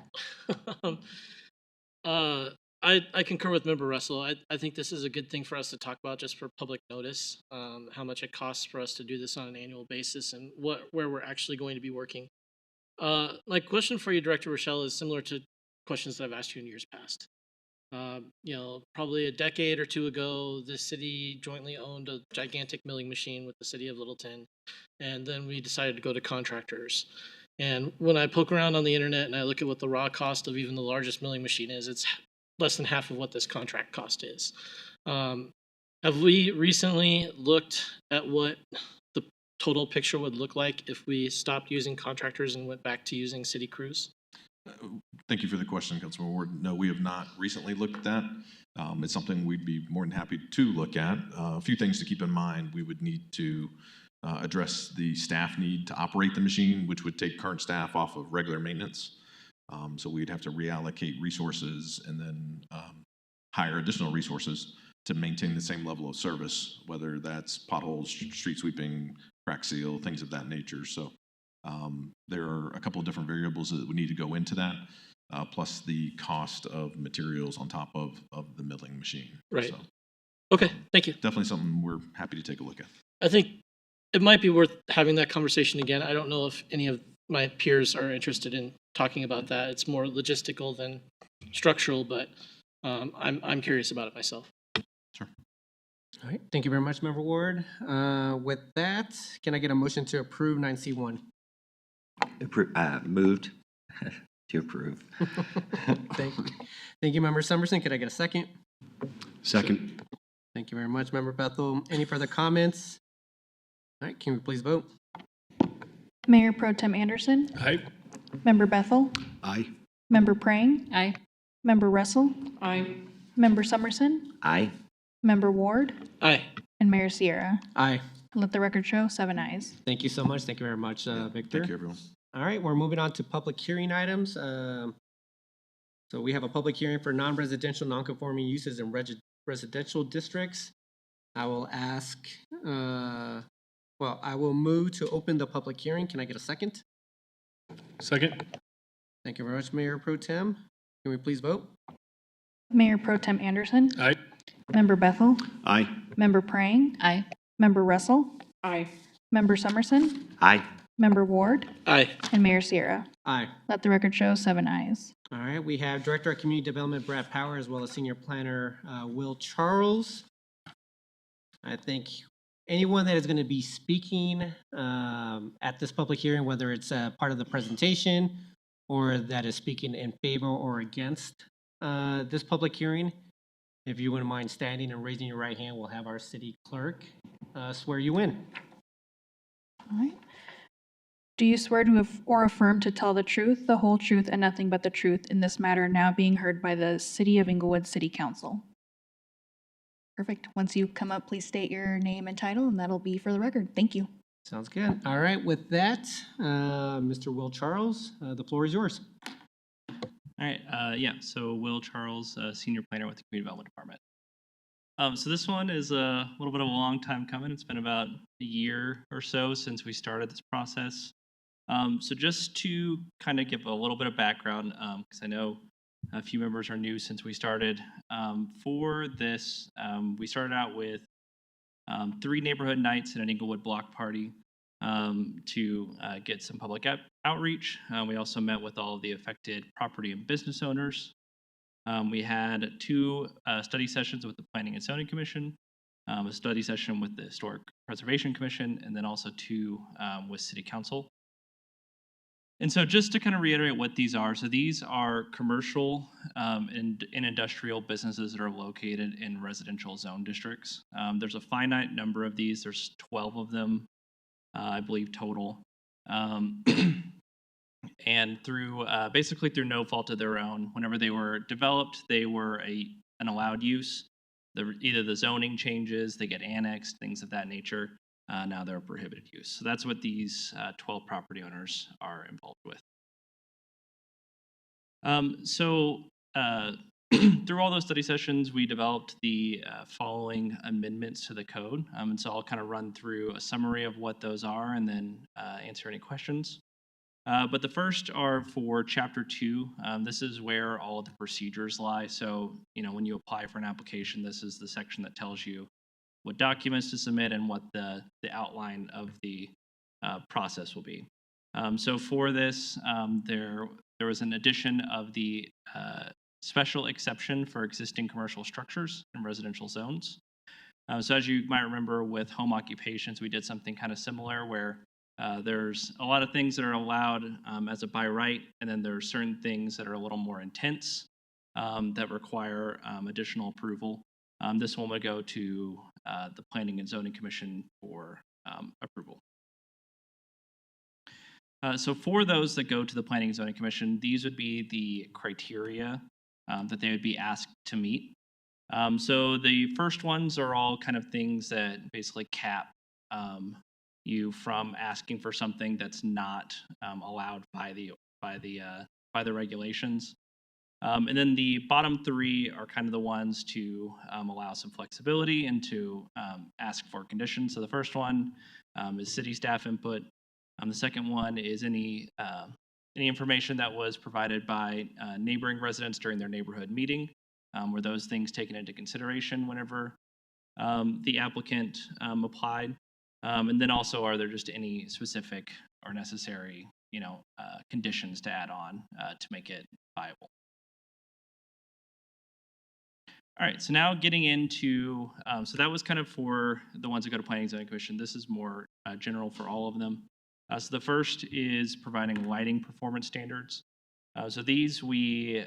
I concur with Member Russell. I think this is a good thing for us to talk about just for public notice, how much it costs for us to do this on an annual basis and where we're actually going to be working. My question for you, Director Rochelle, is similar to questions that I've asked you in years past. Probably a decade or two ago, the city jointly owned a gigantic milling machine with the city of Littleton, and then we decided to go to contractors. And when I poke around on the internet and I look at what the raw cost of even the largest milling machine is, it's less than half of what this contract cost is. Have we recently looked at what the total picture would look like if we stopped using contractors and went back to using city crews? Thank you for the question, Councilman Ward. No, we have not recently looked at that. It's something we'd be more than happy to look at. A few things to keep in mind. We would need to address the staff need to operate the machine, which would take current staff off of regular maintenance. So we'd have to reallocate resources and then hire additional resources to maintain the same level of service, whether that's potholes, street sweeping, crack seal, things of that nature. So there are a couple of different variables that would need to go into that, plus the cost of materials on top of the milling machine. Right. So, okay, thank you. Definitely something we're happy to take a look at. I think it might be worth having that conversation again. I don't know if any of my peers are interested in talking about that. It's more logistical than structural, but I'm curious about it myself. Sure. All right, thank you very much, Member Ward. With that, can I get a motion to approve 9C1? Moved to approve. Thank you, Member Summerson. Could I get a second? Second. Thank you very much, Member Bethel. Any further comments? All right, can we please vote? Mayor Pro Tem Anderson. Aye. Member Bethel. Aye. Member Prang. Aye. Member Russell. Aye. Member Summerson. Aye. Member Ward. Aye. And Mayor Sierra. Aye. Let the record show 7 ayes. Thank you so much. Thank you very much, Victor. Thank you, everyone. All right, we're moving on to public hearing items. So we have a public hearing for non-residential, non-conforming uses in residential districts. I will ask, I will move to open the public hearing. Can I get a second? Second. Thank you very much, Mayor Pro Tem. Can we please vote? Mayor Pro Tem Anderson. Aye. Member Bethel. Aye. Member Prang. Aye. Member Russell. Aye. Member Summerson. Aye. Member Ward. Aye. And Mayor Sierra. Aye. Let the record show 7 ayes. All right, we have Director of Community Development Brad Power, as well as Senior Planner Will Charles. I think anyone that is going to be speaking at this public hearing, whether it's part of the presentation or that is speaking in favor or against this public hearing, if you wouldn't mind standing and raising your right hand, we'll have our city clerk swear you in. All right. Do you swear to or affirm to tell the truth, the whole truth, and nothing but the truth in this matter now being heard by the City of Englewood City Council? Perfect. Once you come up, please state your name and title, and that'll be for the record. Thank you. Sounds good. All right, with that, Mr. Will Charles, the floor is yours. All right, so Will Charles, Senior Planner with the Community Development Department. So this one is a little bit of a long time coming. It's been about a year or so since we started this process. So just to kind of give a little bit of background, because I know a few members are new since we started. For this, we started out with 3 neighborhood nights and an Englewood block party to get some public outreach. We also met with all of the affected property and business owners. We had 2 study sessions with the Planning and Zoning Commission, a study session with the Historic Preservation Commission, and then also 2 with City Council. And so just to kind of reiterate what these are, so these are commercial and industrial businesses that are located in residential zone districts. There's a finite number of these. There's 12 of them, I believe, total. And through basically through no fault of their own, whenever they were developed, they were an allowed use. Either the zoning changes, they get annexed, things of that nature. Now they're a prohibited use. So that's what these 12 property owners are involved with. Through all those study sessions, we developed the following amendments to the code. And so I'll kind of run through a summary of what those are and then answer any questions. But the first are for Chapter 2. This is where all of the procedures lie. So, when you apply for an application, this is the section that tells you what documents to submit and what the outline of the process will be. So for this, there was an addition of the special exception for existing commercial structures in residential zones. So as you might remember with home occupations, we did something kind of similar where there's a lot of things that are allowed as a by right, and then there are certain things that are a little more intense that require additional approval. This one would go to the Planning and Zoning Commission for approval. So for those that go to the Planning and Zoning Commission, these would be the criteria that they would be asked to meet. So the first ones are all kind of things that basically cap you from asking for something that's not allowed by the regulations. And then the bottom 3 are kind of the ones to allow some flexibility and to ask for conditions. So the first one is city staff input. The second one is any information that was provided by neighboring residents during their neighborhood meeting. Were those things taken into consideration whenever the applicant applied? And then also, are there just any specific or necessary, conditions to add on to make it viable? All right, so now getting into, so that was kind of for the ones that go to Planning and Zoning Commission. This is more general for all of them. So the first is providing lighting performance standards. So these we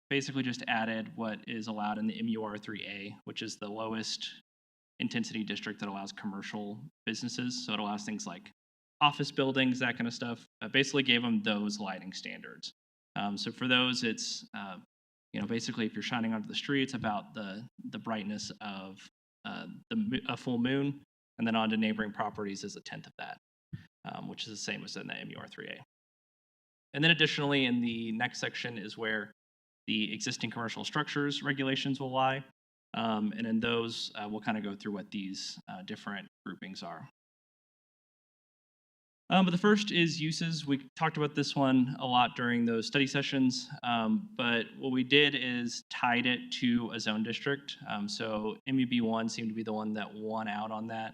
basically just added what is allowed in the MUR3A, which is the lowest intensity district that allows commercial businesses. So it allows things like office buildings, that kind of stuff. Basically gave them those lighting standards. So for those, it's basically if you're shining onto the street, it's about the brightness of a full moon. And then onto neighboring properties is 1/10 of that, which is the same as in the MUR3A. And then additionally, in the next section is where the existing commercial structures regulations will lie. And in those, we'll kind of go through what these different groupings are. But the first is uses. We talked about this one a lot during those study sessions, but what we did is tied it to a zone district. So MUB1 seemed to be the one that won out on that,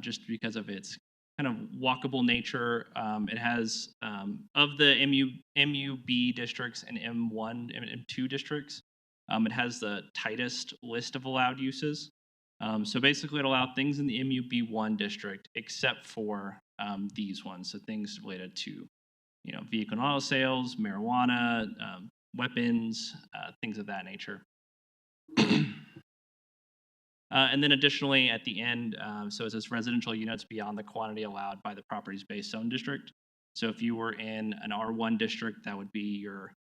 just because of its kind of walkable nature. It has, of the MUB districts and M1 and M2 districts, it has the tightest list of allowed uses. So basically it allowed things in the MUB1 district except for these ones. So things related to, vehicle and auto sales, marijuana, weapons, things of that nature. And then additionally at the end, so it says residential units beyond the quantity allowed by the property's base zone district. So if you were in an R1 district, that would be your,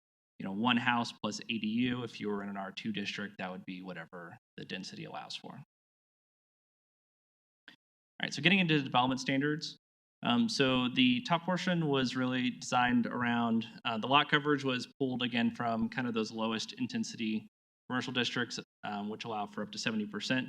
one house plus ADU. If you were in an R2 district, that would be whatever the density allows for. All right, so getting into development standards. So the top portion was really designed around, the lot coverage was pulled again from kind of those lowest intensity commercial districts, which allow for up to 70%.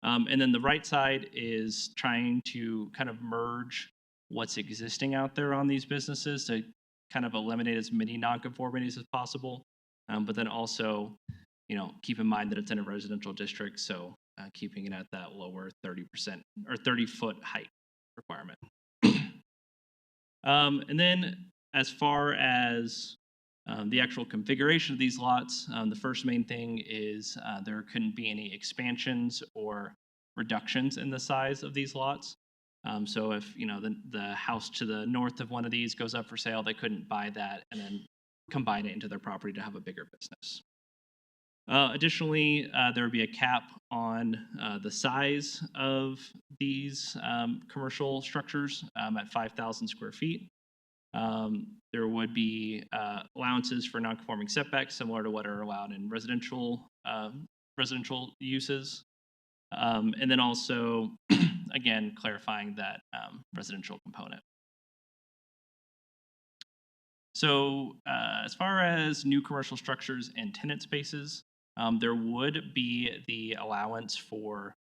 And then the right side is trying to kind of merge what's existing out there on these businesses to kind of eliminate as many nonconformities as possible. But then also, keep in mind that it's in a residential district, so keeping it at that lower 30% or 30-foot height requirement. And then as far as the actual configuration of these lots, the first main thing is there couldn't be any expansions or reductions in the size of these lots. So if the house to the north of one of these goes up for sale, they couldn't buy that and then combine it into their property to have a bigger business. Additionally, there would be a cap on the size of these commercial structures at 5,000 square feet. There would be allowances for non-conforming setbacks similar to what are allowed in residential uses. And then also, again, clarifying that residential component. So as far as new commercial structures and tenant spaces, there would be the allowance for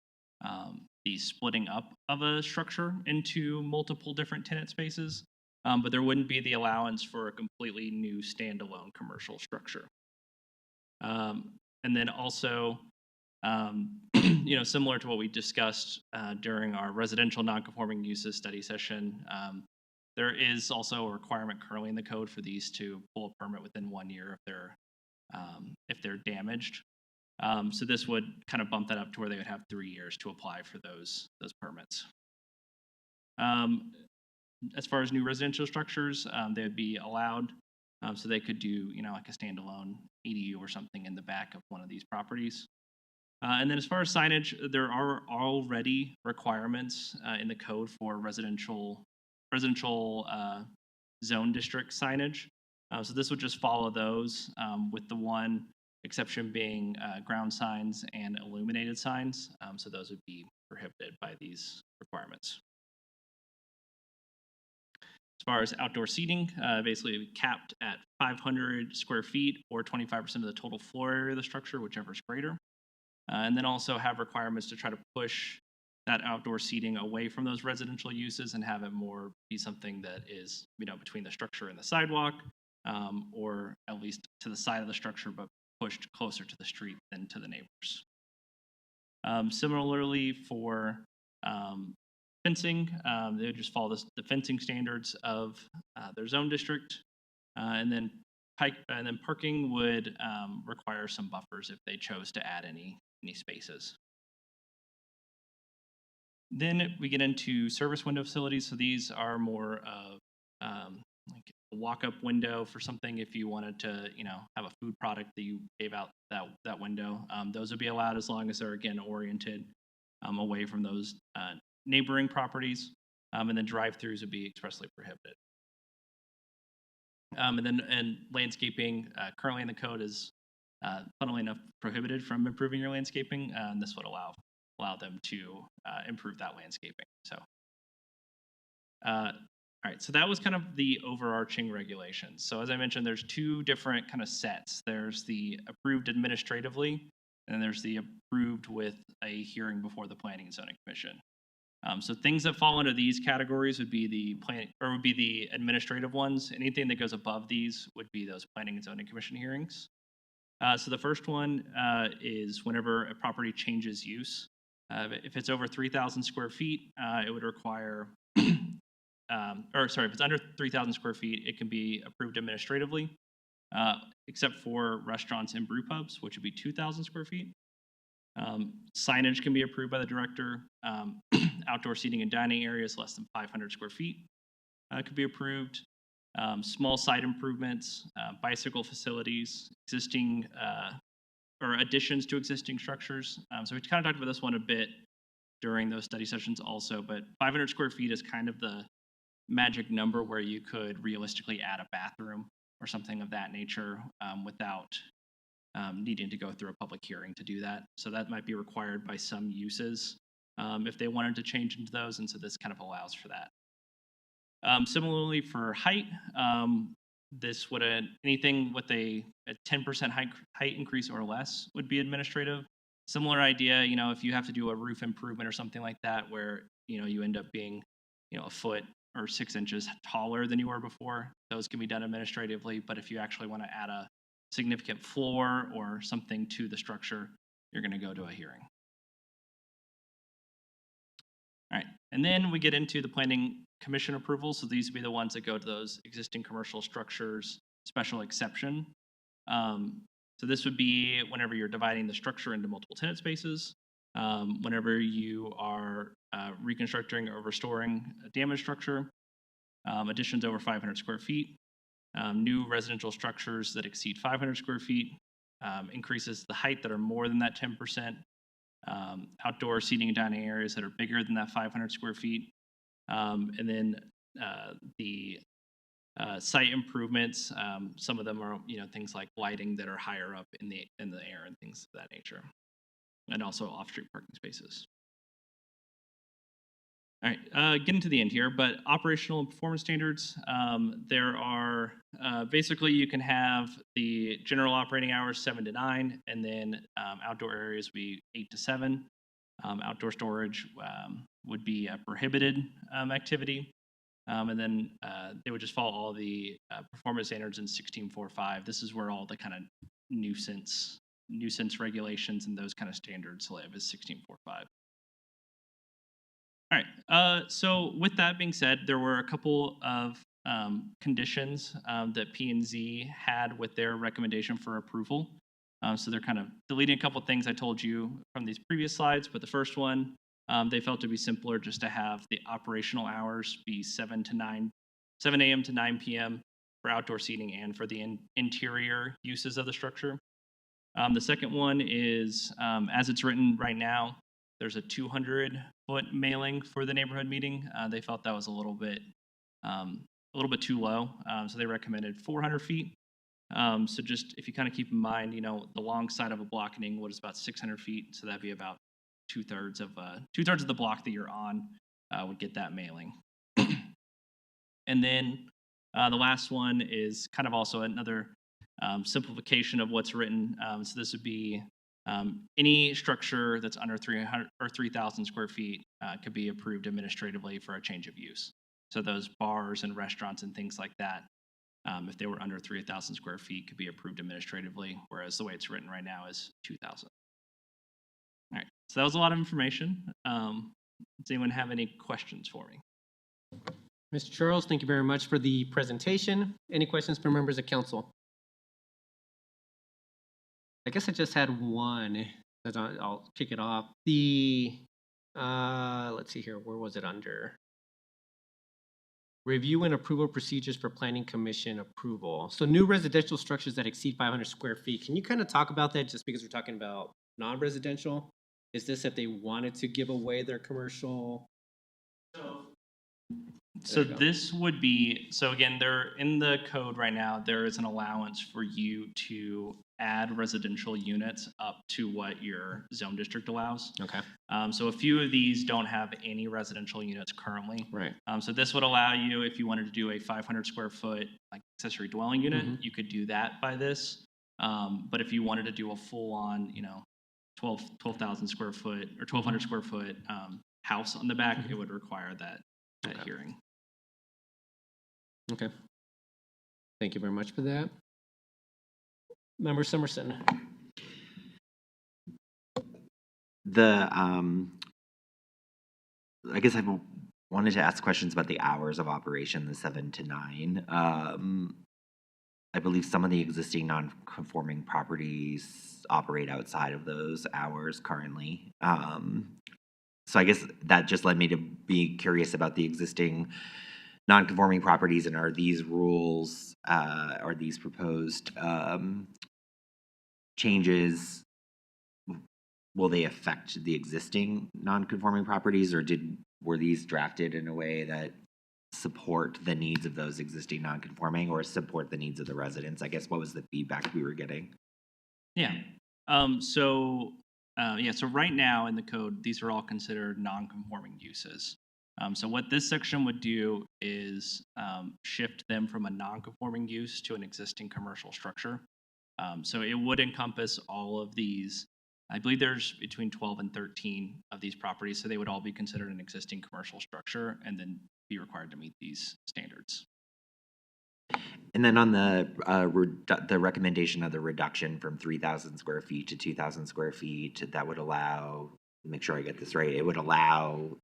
the splitting up of a structure into multiple different tenant spaces, but there wouldn't be the allowance for a completely new standalone commercial structure. And then also, similar to what we discussed during our residential nonconforming uses study session, there is also a requirement currently in the code for these to pull a permit within 1 year if they're damaged. So this would kind of bump that up to where they would have 3 years to apply for those permits. As far as new residential structures, they would be allowed, so they could do like a standalone EDU or something in the back of one of these properties. And then as far as signage, there are already requirements in the code for residential zone district signage. So this would just follow those, with the one exception being ground signs and illuminated signs. So those would be prohibited by these requirements. As far as outdoor seating, basically capped at 500 square feet or 25% of the total floor area of the structure, whichever is greater. And then also have requirements to try to push that outdoor seating away from those residential uses and have it more be something that is, between the structure and the sidewalk, or at least to the side of the structure, but pushed closer to the street than to the neighbors. Similarly for fencing, they would just follow the fencing standards of their zone district, and then parking would require some buffers if they chose to add any spaces. Then we get into service window facilities. So these are more of like a walk-up window for something if you wanted to, have a food product that you gave out that window. Those would be allowed as long as they're, again, oriented away from those neighboring properties. And then drive-throughs would be expressly prohibited. And landscaping currently in the code is, funnily enough, prohibited from improving your landscaping, and this would allow allow them to improve that landscaping. So, all right, so that was kind of the overarching regulations. So as I mentioned, there's two different kind of sets. There's the approved administratively, and there's the approved with a hearing before the Planning and Zoning Commission. So things that fall under these categories would be the administrative ones. Anything that goes above these would be those Planning and Zoning Commission hearings. So the first one is whenever a property changes use. If it's over 3,000 square feet, it would require, if it's under 3,000 square feet, it can be approved administratively, except for restaurants and brew pubs, which would be 2,000 square feet. Signage can be approved by the director. Outdoor seating and dining areas less than 500 square feet could be approved. Small site improvements, bicycle facilities, existing or additions to existing structures. So we kind of talked about this one a bit during those study sessions also, but 500 square feet is kind of the magic number where you could realistically add a bathroom or something of that nature without needing to go through a public hearing to do that. So that might be required by some uses if they wanted to change into those, and so this kind of allows for that. Similarly for height, this would anything with a 10% height increase or less would be administrative. Similar idea, if you have to do a roof improvement or something like that, where you end up being a foot or 6 inches taller than you were before, those can be done administratively. But if you actually want to add a significant floor or something to the structure, you're going to go to a hearing. All right, and then we get into the Planning Commission approval. So these would be the ones that go to those existing commercial structures special exception. So this would be whenever you're dividing the structure into multiple tenant spaces, whenever you are reconstructing or restoring a damaged structure, additions over 500 square feet, new residential structures that exceed 500 square feet, increases the height that are more than that 10%, outdoor seating and dining areas that are bigger than that 500 square feet, and then the site improvements. Some of them are things like lighting that are higher up in the air and things of that nature, and also off-street parking spaces. All right, getting to the end here, but operational and performance standards, there are basically you can have the general operating hours 7 to 9, and then outdoor areas would be 8 to 7. Outdoor storage would be a prohibited activity, and then they would just follow all the performance standards in 16.4.5. This is where all the kind of nuisance regulations and those kind of standards live, is 16.4.5. All right, so with that being said, there were a couple of conditions that P&Z had with their recommendation for approval. So they're kind of deleting a couple of things I told you from these previous slides, but the first one, they felt to be simpler just to have the operational hours be 7 a.m. to 9 p.m. for outdoor seating and for the interior uses of the structure. The second one is, as it's written right now, there's a 200-foot mailing for the neighborhood meeting. They felt that was a little bit too low, so they recommended 400 feet. So just if you kind of keep in mind, the long side of a block in Englewood is about 600 feet, so that'd be about two-thirds of the block that you're on would get that mailing. And then the last one is kind of also another simplification of what's written. So this would be any structure that's under 300 or 3,000 square feet could be approved administratively for a change of use. So those bars and restaurants and things like that, if they were under 3,000 square feet, could be approved administratively, whereas the way it's written right now is 2,000. All right, so that was a lot of information. Does anyone have any questions for me? Mr. Charles, thank you very much for the presentation. Any questions from members of council? I guess I just had one. I'll kick it off. Let's see here. Where was it under? Review and approval procedures for planning commission approval. So new residential structures that exceed 500 square feet. Can you kind of talk about that, just because we're talking about non-residential? Is this if they wanted to give away their commercial? So this would be, so again, they're in the code right now, there is an allowance for you to add residential units up to what your zone district allows. Okay. So a few of these don't have any residential units currently. Right. So this would allow you, if you wanted to do a 500 square foot like accessory dwelling unit, Mhm. you could do that by this. But if you wanted to do a full on, 12,000 square foot or 1,200 square foot house on the back, it would require that hearing. Okay. Thank you very much for that. Member Summerson. I guess I wanted to ask questions about the hours of operation, the 7 to 9. I believe some of the existing non-conforming properties operate outside of those hours currently. So I guess that just led me to be curious about the existing non-conforming properties, and are these rules, or these proposed changes, will they affect the existing non-conforming properties, or were these drafted in a way that support the needs of those existing non-conforming or support the needs of the residents? I guess what was the feedback we were getting? Yeah. So right now in the code, these are all considered non-conforming uses. So what this section would do is shift them from a non-conforming use to an existing commercial structure. So it would encompass all of these. I believe there's between 12 and 13 of these properties, so they would all be considered an existing commercial structure and then be required to meet these standards. And then on the recommendation of the reduction from 3,000 square feet to 2,000 square feet, that would allow, make sure I get this right, it would allow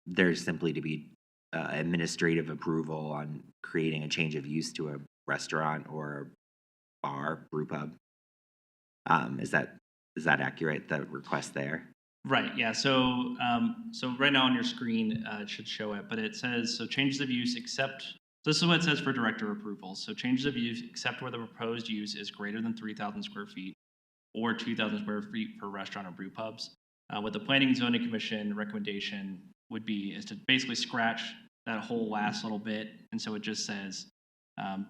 there's simply to be administrative approval on creating a change of use to a restaurant or bar, brew pub. Is that accurate, the request there? Right, yeah, so right now on your screen, it should show it, but it says, so changes of use except, so this is what it says for director approval. So changes of use except where the proposed use is greater than 3,000 square feet or 2,000 square feet per restaurant or brew pubs. What the Planning and Zoning Commission recommendation would be is to basically scratch that whole last little bit, and so it just says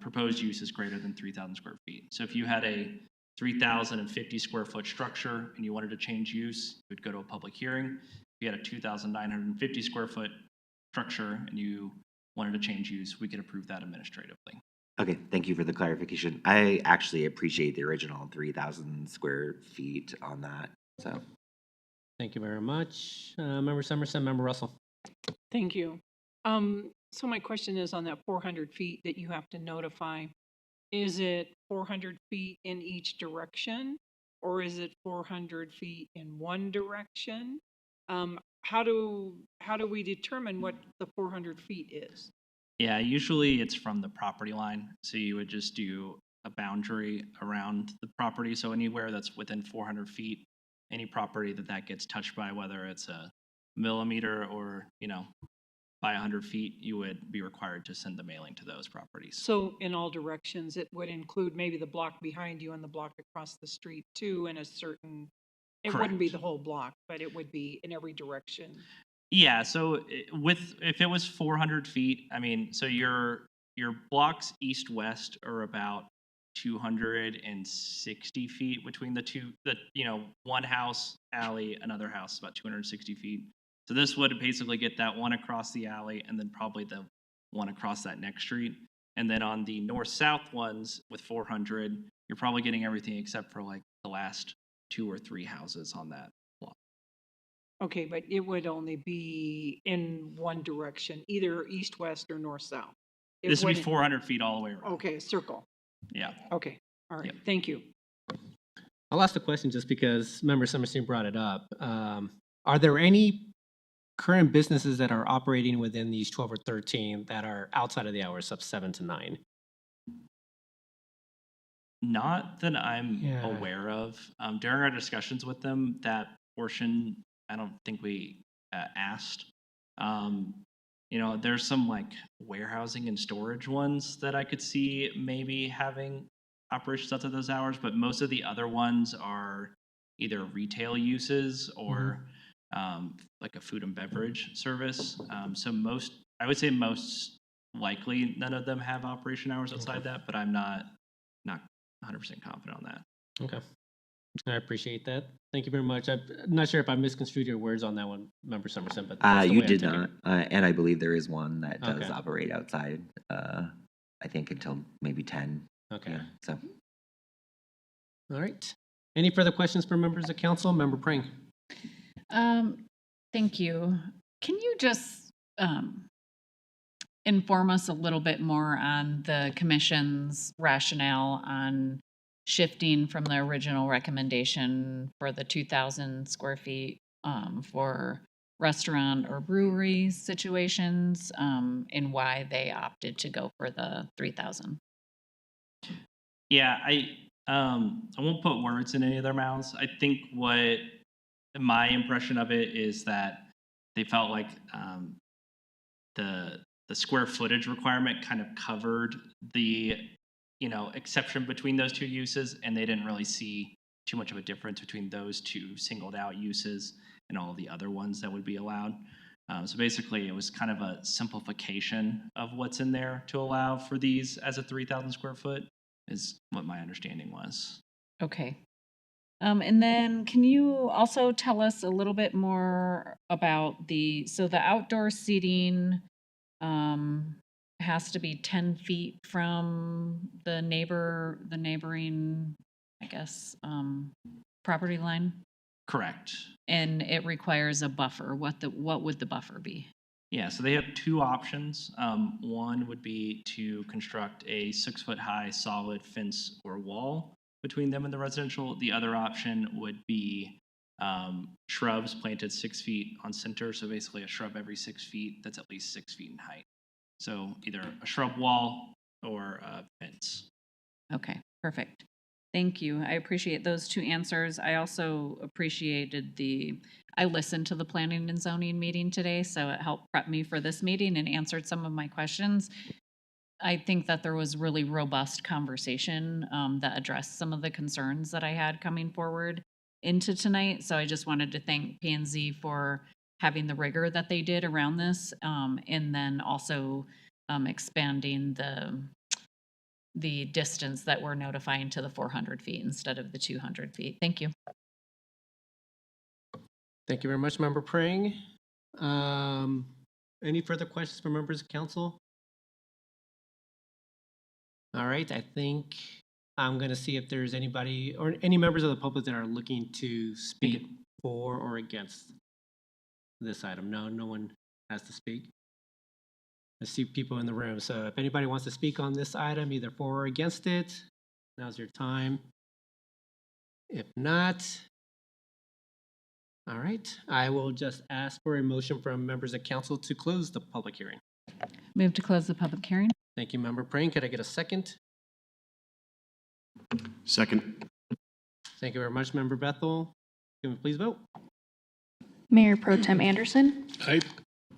proposed use is greater than 3,000 square feet. So if you had a 3,050 square foot structure and you wanted to change use, you would go to a public hearing. If you had a 2,950 square foot structure and you wanted to change use, we could approve that administratively. Okay, thank you for the clarification. I actually appreciate the original 3,000 square feet on that, so. Thank you very much. Member Summerson, Member Russell. Thank you. So my question is on that 400 feet that you have to notify. Is it 400 feet in each direction, or is it 400 feet in one direction? How do we determine what the 400 feet is? Yeah, usually it's from the property line. So you would just do a boundary around the property. So anywhere that's within 400 feet, any property that gets touched by, whether it's a millimeter or, by 100 feet, you would be required to send the mailing to those properties. So in all directions, it would include maybe the block behind you and the block across the street too, in a certain, it wouldn't be the whole block, but it would be in every direction. Yeah, so if it was 400 feet, so your blocks east-west are about 260 feet between the two, one house, alley, another house, about 260 feet. So this would basically get that one across the alley and then probably the one across that next street. And then on the north-south ones with 400, you're probably getting everything except for like the last 2 or 3 houses on that block. Okay, but it would only be in one direction, either east-west or north-south. This would be 400 feet all the way around. Okay, a circle. Yeah. Okay, all right, thank you. I'll ask the question just because Member Summerson brought it up. Are there any current businesses that are operating within these 12 or 13 that are outside of the hours of 7 to 9? Not that I'm aware of. During our discussions with them, that portion, I don't think we asked. There's some like warehousing and storage ones that I could see maybe having operations up to those hours, but most of the other ones are either retail uses or like a food and beverage service. So I would say most likely none of them have operation hours outside that, but I'm not 100% confident on that. Okay. I appreciate that. Thank you very much. I'm not sure if I misconstrued your words on that one, Member Summerson, but that's the You way I did took it. not, and I believe there is one that does Okay. operate outside, I think until maybe 10. Okay. Yeah, so. All right. Any further questions for members of council? Member Prang. Thank you. Can you just inform us a little bit more on the commission's rationale on shifting from the original recommendation for the 2,000 square feet for restaurant or brewery situations, and why they opted to go for the 3,000? Yeah, I won't put words in any of their mouths. I think what my impression of it is that they felt like the square footage requirement kind of covered the exception between those two uses, and they didn't really see too much of a difference between those two singled out uses and all the other ones that would be allowed. So basically, it was kind of a simplification of what's in there to allow for these as a 3,000 square foot, is what my understanding was. Okay. And then can you also tell us a little bit more about the outdoor seating has to be 10 feet from the neighboring, I guess, property line? Correct. And it requires a buffer. What would the buffer be? Yeah, so they have two options. One would be to construct a 6-foot high solid fence or wall between them and the residential. The other option would be shrubs planted 6 feet on center. So basically a shrub every 6 feet that's at least 6 feet in height. So either a shrub wall or a fence. Okay, perfect. Thank you. I appreciate those two answers. I also appreciated I listened to the planning and zoning meeting today, so it helped prep me for this meeting and answered some of my questions. I think that there was really robust conversation that addressed some of the concerns that I had coming forward into tonight. So I just wanted to thank P&Z for having the rigor that they did around this, and then also expanding the distance that we're notifying to the 400 feet instead of the 200 feet. Thank you. Thank you very much, Member Prang. Any further questions for members of council? All right, I think I'm going to see if there's anybody or any members of the public that are looking to speak for or against this item. No one has to speak. I see people in the room. So if anybody wants to speak on this item, either for or against it, now's your time. If not, all right, I will just ask for a motion from members of council to close the public hearing. Move to close the public hearing. Thank you, Member Prang. Could I get a second? Second. Thank you very much, Member Bethel. Can we please vote? Mayor Pro Tem Anderson. Aye.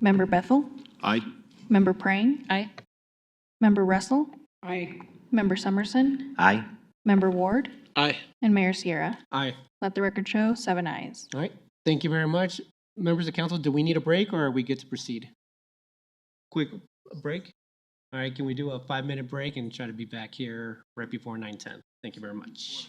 Member Bethel. Aye. Member Prang. Aye. Member Russell. Aye. Member Summerson. Aye. Member Ward. Aye. And Mayor Sierra. Aye. Let the record show 7 ayes. All right. Thank you very much. Members of council, do we need a break or are we good to proceed? Quick break? All right, can we do a 5-minute break and try to be back here right before 9:10? Thank you very much.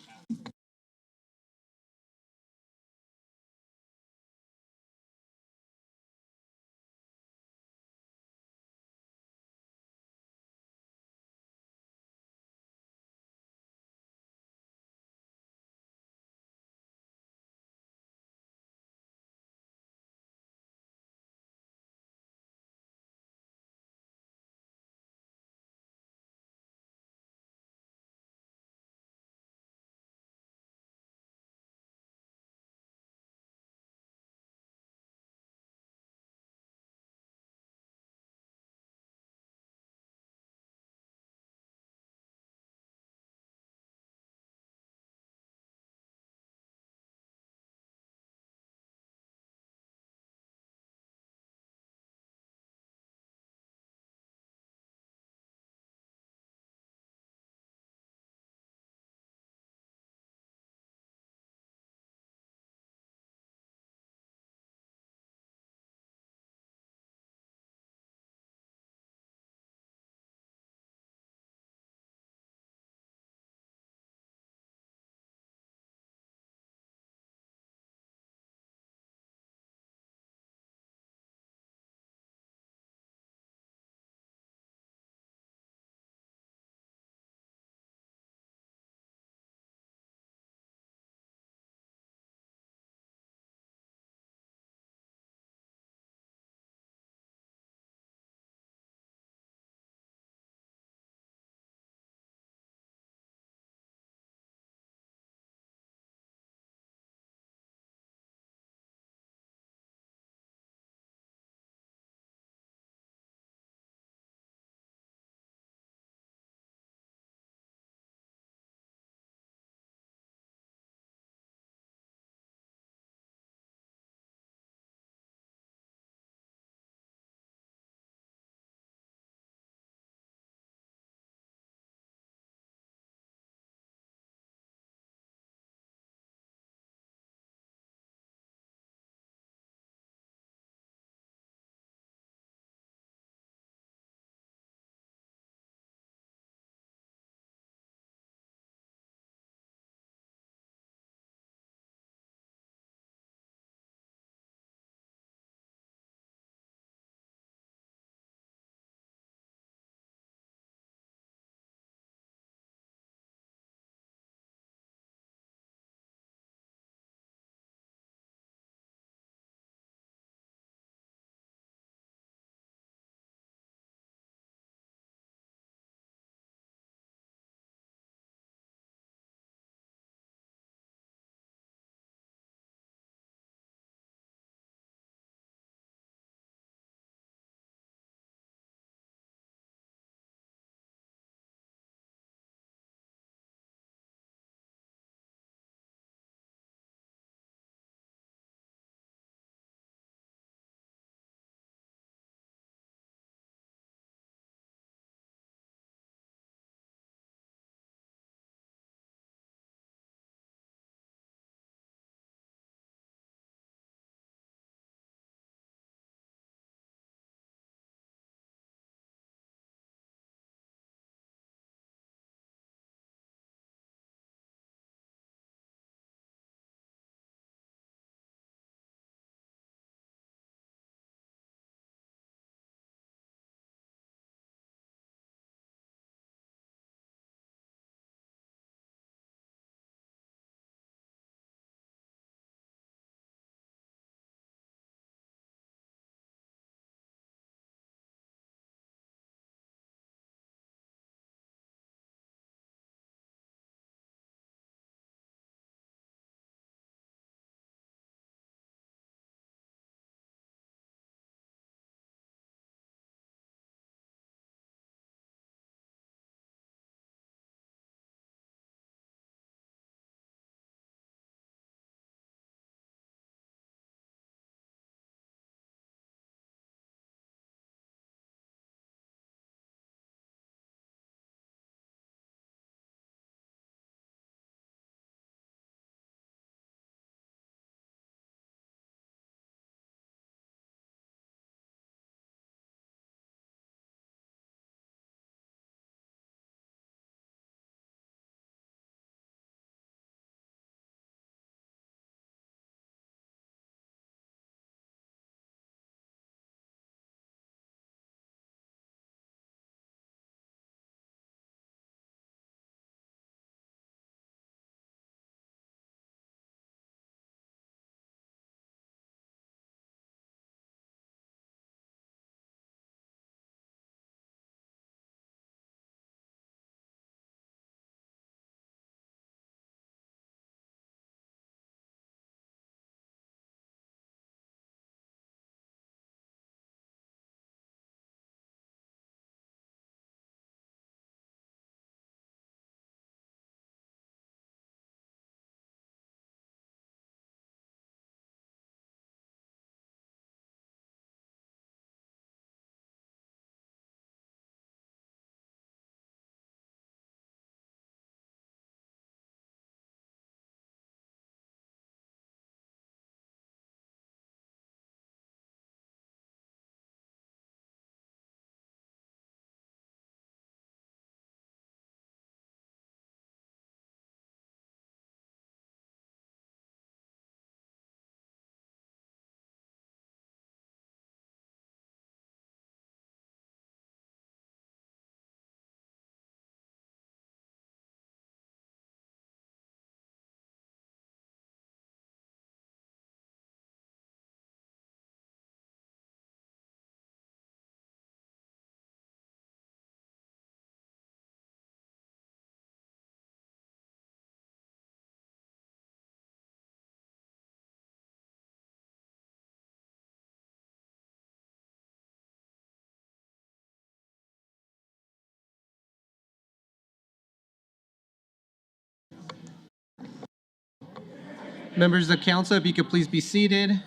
Members of council, if you could please be seated.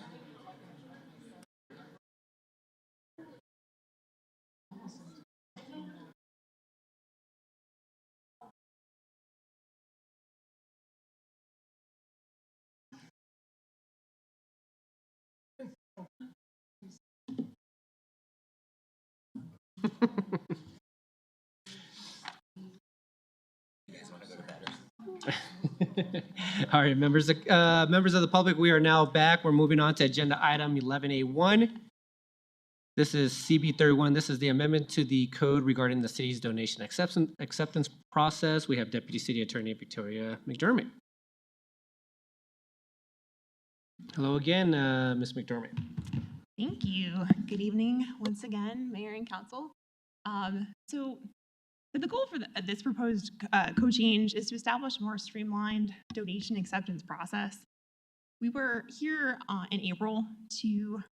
All right, members of the public, we are now back. We're moving on to agenda item 11A1. This is CB 31. This is the amendment to the code regarding the city's donation acceptance process. We have Deputy City Attorney Victoria McDermott. Hello again, Ms. McDermott. Thank you. Good evening once again, Mayor and Council. So the goal for this proposed code change is to establish a more streamlined donation acceptance process. We were here in April to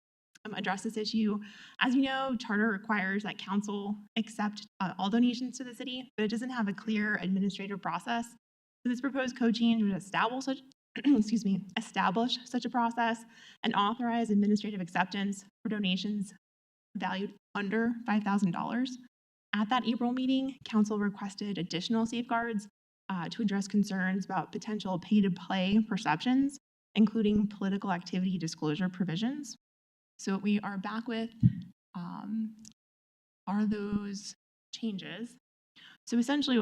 address this issue. As you know, charter requires that council accept all donations to the city, but it doesn't have a clear administrative process. So this proposed code change would establish such, establish such a process and authorize administrative acceptance for donations valued under $5,000. At that April meeting, council requested additional safeguards to address concerns about potential pay-to-play perceptions, including political activity disclosure provisions. So what we are back with are those changes. So essentially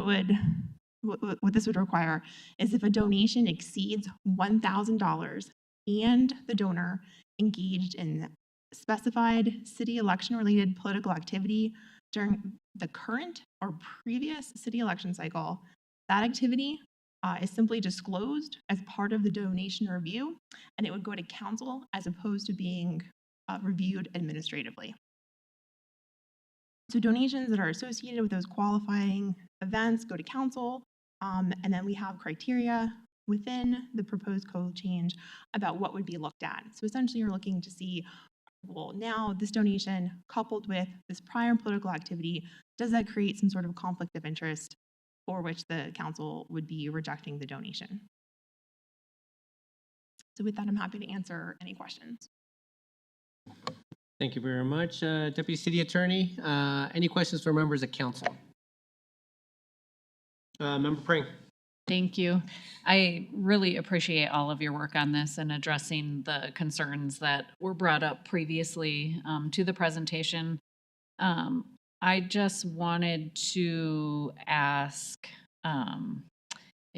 what this would require is if a donation exceeds $1,000 and the donor engaged in specified city election-related political activity during the current or previous city election cycle, that activity is simply disclosed as part of the donation review, and it would go to council as opposed to being reviewed administratively. So donations that are associated with those qualifying events go to council, and then we have criteria within the proposed code change about what would be looked at. So essentially you're looking to see, well, now this donation coupled with this prior political activity, does that create some sort of conflict of interest for which the council would be rejecting the donation? So with that, I'm happy to answer any questions. Thank you very much, Deputy City Attorney. Any questions for members of council? Member Pring. Thank you. I really appreciate all of your work on this and addressing the concerns that were brought up previously to the presentation. I just wanted to ask, I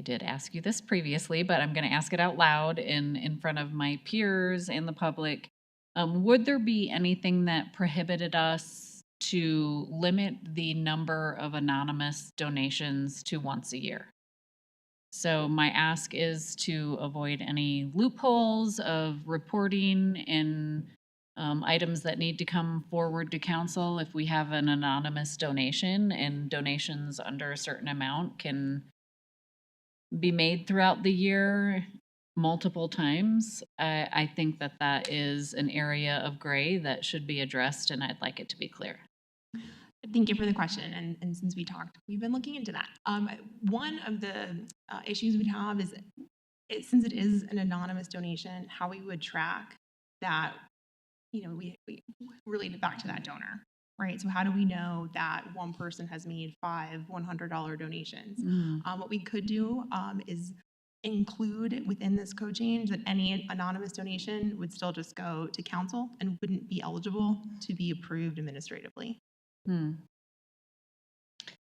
did ask you this previously, but I'm going to ask it out loud in front of my peers and the public. Would there be anything that prohibited us to limit the number of anonymous donations to once a year? So my ask is to avoid any loopholes of reporting and items that need to come forward to council. If we have an anonymous donation and donations under a certain amount can be made throughout the year multiple times, I think that that is an area of gray that should be addressed, and I'd like it to be clear. Thank you for the question, and since we talked, we've been looking into that. One of the issues we'd have is, since it is an anonymous donation, how we would track that, we related back to that donor, right? So how do we know that one person has made 5 $100 donations? What we could do is include within this code change that any anonymous donation would still just go to council and wouldn't be eligible to be approved administratively.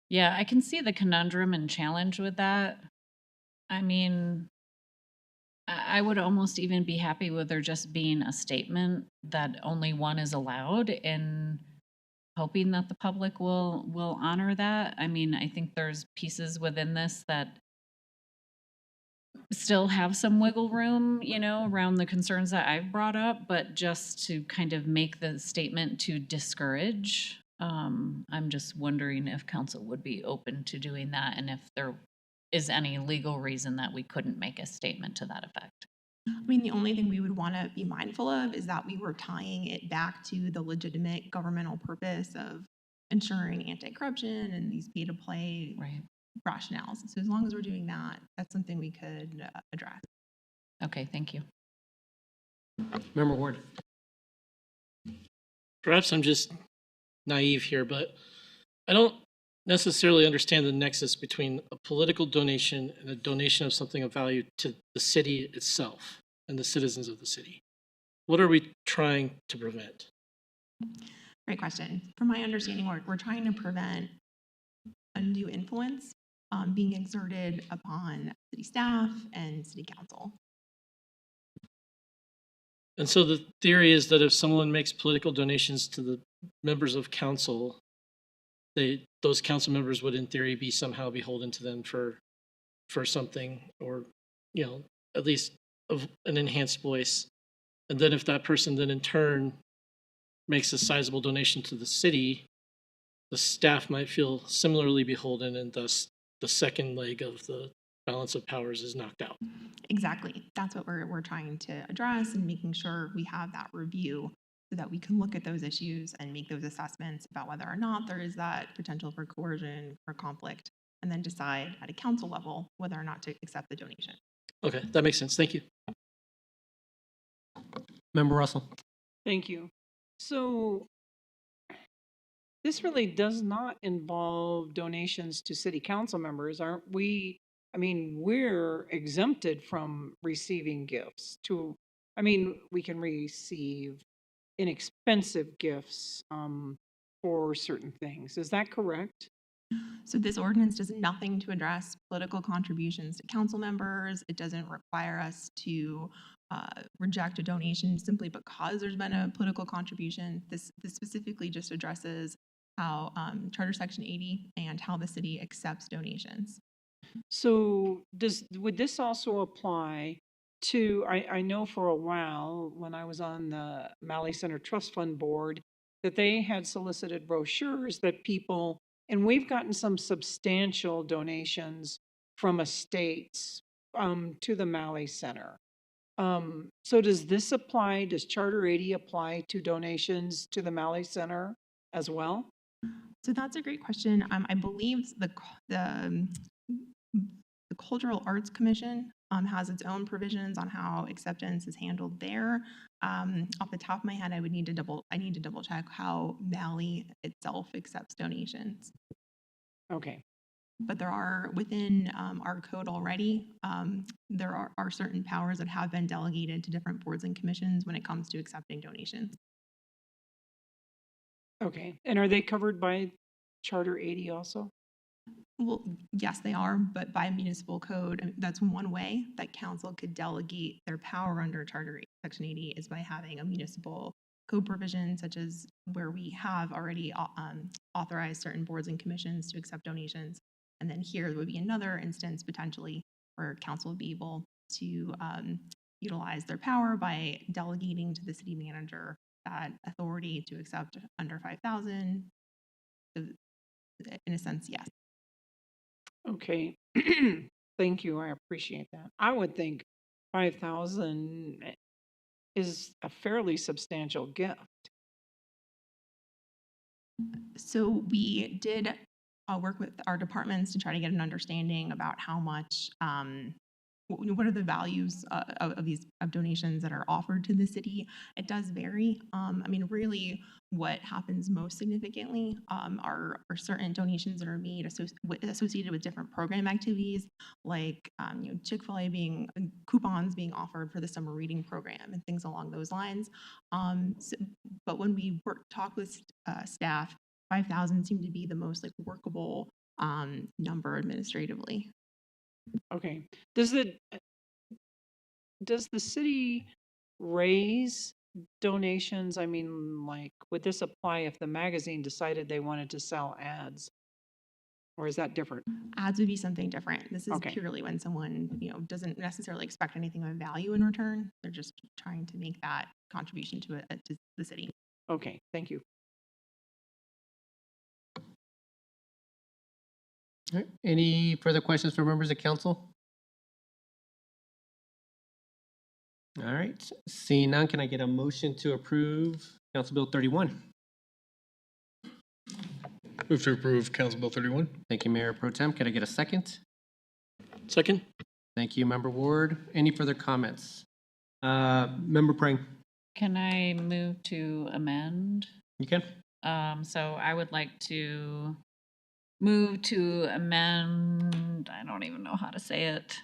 Yeah, I can see the conundrum and challenge with that. I mean, I would almost even be happy with there just being a statement that only one is allowed and hoping that the public will honor that. I mean, I think there's pieces within this that still have some wiggle room, around the concerns that I've brought up, but just to kind of make the statement to discourage, I'm just wondering if council would be open to doing that and if there is any legal reason that we couldn't make a statement to that effect. I mean, the only thing we would want to be mindful of is that we were tying it back to the legitimate governmental purpose of ensuring anti-corruption and these pay-to-play rationales. So as long as we're doing that, that's something we could address. Okay, thank you. Member Ward. Perhaps I'm just naive here, but I don't necessarily understand the nexus between a political donation and a donation of something of value to the city itself and the citizens of the city. What are we trying to prevent? Great question. From my understanding, we're trying to prevent undue influence being exerted upon city staff and city council. And so the theory is that if someone makes political donations to the members of council, those council members would in theory be somehow beholden to them for something, or, you know, at least of an enhanced voice. And then if that person then in turn makes a sizable donation to the city, the staff might feel similarly beholden, and thus the second leg of the balance of powers is knocked out. Exactly. That's what we're trying to address, and making sure we have that review so that we can look at those issues and make those assessments about whether or not there is that potential for coercion or conflict, and then decide at a council level whether or not to accept the donation. Okay, that makes sense. Thank you. Member Russell. Thank you. So this really does not involve donations to city council members, aren't we? I mean, we're exempted from receiving gifts we can receive inexpensive gifts for certain things. Is that correct? So this ordinance does nothing to address political contributions to council members. It doesn't require us to reject a donation simply because there's been a political contribution. This specifically just addresses how Charter Section 80 and how the city accepts donations. So would this also apply to, I know for a while when I was on the Malley Center Trust Fund board, that they had solicited brochures that people, and we've gotten some substantial donations from estates to the Malley Center. So does this apply, does Charter 80 apply to donations to the Malley Center as well? So that's a great question. I believe the Cultural Arts Commission has its own provisions on how acceptance is handled there. Off the top of my head, I need to double check how Malley itself accepts donations. Okay. But there are within our code already, there are certain powers that have been delegated to different boards and commissions when it comes to accepting donations. Okay. And are they covered by Charter 80 also? Well, yes, they are, but by municipal code, that's one way that council could delegate their power under Charter Section 80 is by having a municipal code provision, such as where we have already authorized certain boards and commissions to accept donations. And then here would be another instance potentially where council would be able to utilize their power by delegating to the city manager that authority to accept under 5,000. So in a sense, yes. Okay. Thank you. I appreciate that. I would think 5,000 is a fairly substantial gift. So we did work with our departments to try to get an understanding about how much, what are the values of donations that are offered to the city. It does vary. I mean, really what happens most significantly are certain donations that are made associated with different program activities, like Chick-fil-A coupons being offered for the summer reading program and things along those lines. But when we talk with staff, 5,000 seemed to be the most workable number administratively. Okay. Does the city raise donations? I mean, would this apply if the magazine decided they wanted to sell ads? Or is that different? Ads would be something different. This is Okay. purely when someone, doesn't necessarily expect anything of value in return. They're just trying to make that contribution to the city. Okay, thank you. All right. Any further questions from members of council? All right. Seeing none, can I get a motion to approve Council Bill 31? Move to approve Council Bill 31. Thank you, Mayor Pro Tem. Can I get a second? Second. Thank you, Member Ward. Any further comments? Member Prang, Can I move to amend? you can. So I would like to move to amend, I don't even know how to say it.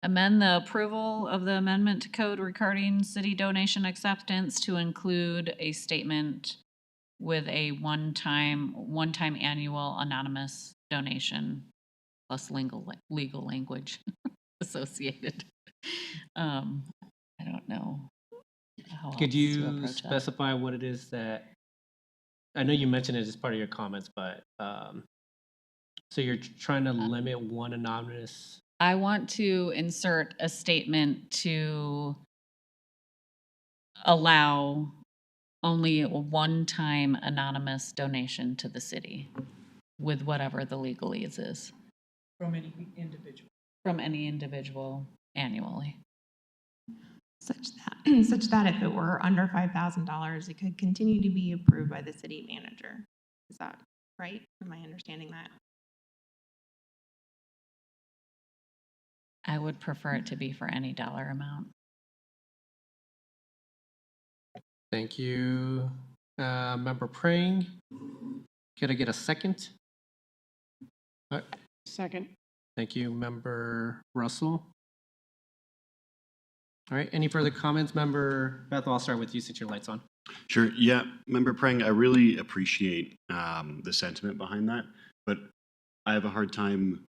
Amend the approval of the amendment to code regarding city donation acceptance to include a statement with a one-time annual anonymous donation plus legal language associated. I don't know how else Could to you approach that. specify what it is that, I know you mentioned it as part of your comments, but, so you're trying to limit one anonymous? I want to insert a statement to allow only a one-time anonymous donation to the city with whatever the legalese is. From any individual. From any individual annually. Such that if it were under $5,000, it could continue to be approved by the city manager. Is that right? Am I understanding that? I would prefer it to be for any dollar amount. Thank you, Member Prang. Could I get a second? Second. Thank you, Member Russell. All right, any further comments? Member Bethel, I'll start with you since your light's on. Sure. Yeah, Member Prang, I really appreciate the sentiment behind that, but I have a hard time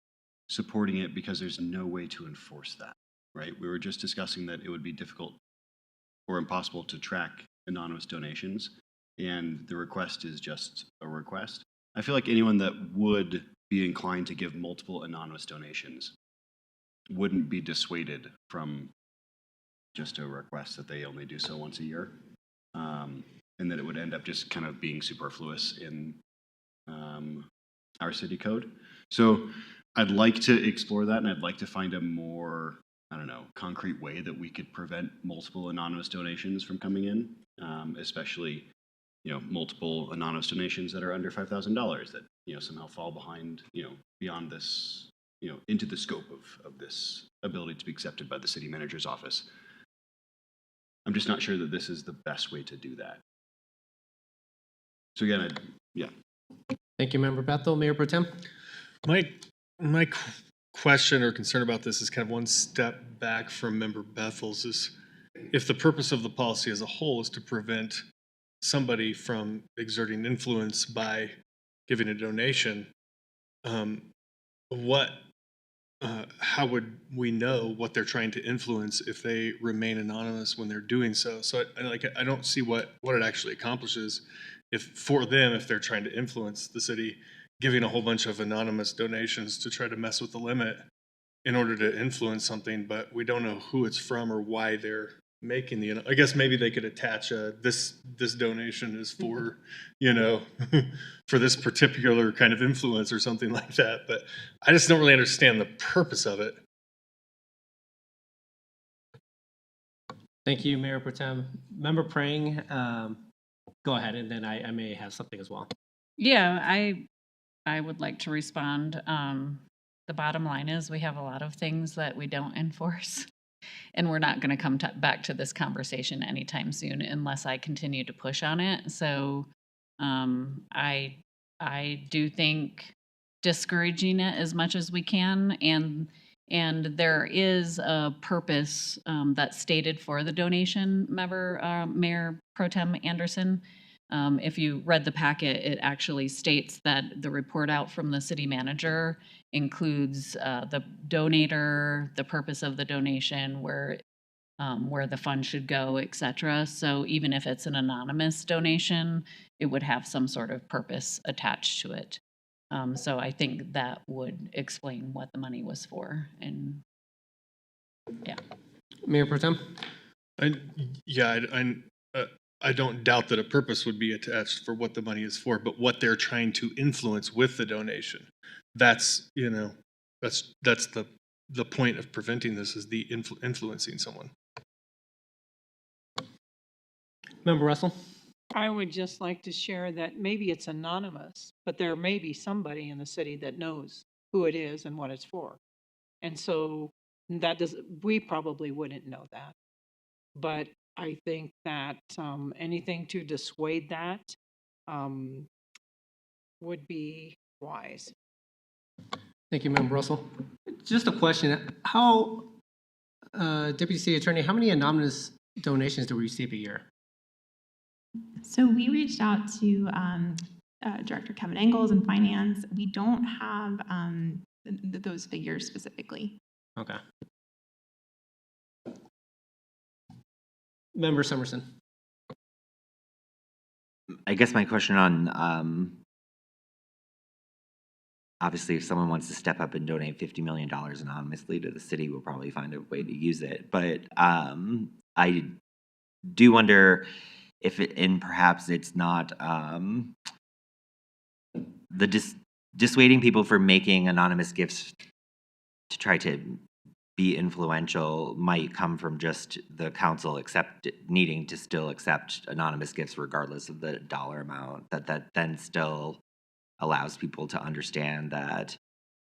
supporting it because there's no way to enforce that, right? We were just discussing that it would be difficult or impossible to track anonymous donations, and the request is just a request. I feel like anyone that would be inclined to give multiple anonymous donations wouldn't be dissuaded from just a request that they only do so once a year, and that it would end up just kind of being superfluous in our city code. So I'd like to explore that, and I'd like to find a more, I don't know, concrete way that we could prevent multiple anonymous donations from coming in, especially, multiple anonymous donations that are under $5,000 that, somehow fall behind, beyond this, into the scope of this ability to be accepted by the city manager's office. I'm just not sure that this is the best way to do that. So again, yeah. Thank you, Member Bethel. Mayor Pro Tem? My question or concern about this is kind of one step back from Member Bethel's. Is if the purpose of the policy as a whole is to prevent somebody from exerting influence by giving a donation, how would we know what they're trying to influence if they remain anonymous when they're doing so? So I don't see what it actually accomplishes if they're trying to influence the city, giving a whole bunch of anonymous donations to try to mess with the limit in order to influence something, but we don't know who it's from or why they're making I guess maybe they could attach this donation is for, for this particular kind of influence or something like that. But I just don't really understand the purpose of it. Thank you, Mayor Pro Tem. Member Prang, go ahead, and then I may have something as well. Yeah, I would like to respond. The bottom line is we have a lot of things that we don't enforce. And we're not going to come back to this conversation anytime soon unless I continue to push on it. So I do think discouraging it as much as we can, and there is a purpose that's stated for the donation, Mayor Pro Tem Anderson. If you read the packet, it actually states that the report out from the city manager includes the donator, the purpose of the donation, where the fund should go, etc. So even if it's an anonymous donation, it would have some sort of purpose attached to it. So I think that would explain what the money was for. And yeah. Mayor Pro Tem? I don't doubt that a purpose would be attached for what the money is for, but what they're trying to influence with the donation. That's the point of preventing this, is the influencing someone. Member Russell? I would just like to share that maybe it's anonymous, but there may be somebody in the city that knows who it is and what it's for. And so we probably wouldn't know that. But I think that anything to dissuade that would be wise. Thank you, Member Russell. Just a question. How, Deputy City Attorney, how many anonymous donations do we receive a year? So we reached out to Director Kevin Engels in Finance. We don't have those figures specifically. Okay. Member Summerson. I guess my question on, obviously, if someone wants to step up and donate $50 million anonymously to the city, we'll probably find a way to use it. But I do wonder if and perhaps it's not dissuading people from making anonymous gifts to try to be influential might come from just the council needing to still accept anonymous gifts regardless of the dollar amount, that then still allows people to understand that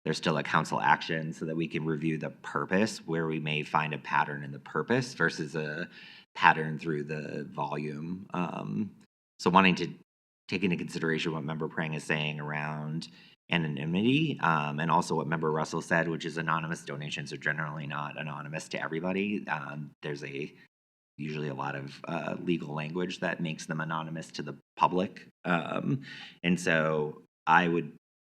there's still a council action so that we can review the purpose where we may find a pattern in the purpose versus a pattern through the volume. So wanting to take into consideration what Member Prang is saying around anonymity, and also what Member Russell said, which is anonymous donations are generally not anonymous to everybody. There's usually a lot of legal language that makes them anonymous to the public. And so I would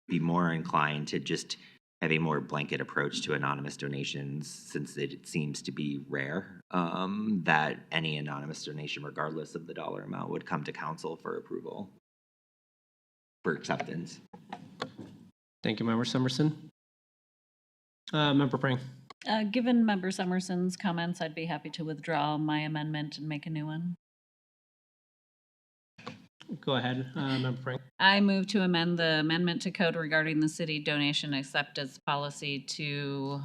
be more inclined to just have a more blanket approach to anonymous donations, since it seems to be rare that any anonymous donation, regardless of the dollar amount, would come to council for approval, for acceptance. Thank you, Member Summerson. Member Prang. Given Member Summerson's comments, I'd be happy to withdraw my amendment and make a new one. Go ahead, Member Prang. I move to amend the amendment to code regarding the city donation acceptance policy to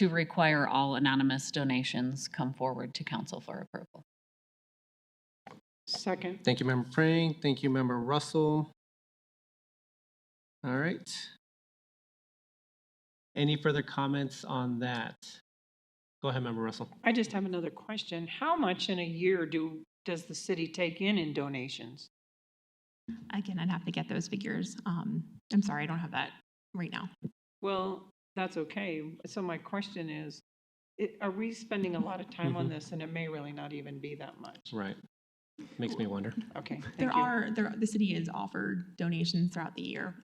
require all anonymous donations come forward to council for approval. Second. Thank you, Member Prang. Thank you, Member Russell. All right. Any further comments on that? Go ahead, Member Russell. I just have another question. How much in a year does the city take in donations? Again, I'd have to get those figures. I'm sorry, I don't have that right now. Well, that's okay. So my question is, are we spending a lot of time on this, and it may really not even be that much? Right. Makes me wonder. Okay. The city is offered donations throughout the year.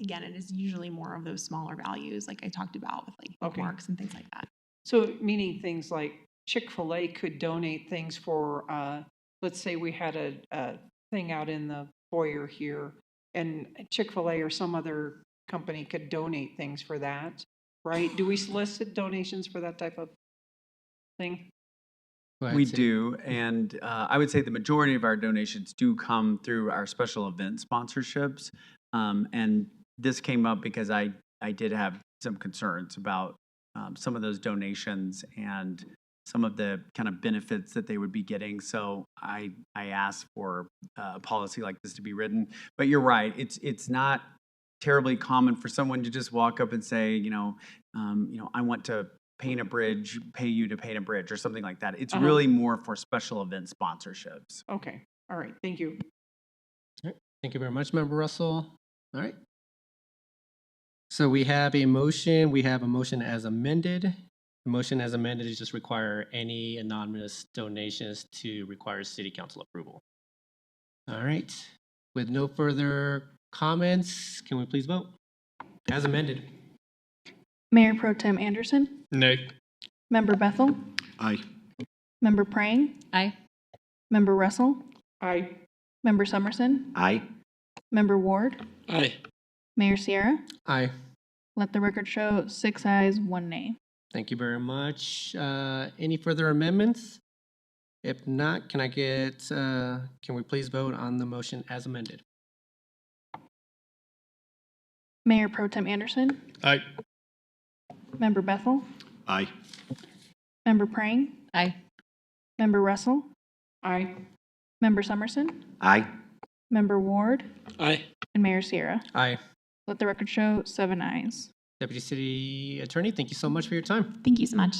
Again, it is usually more of those smaller values, like I talked about with like bookmarks and things like that. So meaning things like Chick-fil-A could donate things for, let's say we had a thing out in the foyer here, and Chick-fil-A or some other company could donate things for that, right? Do we solicit donations for that type of thing? We do, and I would say the majority of our donations do come through our special event sponsorships. And this came up because I did have some concerns about some of those donations and some of the kind of benefits that they would be getting. So I asked for a policy like this to be written. But you're right, it's not terribly common for someone to just walk up and say, I want to paint a bridge, pay you to paint a bridge or something like that. It's really more for special event sponsorships. Okay. All right. Thank you. All right. Thank you very much, Member Russell. All right. So we have a motion. We have a motion as amended. The motion as amended is just require any anonymous donations to require city council approval. All right. With no further comments, can we please vote? As amended. Mayor Pro Tem Anderson. Nay. Member Bethel. Aye. Member Prang. Aye. Member Russell. Aye. Member Summerson. Aye. Member Ward. Aye. Mayor Sierra. Aye. Let the record show 6 ayes, 1 nay. Thank you very much. Any further amendments? If not, can we please vote on the motion as amended? Mayor Pro Tem Anderson. Aye. Member Bethel. Aye. Member Prang. Aye. Member Russell. Aye. Member Summerson. Aye. Member Ward. Aye. and Mayor Sierra. Aye. Let the record show 7 ayes. Deputy City Attorney, thank you so much for your time. Thank you so much.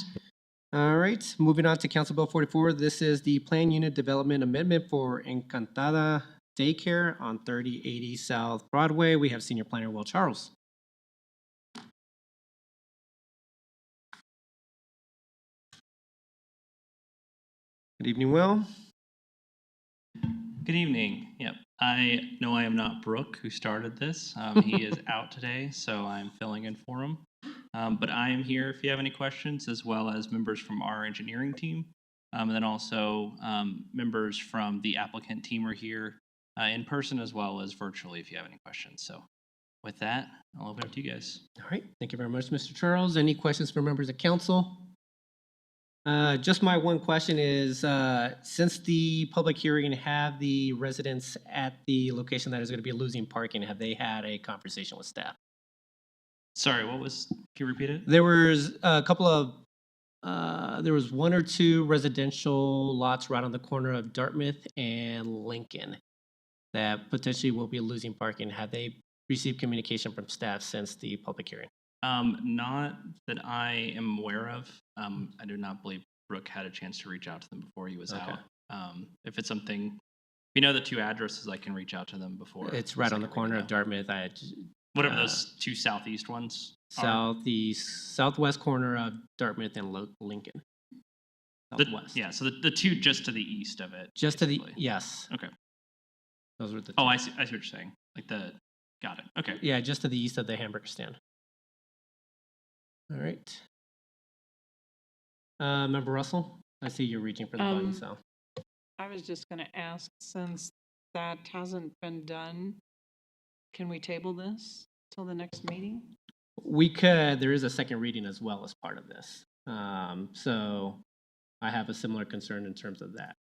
All right, moving on to Council Bill 44. This is the Plan Unit Development Amendment for Encantada Daycare on 3080 South Broadway. We have Senior Planner Will Charles. Good evening, Will. Good evening. Yep. I know I am not Brooke, who started this. He is out today, so I'm filling in for him. But I am here if you have any questions, as well as members from our engineering team. And then also members from the applicant team are here in person as well as virtually if you have any questions. So with that, I'll open it up to you guys. All right, thank you very much, Mr. Charles. Any questions for members of council? Just my one question is, since the public hearing, have the residents at the location that is going to be losing parking, have they had a conversation with staff? Sorry, what was, can you repeat it? There was a couple of, there was 1 or 2 residential lots right on the corner of Dartmouth and Lincoln that potentially will be losing parking. Have they received communication from staff since the public hearing? Not that I am aware of. I do not believe Brooke had a chance to reach out to them before he was out. If it's something, we know the 2 addresses, I can reach out to them before. It's right on the corner of Dartmouth. Whatever those 2 southeast ones are. Southeast, southwest corner of Dartmouth and Lincoln. Southwest. Yeah, so the 2 just to the east of it. Just to the, basically. yes. Okay. Those were the 2. Oh, I see what you're saying. Like got it. Okay. Yeah, just to the east of the hamburger stand. All right. Member Russell, I see you're reaching for the button, so. I was just going to ask, since that hasn't been done, can we table this till the next meeting? We could, there is a second reading as well as part of this. So I have a similar concern in terms of that.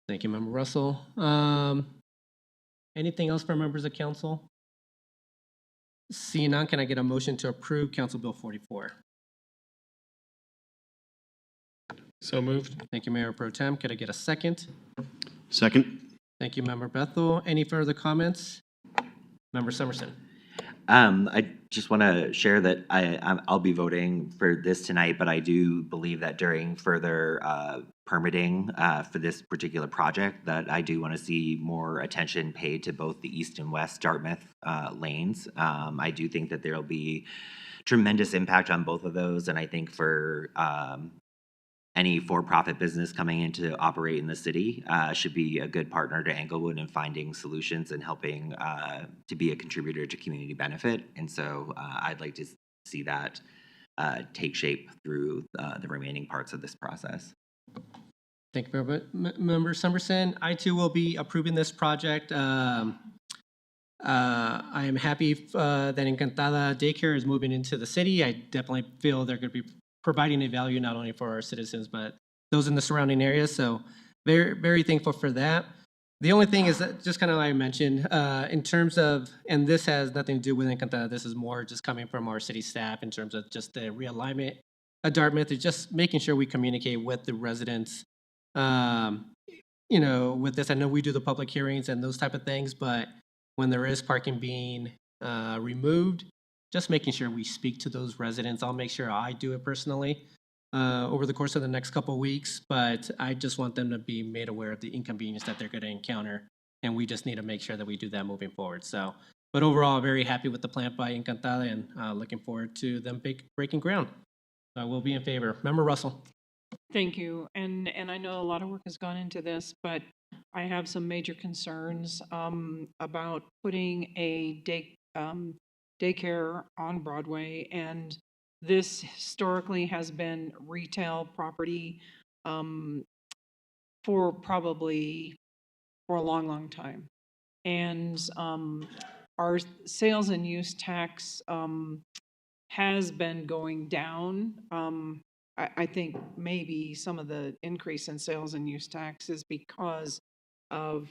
Thank you, Member Russell. Anything else for members of council? Seeing none, can I get a motion to approve Council Bill 44? So moved. Thank you, Mayor Pro Tem. Could I get a second? Second. Thank you, Member Bethel. Any further comments? Member Summerson. I just want to share that I'll be voting for this tonight, but I do believe that during further permitting for this particular project, that I do want to see more attention paid to both the east and west Dartmouth lanes. I do think that there will be tremendous impact on both of those, and I think for any for-profit business coming in to operate in the city should be a good partner to Englewood in finding solutions and helping to be a contributor to community benefit. And so I'd like to see that take shape through the remaining parts of this process. Thank you very much, Member Summerson. I too will be approving this project. I am happy that Encantada Daycare is moving into the city. I definitely feel they're going to be providing a value not only for our citizens, but those in the surrounding areas. So very, very thankful for that. The only thing is that just kind of like I mentioned, in terms of, and this has nothing to do with Encantada, this is more just coming from our city staff in terms of just the realignment of Dartmouth, is just making sure we communicate with the residents. You know, with this, I know we do the public hearings and those type of things, but when there is parking being removed, just making sure we speak to those residents. I'll make sure I do it personally over the course of the next couple of weeks, but I just want them to be made aware of the inconvenience that they're going to encounter, and we just need to make sure that we do that moving forward. So, but overall, very happy with the plan by Encantada and looking forward to them breaking ground. So I will be in favor. Member Russell. Thank you. And I know a lot of work has gone into this, but I have some major concerns about putting a daycare on Broadway, and this historically has been retail property for a long, long time. And our sales and use tax has been going down. I think maybe some of the increase in sales and use tax is because of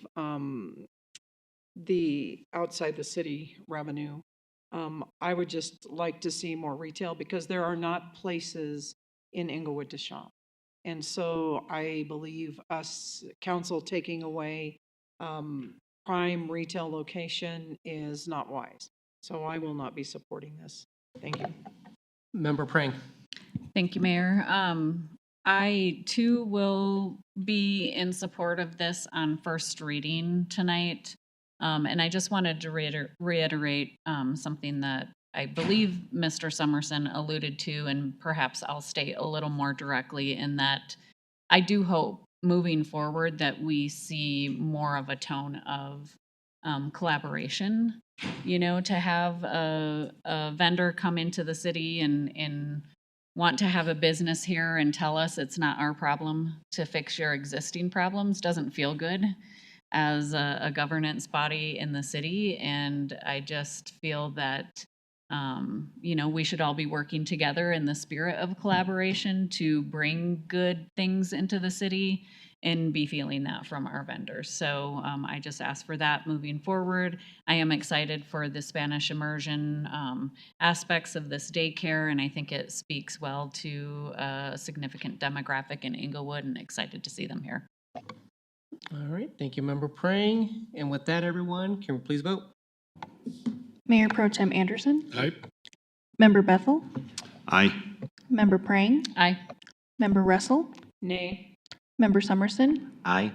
the outside the city revenue. I would just like to see more retail because there are not places in Englewood to shop. And so I believe us council taking away prime retail location is not wise. So I will not be supporting this. Thank you. Member Prang. Thank you, Mayor. I too will be in support of this on first reading tonight. And I just wanted to reiterate something that I believe Mr. Summerson alluded to, and perhaps I'll state a little more directly in that I do hope moving forward that we see more of a tone of collaboration, you know, to have a vendor come into the city and want to have a business here and tell us it's not our problem to fix your existing problems doesn't feel good as a governance body in the city. And I just feel that, you know, we should all be working together in the spirit of collaboration to bring good things into the city and be feeling that from our vendors. So I just ask for that moving forward. I am excited for the Spanish immersion aspects of this daycare, and I think it speaks well to a significant demographic in Englewood, and excited to see them here. All right, thank you, Member Prang. And with that, everyone, can we please vote? Mayor Pro Tem Anderson. Aye. Member Bethel. Aye. Member Prang. Aye. Member Russell. Nay. Member Summerson. Aye.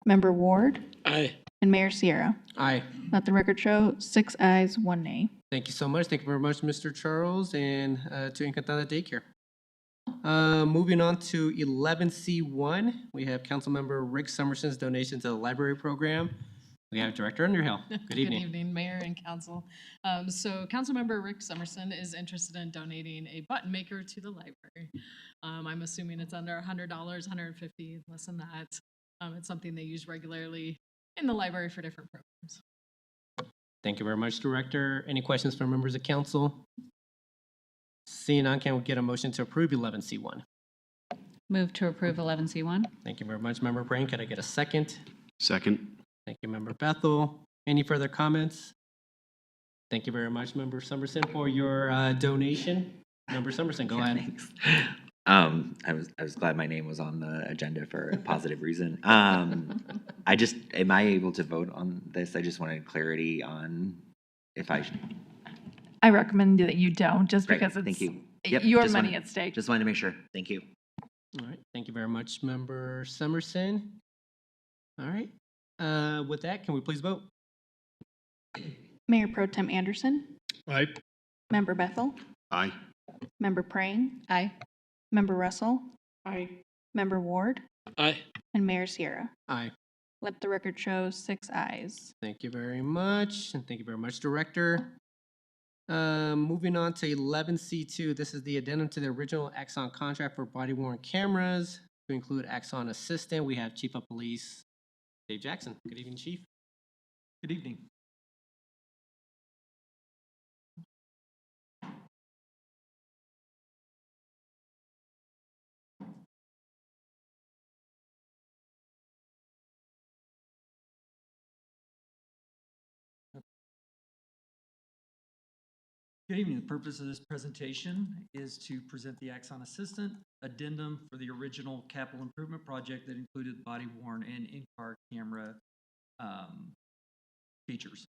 Member Ward. Aye. And Mayor Sierra. Aye. Let the record show 6 ayes, 1 nay. Thank you so much. Thank you very much, Mr. Charles, and to Encantada Daycare. Moving on to 11C1, we have Councilmember Rick Summerson's donation to the library program. We have Director Underhill. Good evening. Good evening, Mayor and Council. So Councilmember Rick Summerson is interested in donating a button maker to the library. I'm assuming it's under $100, $150, less than that. It's something they use regularly in the library for different programs. Thank you very much, Director. Any questions from members of council? Seeing none, can we get a motion to approve 11C1? Move to approve 11C1. Thank you very much, Member Brain. Can I get a second? Second. Thank you, Member Bethel. Any further comments? Thank you very much, Member Summerson, for your donation. Member Summerson, go ahead. Thanks. I was glad my name was on the agenda for a positive reason. Am I able to vote on this? I just wanted clarity on if I should. I recommend that you don't, just Right, because it's thank you. Yep, your just money wanted- at stake. Just wanted to make sure. Thank you. All right, thank you very much, Member Summerson. All right, with that, can we please vote? Mayor Pro Tem Anderson. Aye. Member Bethel. Aye. Member Prang. Aye. Member Russell. Aye. Member Ward. Aye. And Mayor Sierra. Aye. Let the record show 6 ayes. Thank you very much, and thank you very much, Director. Moving on to 11C2, this is the addendum to the original Axon contract for body-worn cameras to include Axon Assistant. We have Chief of Police Dave Jackson. Good evening, Chief. Good evening. Good evening. The purpose of this presentation is to present the Axon Assistant addendum for the original capital improvement project that included body-worn and in-car camera features.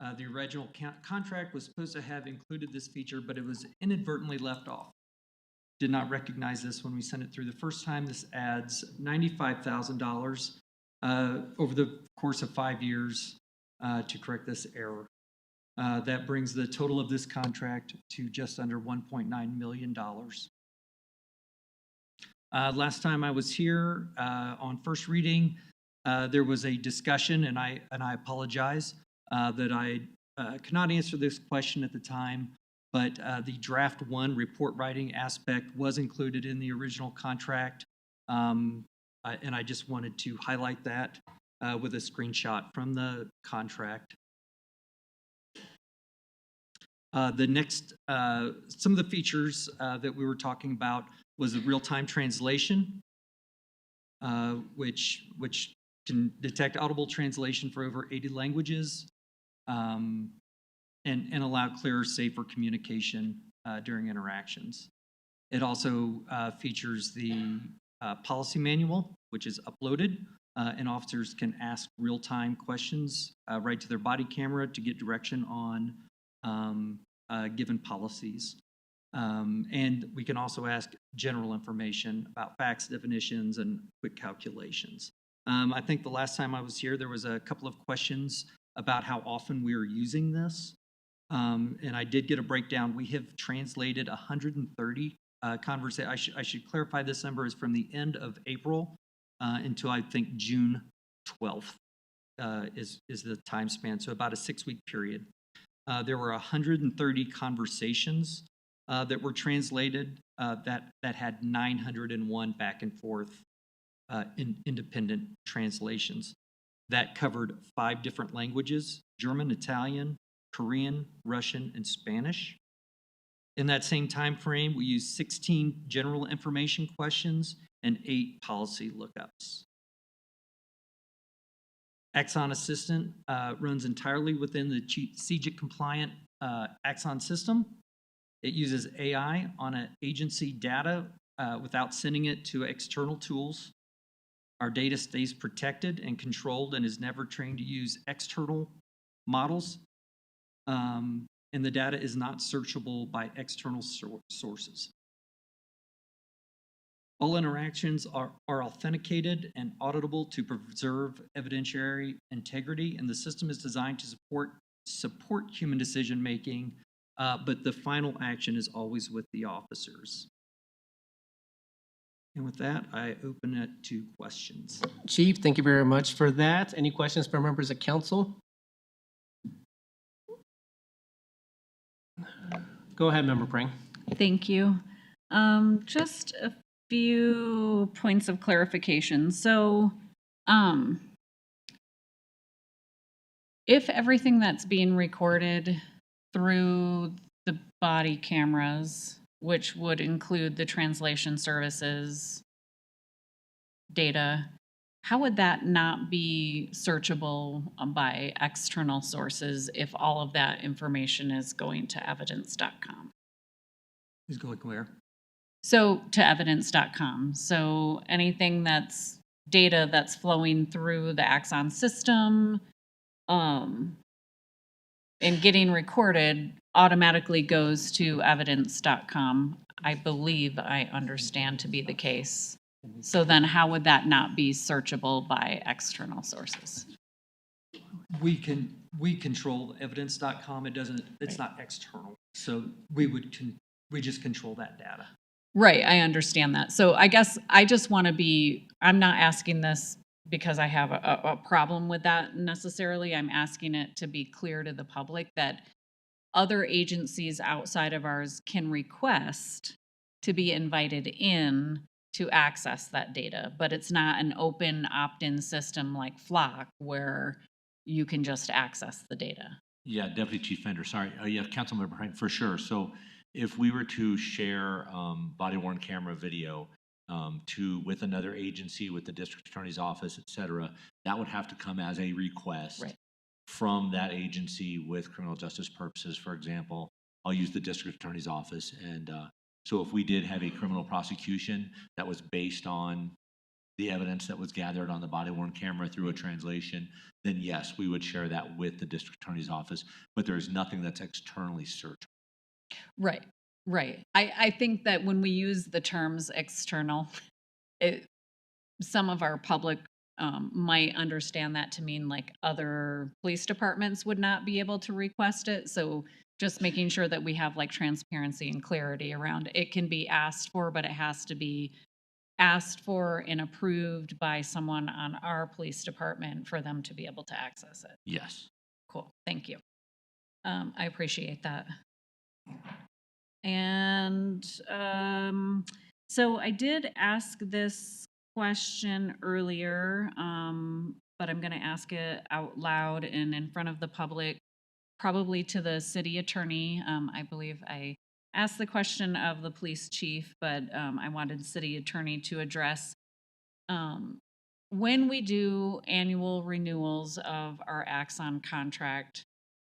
The original contract was supposed to have included this feature, but it was inadvertently left off. Did not recognize this when we sent it through the first time. This adds $95,000 over the course of 5 years to correct this error. That brings the total of this contract to just under $1.9 million. Last time I was here on first reading, there was a discussion, and I apologize that I could not answer this question at the time, but the draft 1 report writing aspect was included in the original contract, and I just wanted to highlight that with a screenshot from the contract. The next, some of the features that we were talking about was the real-time translation, which can detect audible translation for over 80 languages and allow clearer, safer communication during interactions. It also features the policy manual, which is uploaded and officers can ask real-time questions right to their body camera to get direction on given policies. And we can also ask general information about facts, definitions, and quick calculations. I think the last time I was here, there was a couple of questions about how often we are using this. And I did get a breakdown. We have translated 130 conversations. I should clarify this number is from the end of April until I think June 12th is the time span. So about a 6-week period. There were 130 conversations that were translated that had 901 back and forth independent translations. That covered 5 different languages: German, Italian, Korean, Russian, and Spanish. In that same time frame, we used 16 general information questions and 8 policy lookups. Axon Assistant runs entirely within the CJIT compliant Axon system. It uses AI on an agency data without sending it to external tools. Our data stays protected and controlled and is never trained to use external models. And the data is not searchable by external sources. All interactions are authenticated and auditable to preserve evidentiary integrity, and the system is designed to support human decision-making, but the final action is always with the officers. And with that, I open it to questions. Chief, thank you very much for that. Any questions from members of council? Go ahead, Member Prang. Thank you. Just a few points of clarification. So, if everything that's being recorded through the body cameras, which would include the translation services data, how would that not be searchable by external sources if all of that information is going to evidence.com? Is going where? So to evidence.com. So anything that's data that's flowing through the Axon system and getting recorded automatically goes to evidence.com. I believe I understand to be the case. So then how would that not be searchable by external sources? We control evidence.com. It's not external. So we just control that data. Right, I understand that. So I guess I just want to be, I'm not asking this because I have a problem with that necessarily. I'm asking it to be clear to the public that other agencies outside of ours can request to be invited in to access that data, but it's not an open opt-in system like Flock where you can just access the data. Yeah, Deputy Chief Fender, sorry. Yeah, Councilmember Frank, for sure. So if we were to share body-worn camera video with another agency, with the district attorney's office, et cetera, that would have to come as a request from that agency with criminal justice purposes. For example, I'll use the district attorney's office. And so if we did have a criminal prosecution that was based on the evidence that was gathered on the body-worn camera through a translation, then yes, we would share that with the district attorney's office, but there's nothing that's externally searchable. Right, right. I think that when we use the terms external, some of our public might understand that to mean like other police departments would not be able to request it. So just making sure that we have like transparency and clarity around it. It can be asked for, but it has to be asked for and approved by someone on our police department for them to be able to access it. Yes. Cool, thank you. I appreciate that. And so I did ask this question earlier, but I'm going to ask it out loud and in front of the public, probably to the city attorney. I believe I asked the question of the police chief, but I wanted the city attorney to address when we do annual renewals of our Axon contract,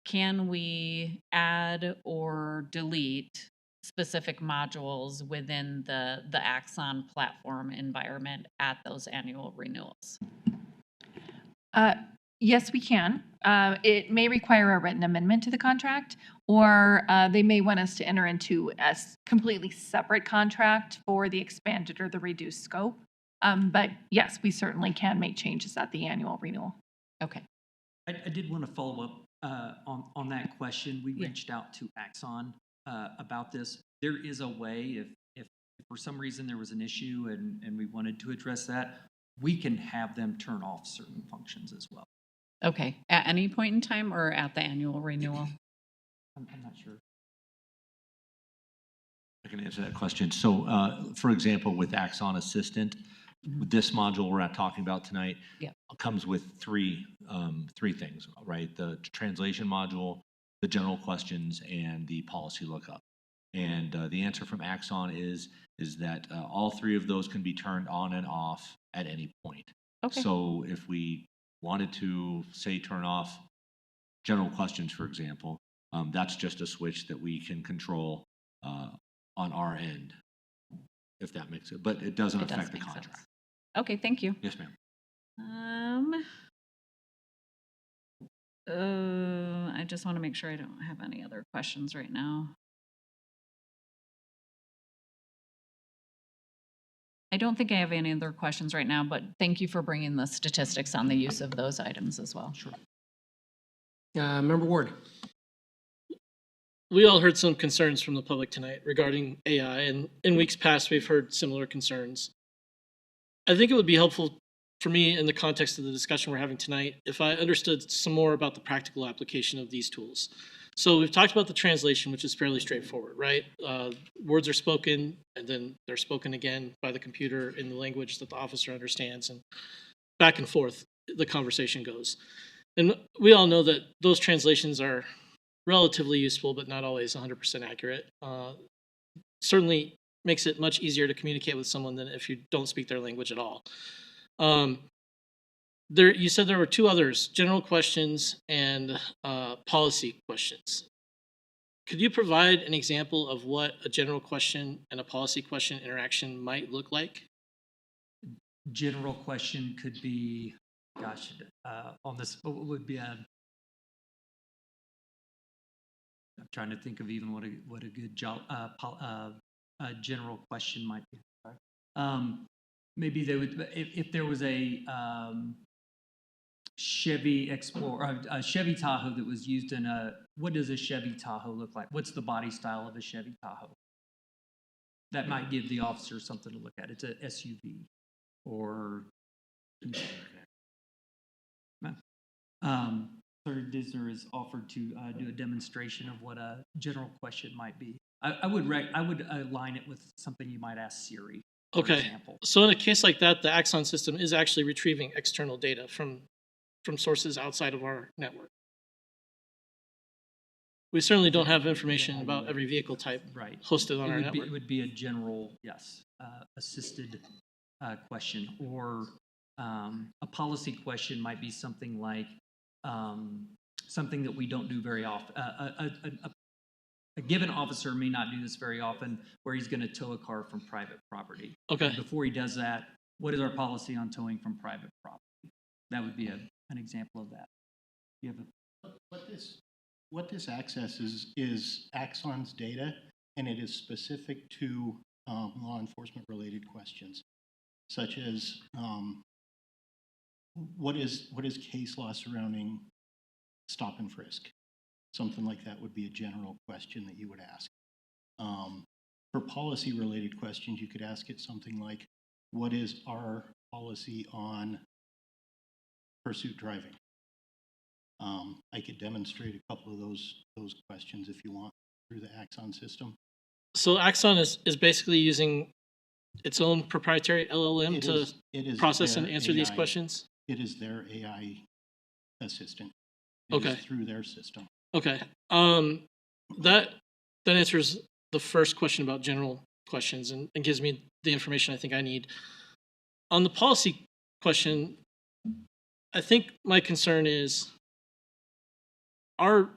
can we add or delete specific modules within the Axon platform environment at those annual renewals? Yes, we can. It may require a written amendment to the contract, or they may want us to enter into a completely separate contract for the expanded or the reduced scope. But yes, we certainly can make changes at the annual renewal. Okay. I did want to follow up on that question. We reached out to Axon about this. There is a way, if for some reason there was an issue and we wanted to address that, we can have them turn off certain functions as well. Okay. At any point in time or at the annual renewal? I'm not sure. I can answer that question. So, for example, with Axon Assistant, this module we're not talking about tonight comes with three things, right? The translation module, the general questions, and the policy lookup. And the answer from Axon is that all three of those can be turned on and off at any point. Okay. So if we wanted to, say, turn off general questions, for example, that's just a switch that we can control on our end, if that makes it. But it doesn't affect the contract. Sense. Okay, thank you. Yes, ma'am. I just want to make sure I don't have any other questions right now. I don't think I have any other questions right now, but thank you for bringing the statistics on the use of those items as well. Sure. Member Ward. We all heard some concerns from the public tonight regarding AI, and in weeks past, we've heard similar concerns. I think it would be helpful for me in the context of the discussion we're having tonight if I understood some more about the practical application of these tools. So we've talked about the translation, which is fairly straightforward, right? Words are spoken, and then they're spoken again by the computer in the language that the officer understands, and back and forth the conversation goes. And we all know that those translations are relatively useful, but not always 100% accurate. Certainly makes it much easier to communicate with someone than if you don't speak their language at all. You said there were two others, general questions and policy questions. Could you provide an example of what a general question and a policy question interaction might look like? General question could be, gosh, on this, what would be a, I'm trying to think of even what a good job, general question might be. Maybe they would, if there was a Chevy Explorer, a Chevy Tahoe that was used in what does a Chevy Tahoe look like? What's the body style of a Chevy Tahoe? That might give the officer something to look at. It's a SUV or Third Disney is offered to do a demonstration of what a general question might be. I would align it with something you might ask Siri. Okay, so in a case like that, the Axon system is actually retrieving external data from sources outside of our network. We certainly don't have information about every vehicle type hosted on our network. It would be a general, yes, assisted question, or a policy question might be something like something that we don't do very often. A given officer may not do this very often, where he's going to tow a car from private property. Okay. And before he does that, what is our policy on towing from private property? That would be an example of that. You have What this accesses is Axon's data, and it is specific to law enforcement related questions, such as what is case law surrounding stop and frisk. Something like that would be a general question that you would ask. For policy-related questions, you could ask it something like, what is our policy on pursuit driving? I could demonstrate a couple of those questions if you want through the Axon system. So Axon is basically using its own proprietary LLM to process and answer these questions? It is their AI assistant. Okay. It is through their system. Okay. That answers the first question about general questions and gives me the information I think I need. On the policy question, I think my concern is our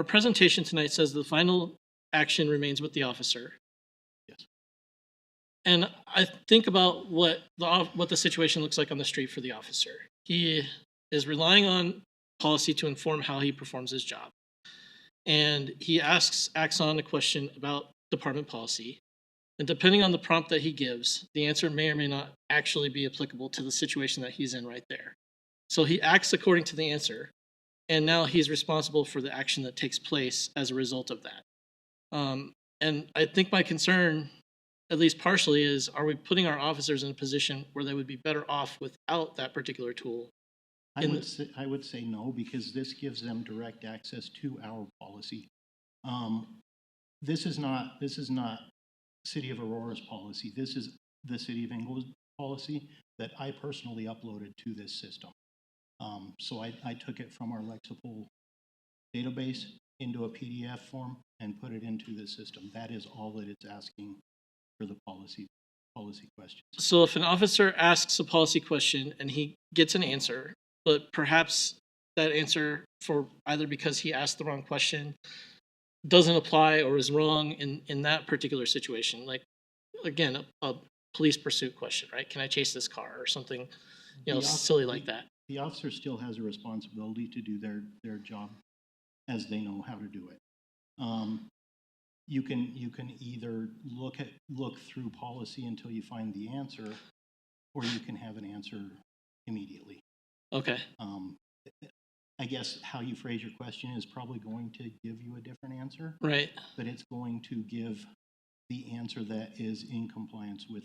presentation tonight says the final action remains with the officer. Yes. And I think about what the situation looks like on the street for the officer. He is relying on policy to inform how he performs his job. And he acts on a question about department policy. And depending on the prompt that he gives, the answer may or may not actually be applicable to the situation that he's in right there. So he acts according to the answer, and now he's responsible for the action that takes place as a result of that. And I think my concern, at least partially, is are we putting our officers in a position where they would be better off without that particular tool? I would say no, because this gives them direct access to our policy. This is not City of Aurora's policy. This is the City of Englewood policy that I personally uploaded to this system. So I took it from our Lexipol database into a PDF form and put it into the system. That is all that it's asking for the policy question. So if an officer asks a policy question and he gets an answer, but perhaps that answer, for either because he asked the wrong question, doesn't apply or is wrong in that particular situation, like, again, a police pursuit question, right? Can I chase this car or something, silly like that? The officer still has a responsibility to do their job as they know how to do it. You can either look through policy until you find the answer, or you can have an answer immediately. Okay. I guess how you phrase your question is probably going to give you a different answer. Right. But it's going to give the answer that is in compliance with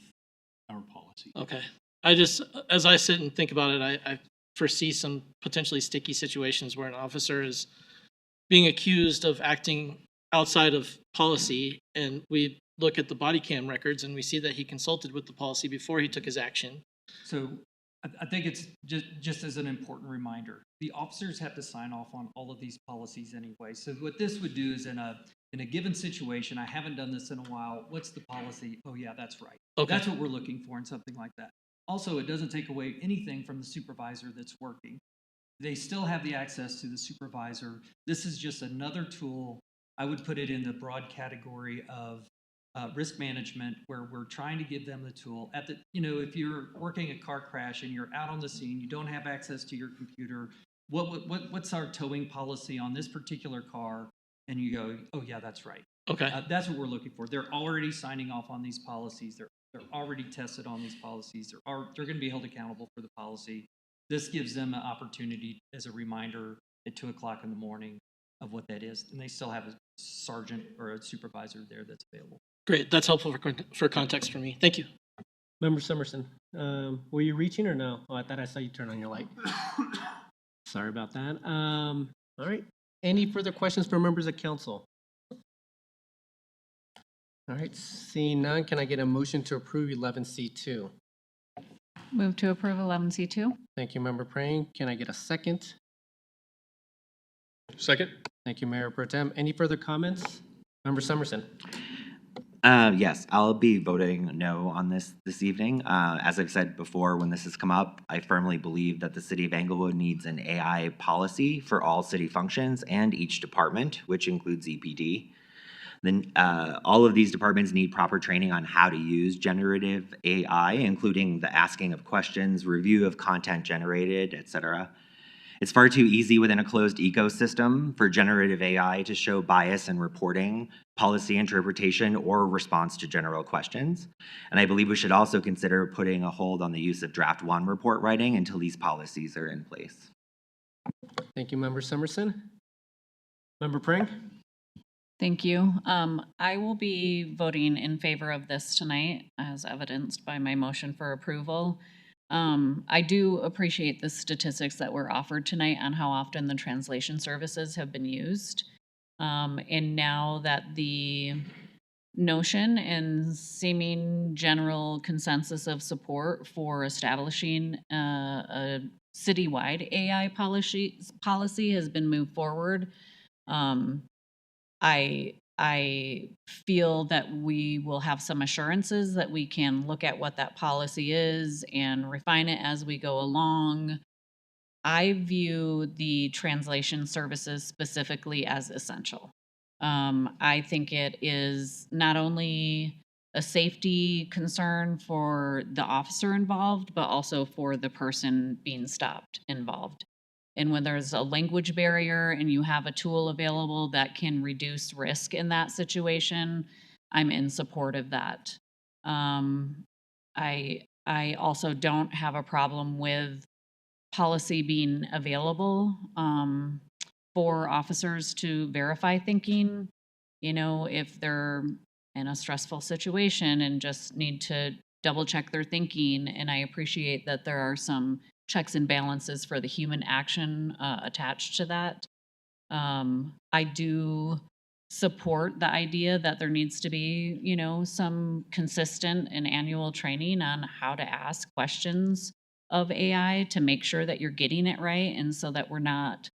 our policy. Okay. As I sit and think about it, I foresee some potentially sticky situations where an officer is being accused of acting outside of policy, and we look at the body cam records and we see that he consulted with the policy before he took his action. So I think it's just as an important reminder, the officers have to sign off on all of these policies anyway. So what this would do is in a given situation, I haven't done this in a while, what's the policy? Oh yeah, that's right. Okay. That's what we're looking for in something like that. Also, it doesn't take away anything from the supervisor that's working. They still have the access to the supervisor. This is just another tool. I would put it in the broad category of risk management, where we're trying to give them the tool. If you're working a car crash and you're out on the scene, you don't have access to your computer. What's our towing policy on this particular car? And you go, oh yeah, that's right. Okay. That's what we're looking for. They're already signing off on these policies. They're already tested on these policies. They're going to be held accountable for the policy. This gives them an opportunity as a reminder at 2 o'clock in the morning of what that is. And they still have a sergeant or a supervisor there that's available. Great. That's helpful for context for me. Thank you. Member Summerson, were you reaching or no? Oh, I thought I saw you turn on your light. Sorry about that. All right. Any further questions for members of council? All right. Seeing none, can I get a motion to approve 11C2? Move to approve 11C2. Thank you, Member Praying. Can I get a second? Second. Thank you, Mayor Pro Tem. Any further comments? Member Summerson. Yes, I'll be voting no on this evening. As I've said before, when this has come up, I firmly believe that the City of Englewood needs an AI policy for all city functions and each department, which includes EPD. Then all of these departments need proper training on how to use generative AI, including the asking of questions, review of content generated, etc. It's far too easy within a closed ecosystem for generative AI to show bias in reporting, policy interpretation, or response to general questions. And I believe we should also consider putting a hold on the use of draft 1 report writing until these policies are in place. Thank you, Member Summerson. Member Prang? Thank you. I will be voting in favor of this tonight, as evidenced by my motion for approval. I do appreciate the statistics that were offered tonight on how often the translation services have been used. And now that the notion and seeming general consensus of support for establishing a citywide AI policy has been moved forward, I feel that we will have some assurances that we can look at what that policy is and refine it as we go along. I view the translation services specifically as essential. I think it is not only a safety concern for the officer involved, but also for the person being stopped involved. And when there's a language barrier and you have a tool available that can reduce risk in that situation, I'm in support of that. I also don't have a problem with policy being available for officers to verify thinking, you know, if they're in a stressful situation and just need to double check their thinking. And I appreciate that there are some checks and balances for the human action attached to that. I do support the idea that there needs to be, you know, some consistent and annual training on how to ask questions of AI to make sure that you're getting it right, and so that we're not,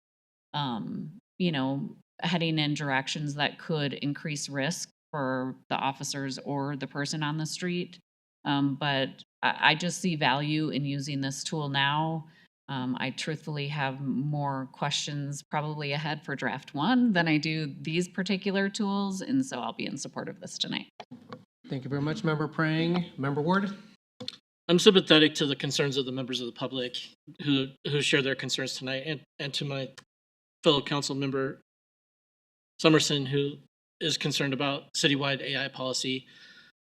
you know, heading in directions that could increase risk for the officers or the person on the street. But I just see value in using this tool now. I truthfully have more questions probably ahead for draft 1 than I do these particular tools, and so I'll be in support of this tonight. Thank you very much, Member Prang. Member Ward? I'm sympathetic to the concerns of the members of the public who share their concerns tonight, and to my fellow council member Summerson, who is concerned about citywide AI policy.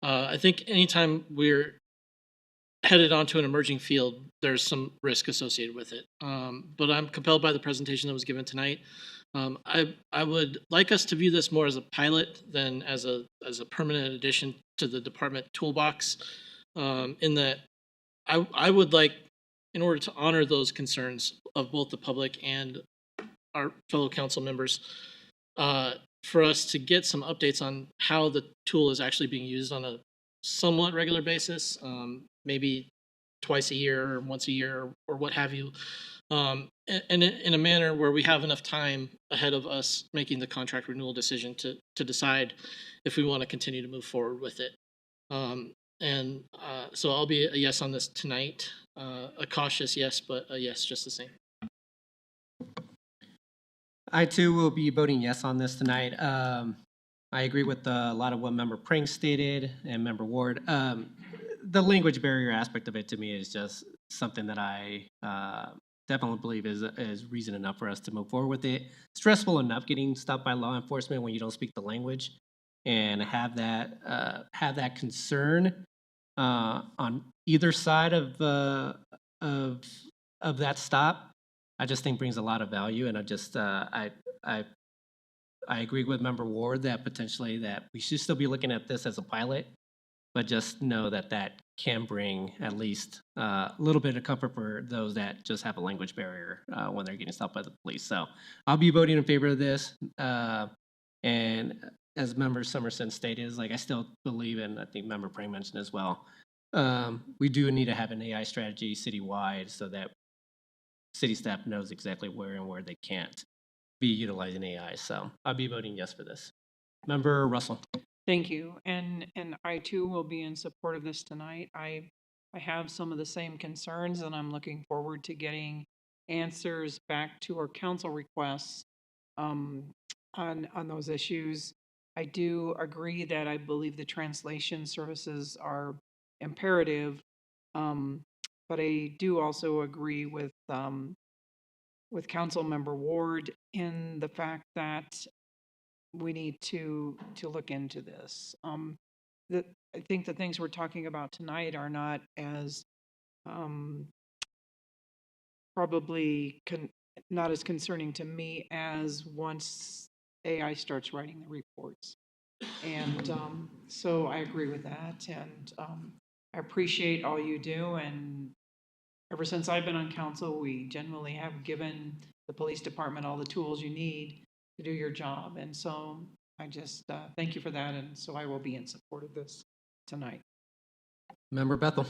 I think anytime we're headed onto an emerging field, there's some risk associated with it. But I'm compelled by the presentation that was given tonight. I would like us to view this more as a pilot than as a permanent addition to the department toolbox. In that I would like, in order to honor those concerns of both the public and our fellow council members, for us to get some updates on how the tool is actually being used on a somewhat regular basis, maybe twice a year or once a year or what have you, and in a manner where we have enough time ahead of us making the contract renewal decision to decide if we want to continue to move forward with it. So I'll be a yes on this tonight, a cautious yes, but a yes just the same. I too will be voting yes on this tonight. I agree with a lot of what Member Prang stated and Member Ward. The language barrier aspect of it to me is just something that I definitely believe is reason enough for us to move forward with it. Stressful enough getting stopped by law enforcement when you don't speak the language, and have that concern on either side of that stop. I just think brings a lot of value, and I agree with Member Ward that potentially that we should still be looking at this as a pilot, but just know that that can bring at least a little bit of comfort for those that just have a language barrier when they're getting stopped by the police. So I'll be voting in favor of this. And as Member Summerson stated, is like I still believe, and I think Member Prang mentioned as well, we do need to have an AI strategy citywide so that city staff knows exactly where and where they can't be utilizing AI. So I'll be voting yes for this. Member Russell. Thank you. And I too will be in support of this tonight. I have some of the same concerns, and I'm looking forward to getting answers back to our council requests on those issues. I do agree that I believe the translation services are imperative, but I do also agree with Council Member Ward in the fact that we need to look into this. I think the things we're talking about tonight are not as probably not as concerning to me as once AI starts writing the reports. And so I agree with that, and I appreciate all you do. And ever since I've been on council, we generally have given the police department all the tools you need to do your job. And so I just thank you for that. And so I will be in support of this tonight. Member Bethel.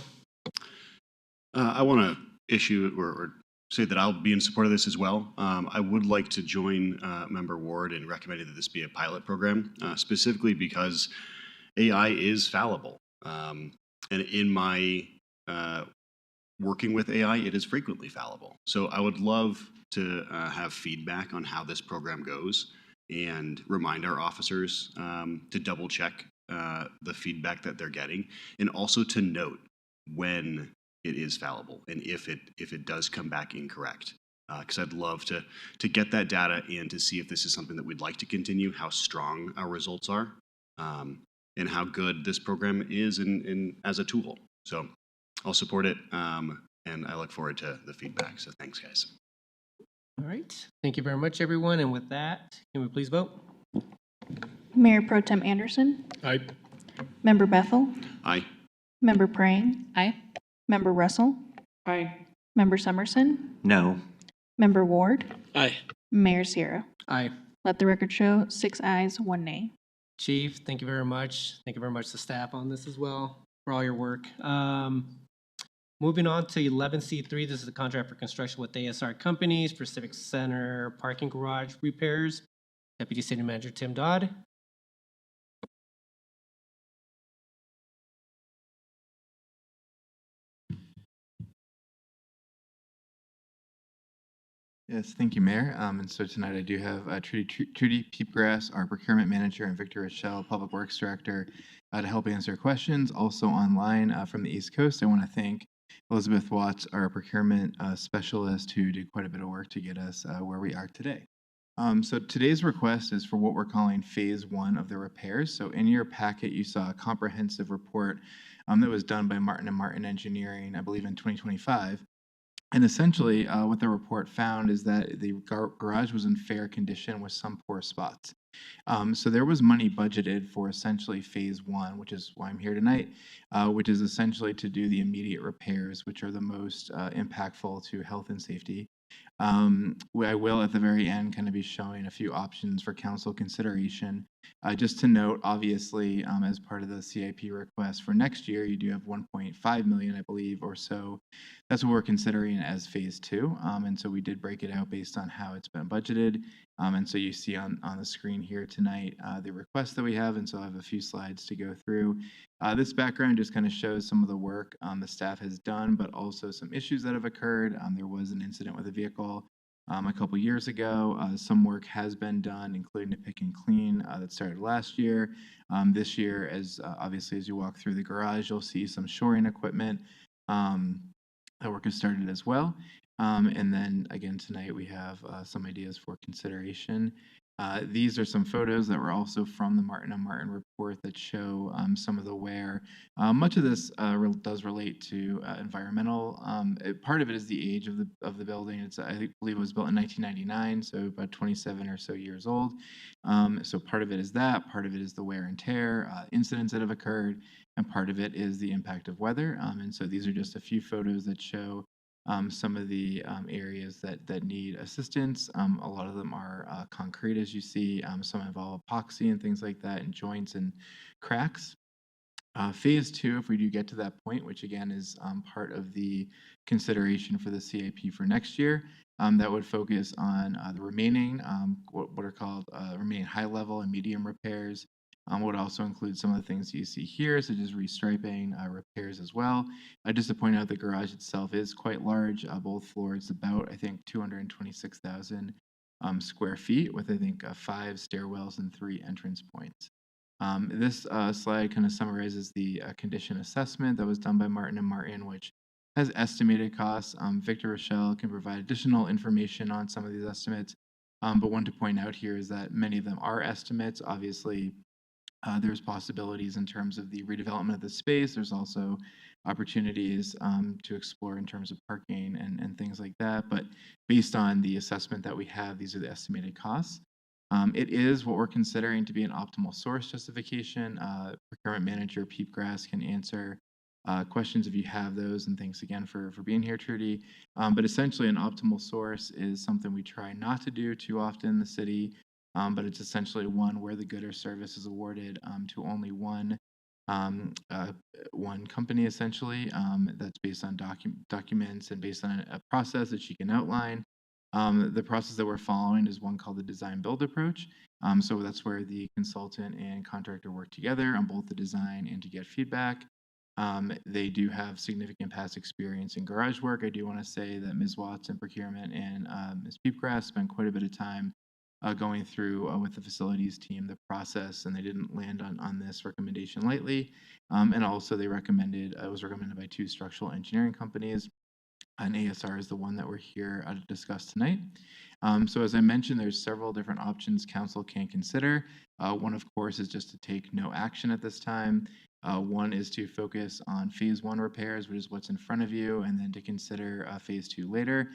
I want to issue or say that I'll be in support of this as well. I would like to join Member Ward in recommending that this be a pilot program, specifically because AI is fallible. And in my working with AI, it is frequently fallible. So I would love to have feedback on how this program goes and remind our officers to double check the feedback that they're getting, and also to note when it is fallible and if it does come back incorrect. because I'd love to get that data and to see if this is something that we'd like to continue, how strong our results are, and how good this program is as a tool. So I'll support it, and I look forward to the feedback. So thanks, guys. All right. Thank you very much, everyone. And with that, can we please vote? Mayor Pro Tem Anderson. Aye. Member Bethel. Aye. Member Prang. Aye. Member Russell. Aye. Member Summerson. No. Member Ward. Aye. Mayor Sierra. Aye. Let the record show 6 ayes, 1 nay. Chief, thank you very much. Thank you very much to staff on this as well for all your work. Moving on to 11C3, this is a contract for construction with ASR Companies for Civic Center parking garage repairs. Deputy City Manager Tim Dodd. Yes, thank you, Mayor. And so tonight I do have Trudy Peepgrass, our procurement manager, and Victor Rochelle, Public Works Director, to help answer questions. Also online from the East Coast, I want to thank Elizabeth Watts, our procurement specialist, who did quite a bit of work to get us where we are today. So today's request is for what we're calling phase 1 of the repairs. So in your packet, you saw a comprehensive report that was done by Martin & Martin Engineering, I believe in 2025. And essentially, what the report found is that the garage was in fair condition with some poor spots. So there was money budgeted for essentially phase 1, which is why I'm here tonight, which is essentially to do the immediate repairs, which are the most impactful to health and safety. I will at the very end kind of be showing a few options for council consideration. Just to note, obviously, as part of the CIP request for next year, you do have 1.5 million, I believe, or so. That's what we're considering as phase 2. And so we did break it out based on how it's been budgeted. And so you see on the screen here tonight the request that we have. And so I have a few slides to go through. This background just kind of shows some of the work the staff has done, but also some issues that have occurred. There was an incident with a vehicle a couple years ago. Some work has been done, including a pick and clean that started last year. This year, as obviously as you walk through the garage, you'll see some shoring equipment. That work has started as well. And then again tonight we have some ideas for consideration. These are some photos that were also from the Martin & Martin report that show some of the wear. Much of this does relate to environmental. Part of it is the age of the building. I believe it was built in 1999, so about 27 or so years old. So part of it is that. Part of it is the wear and tear, incidents that have occurred, and part of it is the impact of weather. And so these are just a few photos that show some of the areas that need assistance. A lot of them are concrete, as you see. Some involve epoxy and things like that, and joints and cracks. Phase 2, if we do get to that point, which again is part of the consideration for the CIP for next year, that would focus on the remaining, what are called remaining high level and medium repairs. Would also include some of the things you see here, such as restriping, repairs as well. Just to point out, the garage itself is quite large. Both floors, about, I think, 226,000 square feet, with, I think, 5 stairwells and 3 entrance points. This slide kind of summarizes the condition assessment that was done by Martin & Martin, which has estimated costs. Victor Rochelle can provide additional information on some of these estimates. But one to point out here is that many of them are estimates. Obviously, there's possibilities in terms of the redevelopment of the space. There's also opportunities to explore in terms of parking and things like that. But based on the assessment that we have, these are the estimated costs. It is what we're considering to be an optimal source justification. Procurement Manager Peepgrass can answer questions if you have those, and thanks again for being here, Trudy. But essentially an optimal source is something we try not to do too often in the city. But it's essentially one where the good or service is awarded to only one company, essentially. That's based on documents and based on a process that she can outline. The process that we're following is one called the design-build approach. So that's where the consultant and contractor work together on both the design and to get feedback. They do have significant past experience in garage work. I do want to say that Ms. Watts in procurement and Ms. Peepgrass spent quite a bit of time going through with the facilities team the process, and they didn't land on this recommendation lightly. And also they recommended, it was recommended by 2 structural engineering companies. and ASR is the one that we're here to discuss tonight. So as I mentioned, there's several different options council can consider. One, of course, is just to take no action at this time. One is to focus on phase 1 repairs, which is what's in front of you, and then to consider phase 2 later.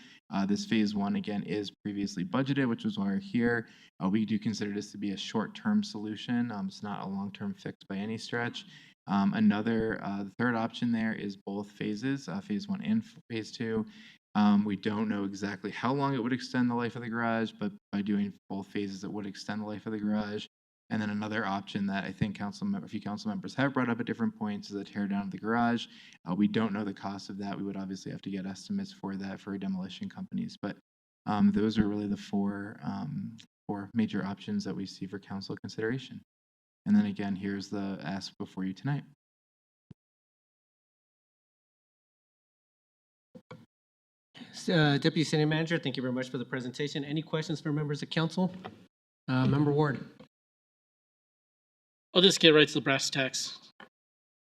This phase 1, again, is previously budgeted, which is why we're here. We do consider this to be a short-term solution. It's not a long-term fix by any stretch. The third option there is both phases, phase 1 and phase 2. We don't know exactly how long it would extend the life of the garage, but by doing both phases, it would extend the life of the garage. And then another option that I think a few council members have brought up at different points is a tear down of the garage. We don't know the cost of that. We would obviously have to get estimates for that for demolition companies. But those are really the four major options that we see for council consideration. And then again, here's the ask before you tonight. Deputy City Manager, thank you very much for the presentation. Any questions for members of council? Member Ward. I'll just get right to the brass tacks.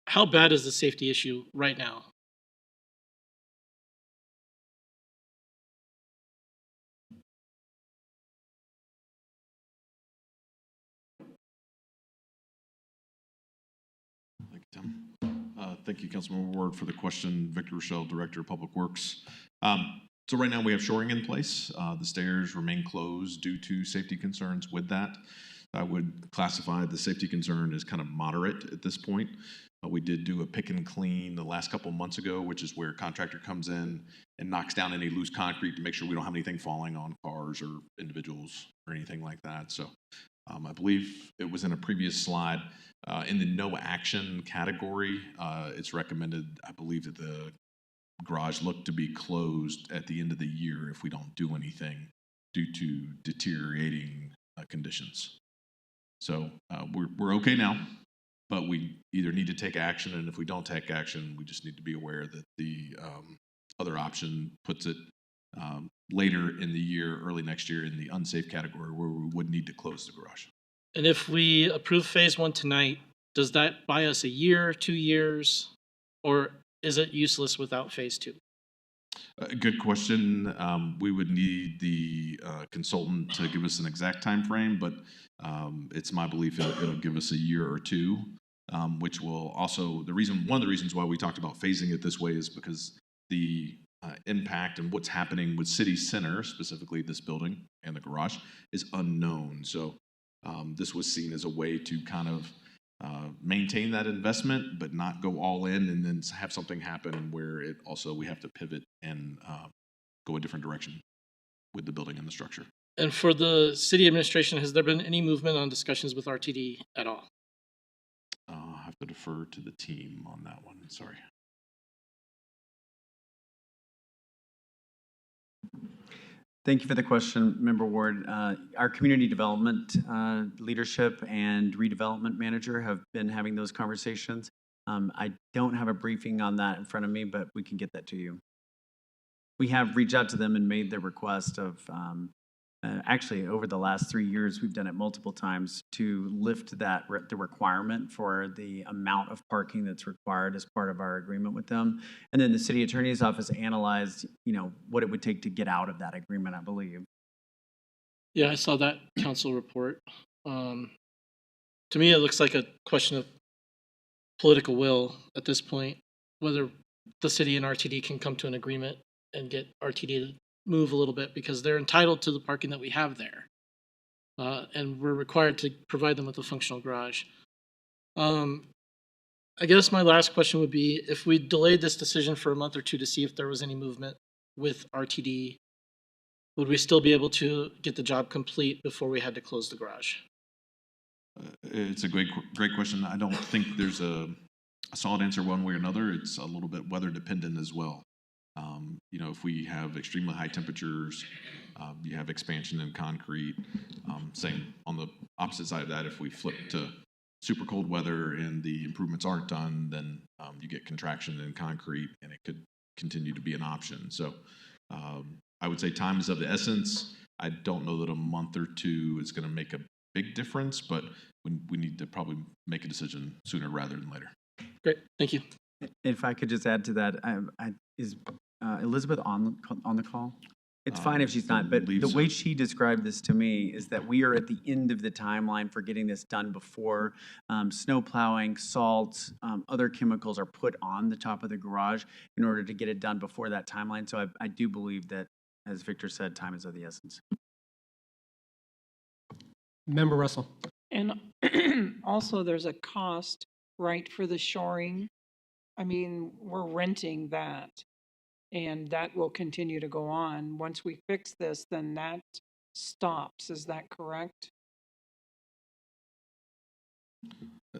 How bad is the safety issue right now? Thank you, Councilmember Ward, for the question. Victor Rochelle, Director of Public Works. So right now we have shoring in place. The stairs remain closed due to safety concerns with that. I would classify the safety concern as kind of moderate at this point. We did do a pick and clean the last couple of months ago, which is where a contractor comes in and knocks down any loose concrete to make sure we don't have anything falling on cars or individuals or anything like that. So I believe it was in a previous slide. In the no action category, it's recommended, I believe, that the garage look to be closed at the end of the year if we don't do anything due to deteriorating conditions. So we're okay now, but we either need to take action, and if we don't take action, we just need to be aware that the other option puts it later in the year, early next year, in the unsafe category where we would need to close the garage. And if we approve phase 1 tonight, does that buy us a year, 2 years, or is it useless without phase 2? Good question. We would need the consultant to give us an exact time frame, but it's my belief it'll give us a year or two, which will also, one of the reasons why we talked about phasing it this way is because the impact and what's happening with City Center, specifically this building and the garage, is unknown. So this was seen as a way to kind of maintain that investment, but not go all in and then have something happen where it also we have to pivot and go a different direction with the building and the structure. And for the city administration, has there been any movement on discussions with RTD at all? I'll have to defer to the team on that one. Sorry. Thank you for the question, Member Ward. Our community development leadership and redevelopment manager have been having those conversations. I don't have a briefing on that in front of me, but we can get that to you. We have reached out to them and made the request of, actually over the last 3 years, we've done it multiple times to lift the requirement for the amount of parking that's required as part of our agreement with them. And then the city attorney's office analyzed, what it would take to get out of that agreement, I believe. Yeah, I saw that council report. To me, it looks like a question of political will at this point, whether the city and RTD can come to an agreement and get RTD to move a little bit, because they're entitled to the parking that we have there. And we're required to provide them with a functional garage. I guess my last question would be, if we delayed this decision for a month or two to see if there was any movement with RTD, would we still be able to get the job complete before we had to close the garage? It's a great question. I don't think there's a solid answer one way or another. It's a little bit weather dependent as well. If we have extremely high temperatures, you have expansion in concrete. Same on the opposite side of that, if we flip to super cold weather and the improvements aren't done, then you get contraction in concrete, and it could continue to be an option. So I would say time is of the essence. I don't know that a month or two is going to make a big difference, but we need to probably make a decision sooner rather than later. Great, thank you. If I could just add to that, is Elizabeth on the call? It's fine if she's not, but believe the so. way she described this to me is that we are at the end of the timeline for getting this done before snow plowing, salt, other chemicals are put on the top of the garage in order to get it done before that timeline. So I do believe that, as Victor said, time is of the essence. Member Russell. And also, there's a cost, right, for the shoring. I mean, we're renting that, and that will continue to go on. Once we fix this, then that stops. Is that correct?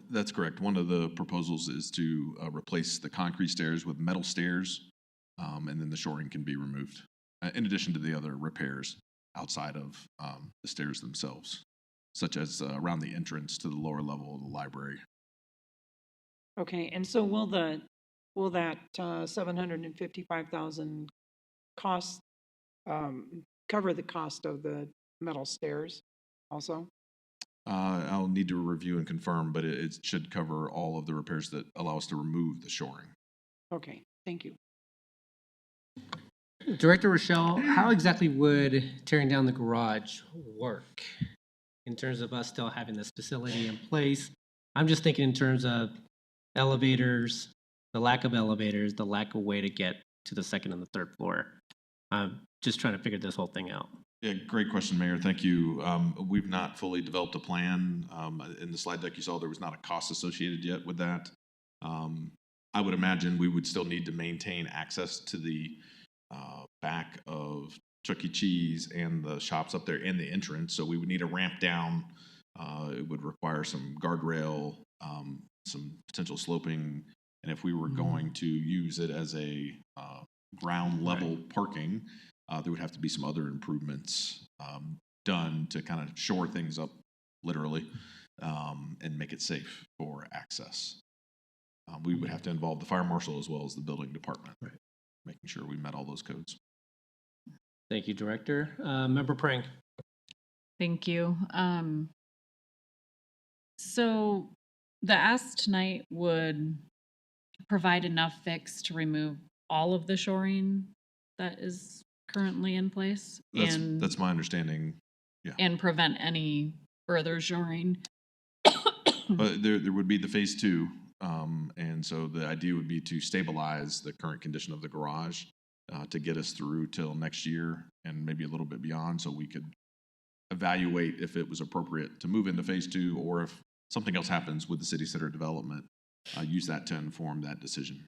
That's correct. One of the proposals is to replace the concrete stairs with metal stairs, and then the shoring can be removed, in addition to the other repairs outside of the stairs themselves, such as around the entrance to the lower level of the library. Okay, and so will that $755,000 cost cover the cost of the metal stairs also? I'll need to review and confirm, but it should cover all of the repairs that allow us to remove the shoring. Okay, thank you. Director Rochelle, how exactly would tearing down the garage work in terms of us still having this facility in place? I'm just thinking in terms of elevators, the lack of elevators, the lack of way to get to the second and the third floor. I'm just trying to figure this whole thing out. Yeah, great question, Mayor. Thank you. We've not fully developed a plan. In the slide deck you saw, there was not a cost associated yet with that. I would imagine we would still need to maintain access to the back of Chuck E. Cheese and the shops up there in the entrance. So we would need a ramp down. It would require some guardrail, some potential sloping. And if we were going to use it as a ground level parking, there would have to be some other improvements done to kind of shore things up, literally, and make it safe for access. We would have to involve the fire marshal as well as the building department, making sure we met all those codes. Thank you, Director. Member Prang. Thank you. So the ask tonight would provide enough fix to remove all of the shoring that is currently in place? That's my understanding, yeah. And prevent any further shoring? But there would be the phase two, and so the idea would be to stabilize the current condition of the garage to get us through till next year and maybe a little bit beyond, so we could evaluate if it was appropriate to move into phase two, or if something else happens with the city center development, use that to inform that decision.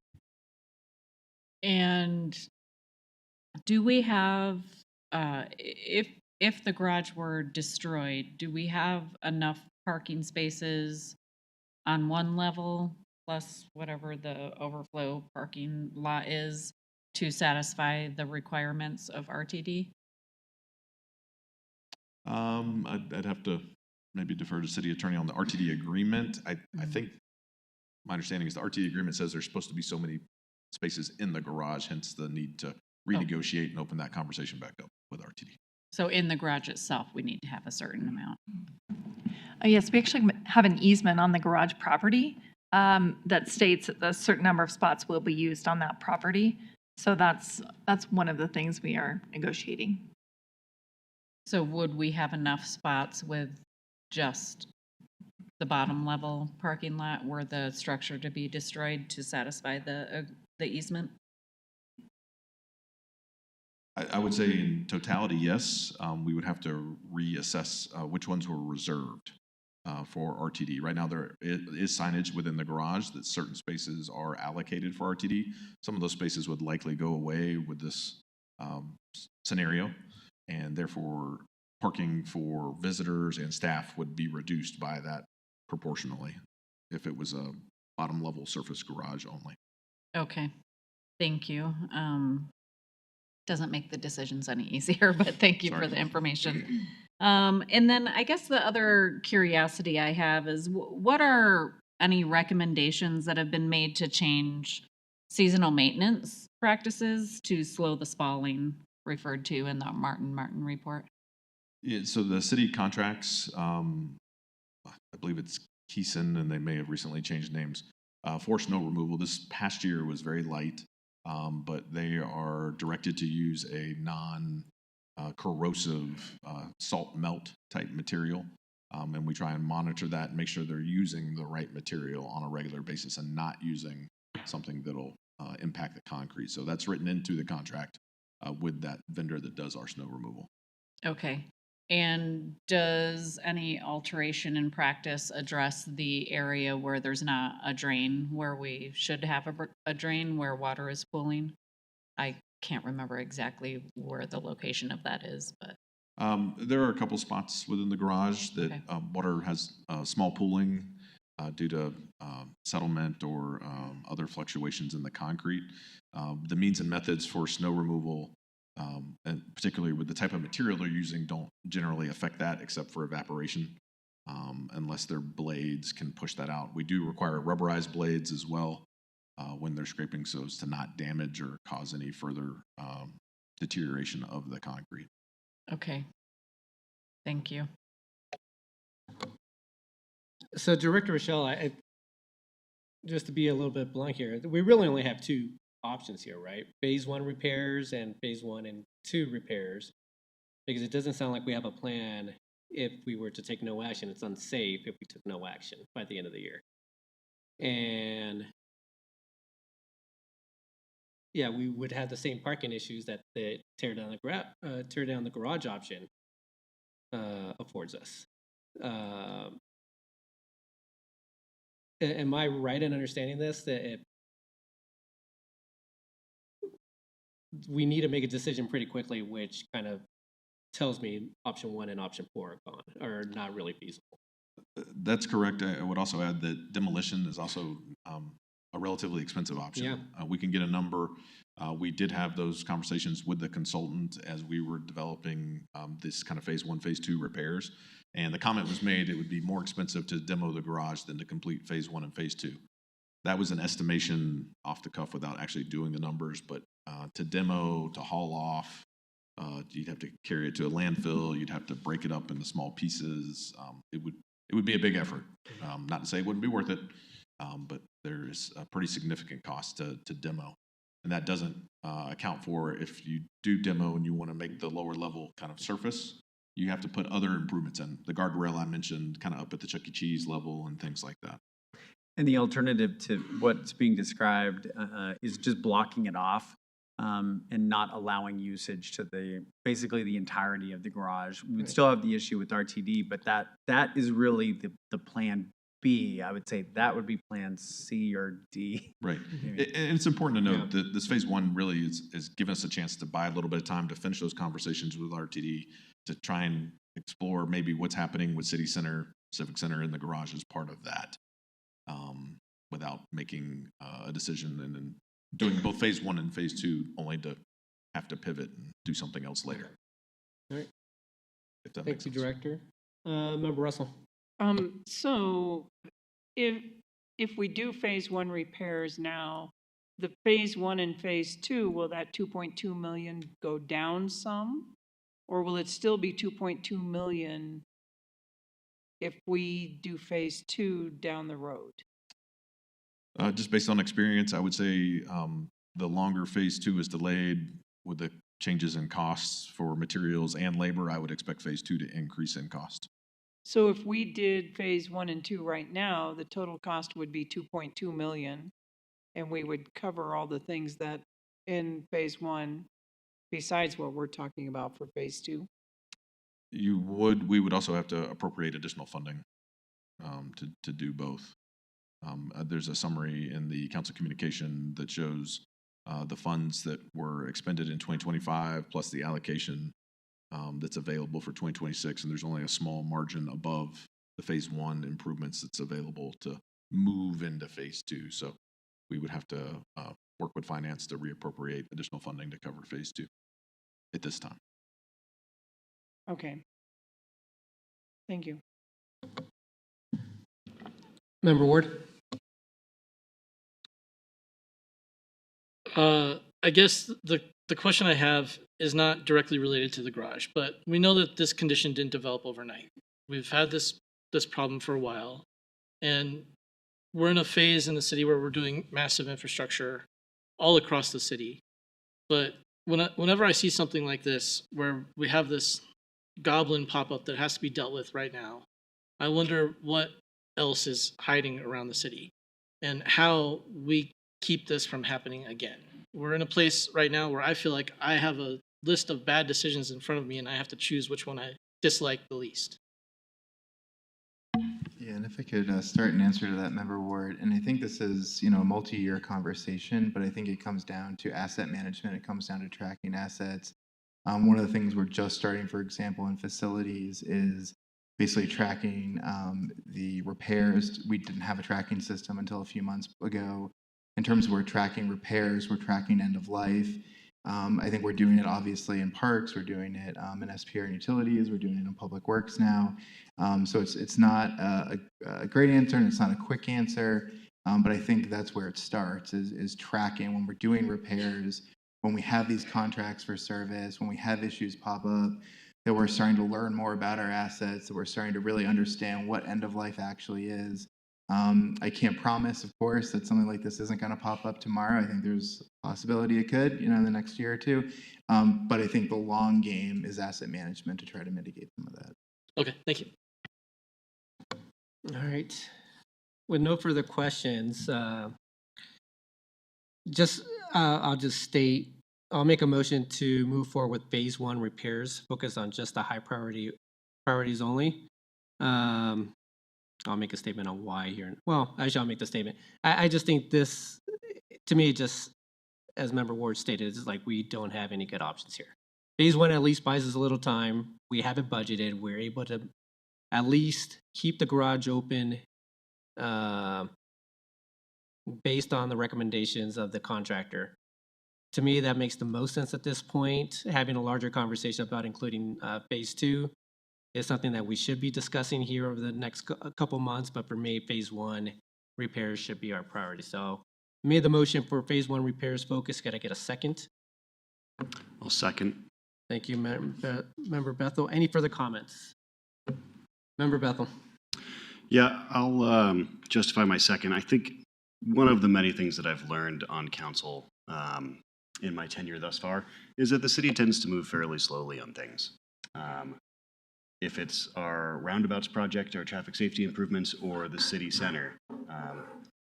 And do we have, if the garage were destroyed, do we have enough parking spaces on one level plus whatever the overflow parking lot is to satisfy the requirements of RTD? I'd have to maybe defer to City Attorney on the RTD agreement. I think my understanding is the RTD agreement says there's supposed to be so many spaces in the garage, hence the need to renegotiate and open that conversation back up with RTD. So in the garage itself, we need to have a certain amount. Yes, we actually have an easement on the garage property that states that a certain number of spots will be used on that property. So that's one of the things we are negotiating. So would we have enough spots with just the bottom level parking lot were the structure to be destroyed to satisfy the easement? I would say in totality, yes. We would have to reassess which ones were reserved for RTD. Right now, there is signage within the garage that certain spaces are allocated for RTD. Some of those spaces would likely go away with this scenario, and therefore parking for visitors and staff would be reduced by that proportionally if it was a bottom level surface garage only. Okay, thank you. Doesn't make the decisions any easier, but thank you for the information. And then I guess the other curiosity I have is what are any recommendations that have been made to change seasonal maintenance practices to slow the spalling referred to in the Martin report? Yeah, so the city contracts, I believe it's Keeson, and they may have recently changed names, for snow removal. This past year was very light. but they are directed to use a non-corrosive salt melt type material. And we try and monitor that and make sure they're using the right material on a regular basis and not using something that'll impact the concrete. So that's written into the contract with that vendor that does our snow removal. Okay. And does any alteration in practice address the area where there's not a drain, where we should have a drain where water is pooling? I can't remember exactly where the location of that is, but. There are a couple spots within the garage that water has small pooling due to settlement or other fluctuations in the concrete. The means and methods for snow removal, and particularly with the type of material they're using, don't generally affect that except for evaporation, unless their blades can push that out. We do require rubberized blades as well when they're scraping, so as to not damage or cause any further deterioration of the concrete. Okay. Thank you. So Director Rochelle, just to be a little bit blunt here, we really only have two options here, right? Phase 1 repairs and phase 1 and 2 repairs, because it doesn't sound like we have a plan. If we were to take no action, it's unsafe if we took no action by the end of the year. And yeah, we would have the same parking issues that the tear down the garage option affords us. Am I right in understanding this, that we need to make a decision pretty quickly, which kind of tells me option 1 and option 4 are gone, or not really feasible? That's correct. I would also add that demolition is also a relatively expensive option. Yeah. We can get a number. We did have those conversations with the consultant as we were developing this kind of phase 1, phase 2 repairs. And the comment was made it would be more expensive to demo the garage than to complete phase 1 and phase 2. That was an estimation off the cuff without actually doing the numbers, but to demo, to haul off, you'd have to carry it to a landfill, you'd have to break it up into small pieces. It would be a big effort. Not to say it wouldn't be worth it, but there is a pretty significant cost to demo. And that doesn't account for if you do demo and you want to make the lower level kind of surface, you have to put other improvements in. The guardrail I mentioned, kind of up at the Chuck E. Cheese level and things like that. And the alternative to what's being described is just blocking it off and not allowing usage to basically the entirety of the garage. We'd still have the issue with RTD, but that is really the plan B. I would say that would be plan C or D. Right. And it's important to note that this phase 1 really is giving us a chance to buy a little bit of time to finish those conversations with RTD, to try and explore maybe what's happening with City Center, Civic Center in the garage as part of that, without making a decision and then doing both phase 1 and phase 2 only to have to pivot and do something else later. All right. If that Thank makes you, sense. Director. Member Russell. So if we do phase 1 repairs now, the phase 1 and phase 2, will that 2.2 million go down some? Or will it still be 2.2 million if we do phase 2 down the road? Just based on experience, I would say the longer phase 2 is delayed with the changes in costs for materials and labor, I would expect phase 2 to increase in cost. So if we did phase 1 and 2 right now, the total cost would be 2.2 million, and we would cover all the things that in phase 1 besides what we're talking about for phase 2. We would also have to appropriate additional funding to do both. There's a summary in the council communication that shows the funds that were expended in 2025 plus the allocation that's available for 2026, and there's only a small margin above the phase 1 improvements that's available to move into phase 2. So we would have to work with finance to reappropriate additional funding to cover phase 2 at this time. Okay. Thank you. Member Ward. I guess the question I have is not directly related to the garage, but we know that this condition didn't develop overnight. We've had this problem for a while, and we're in a phase in the city where we're doing massive infrastructure all across the city. But whenever I see something like this, where we have this goblin pop up that has to be dealt with right now, I wonder what else is hiding around the city and how we keep this from happening again. We're in a place right now where I feel like I have a list of bad decisions in front of me and I have to choose which one I dislike the least. Yeah, and if I could start an answer to that, Member Ward, and I think this is, a multi-year conversation, but I think it comes down to asset management. It comes down to tracking assets. One of the things we're just starting, for example, in facilities is basically tracking the repairs. We didn't have a tracking system until a few months ago. In terms of we're tracking repairs, we're tracking end of life. I think we're doing it obviously in parks, we're doing it in SPR and utilities, we're doing it in public works now. So it's not a great answer and it's not a quick answer, but I think that's where it starts is tracking when we're doing repairs, when we have these contracts for service, when we have issues pop up, that we're starting to learn more about our assets, that we're starting to really understand what end of life actually is. I can't promise, of course, that something like this isn't going to pop up tomorrow. I think there's a possibility it could, in the next year or two. But I think the long game is asset management to try to mitigate some of that. Okay, thank you. All right. With no further questions, I'll just state, I'll make a motion to move forward with phase 1 repairs, focus on just the high priorities only. I'll make a statement on why here. Well, actually, I'll make the statement. I just think this, to me, just as Member Ward stated, it's like we don't have any good options here. Phase 1 at least buys us a little time. We have it budgeted. We're able to at least keep the garage open based on the recommendations of the contractor. To me, that makes the most sense at this point. Having a larger conversation about including phase 2 is something that we should be discussing here over the next couple months, but for me, phase 1 repairs should be our priority. So made the motion for phase 1 repairs focus. Got to get a second. I'll second. Thank you, Member Bethel. Any further comments? Member Bethel. Yeah, I'll justify my second. I think one of the many things that I've learned on council in my tenure thus far is that the city tends to move fairly slowly on things. If it's our roundabouts project, our traffic safety improvements, or the city center,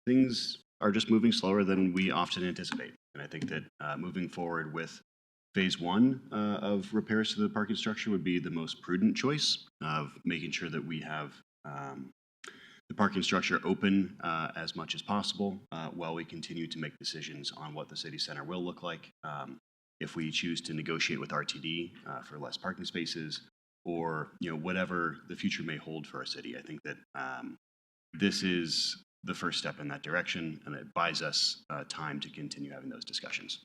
things are just moving slower than we often anticipate. And I think that moving forward with phase 1 of repairs to the parking structure would be the most prudent choice of making sure that we have the parking structure open as much as possible while we continue to make decisions on what the city center will look like. If we choose to negotiate with RTD for less parking spaces, or whatever the future may hold for our city. I think that this is the first step in that direction, and it buys us time to continue having those discussions.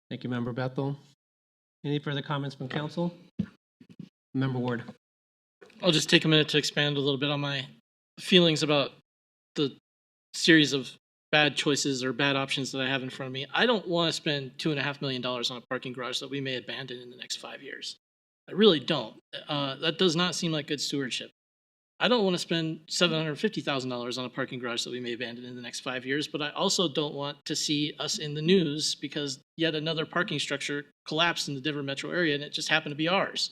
Thank you, Member Bethel. Any further comments from council? Member Ward. I'll just take a minute to expand a little bit on my feelings about the series of bad choices or bad options that I have in front of me. I don't want to spend $2.5 million on a parking garage that we may abandon in the next 5 years. I really don't. That does not seem like good stewardship. I don't want to spend $750,000 on a parking garage that we may abandon in the next 5 years, but I also don't want to see us in the news because yet another parking structure collapsed in the Denver metro area and it just happened to be ours.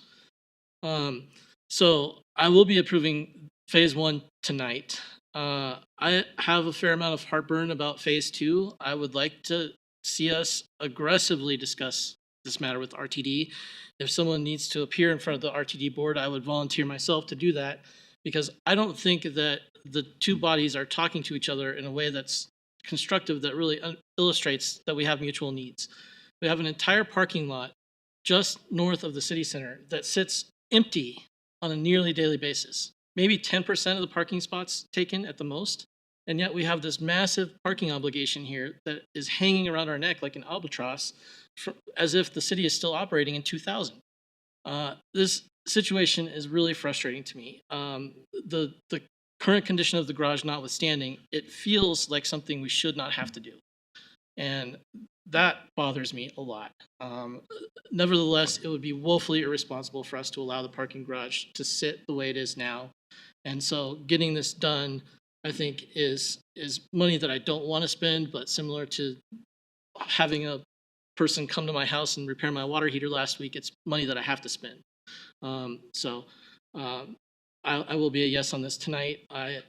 So I will be approving phase 1 tonight. I have a fair amount of heartburn about phase 2. I would like to see us aggressively discuss this matter with RTD. If someone needs to appear in front of the RTD board, I would volunteer myself to do that because I don't think that the two bodies are talking to each other in a way that's constructive that really illustrates that we have mutual needs. We have an entire parking lot just north of the city center that sits empty on a nearly daily basis. Maybe 10% of the parking spots taken at the most. And yet we have this massive parking obligation here that is hanging around our neck like an albatross as if the city is still operating in 2000. This situation is really frustrating to me. The current condition of the garage notwithstanding, it feels like something we should not have to do. And that bothers me a lot. Nevertheless, it would be woefully irresponsible for us to allow the parking garage to sit the way it is now. And so getting this done, I think, is money that I don't want to spend, but similar to having a person come to my house and repair my water heater last week. It's money that I have to spend. So I will be a yes on this tonight. I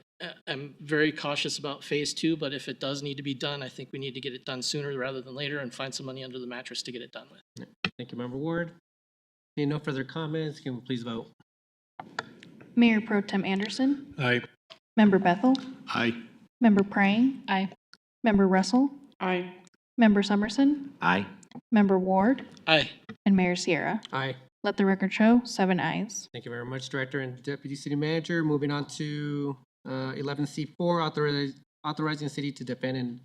am very cautious about phase 2, but if it does need to be done, I think we need to get it done sooner rather than later and find some money under the mattress to get it done with. Thank you, Member Ward. Seeing no further comments, can we please vote? Mayor Pro Tem Anderson, Aye. Member Bethel, Aye. Member Prang, Aye. Member Russell, Aye. Member Summerson, Aye. Member Ward, Aye. and Mayor Sierra. Aye. Let the record show 7 ayes. Thank you very much, Director and Deputy City Manager. Moving on to 11C4, authorizing the city to defend and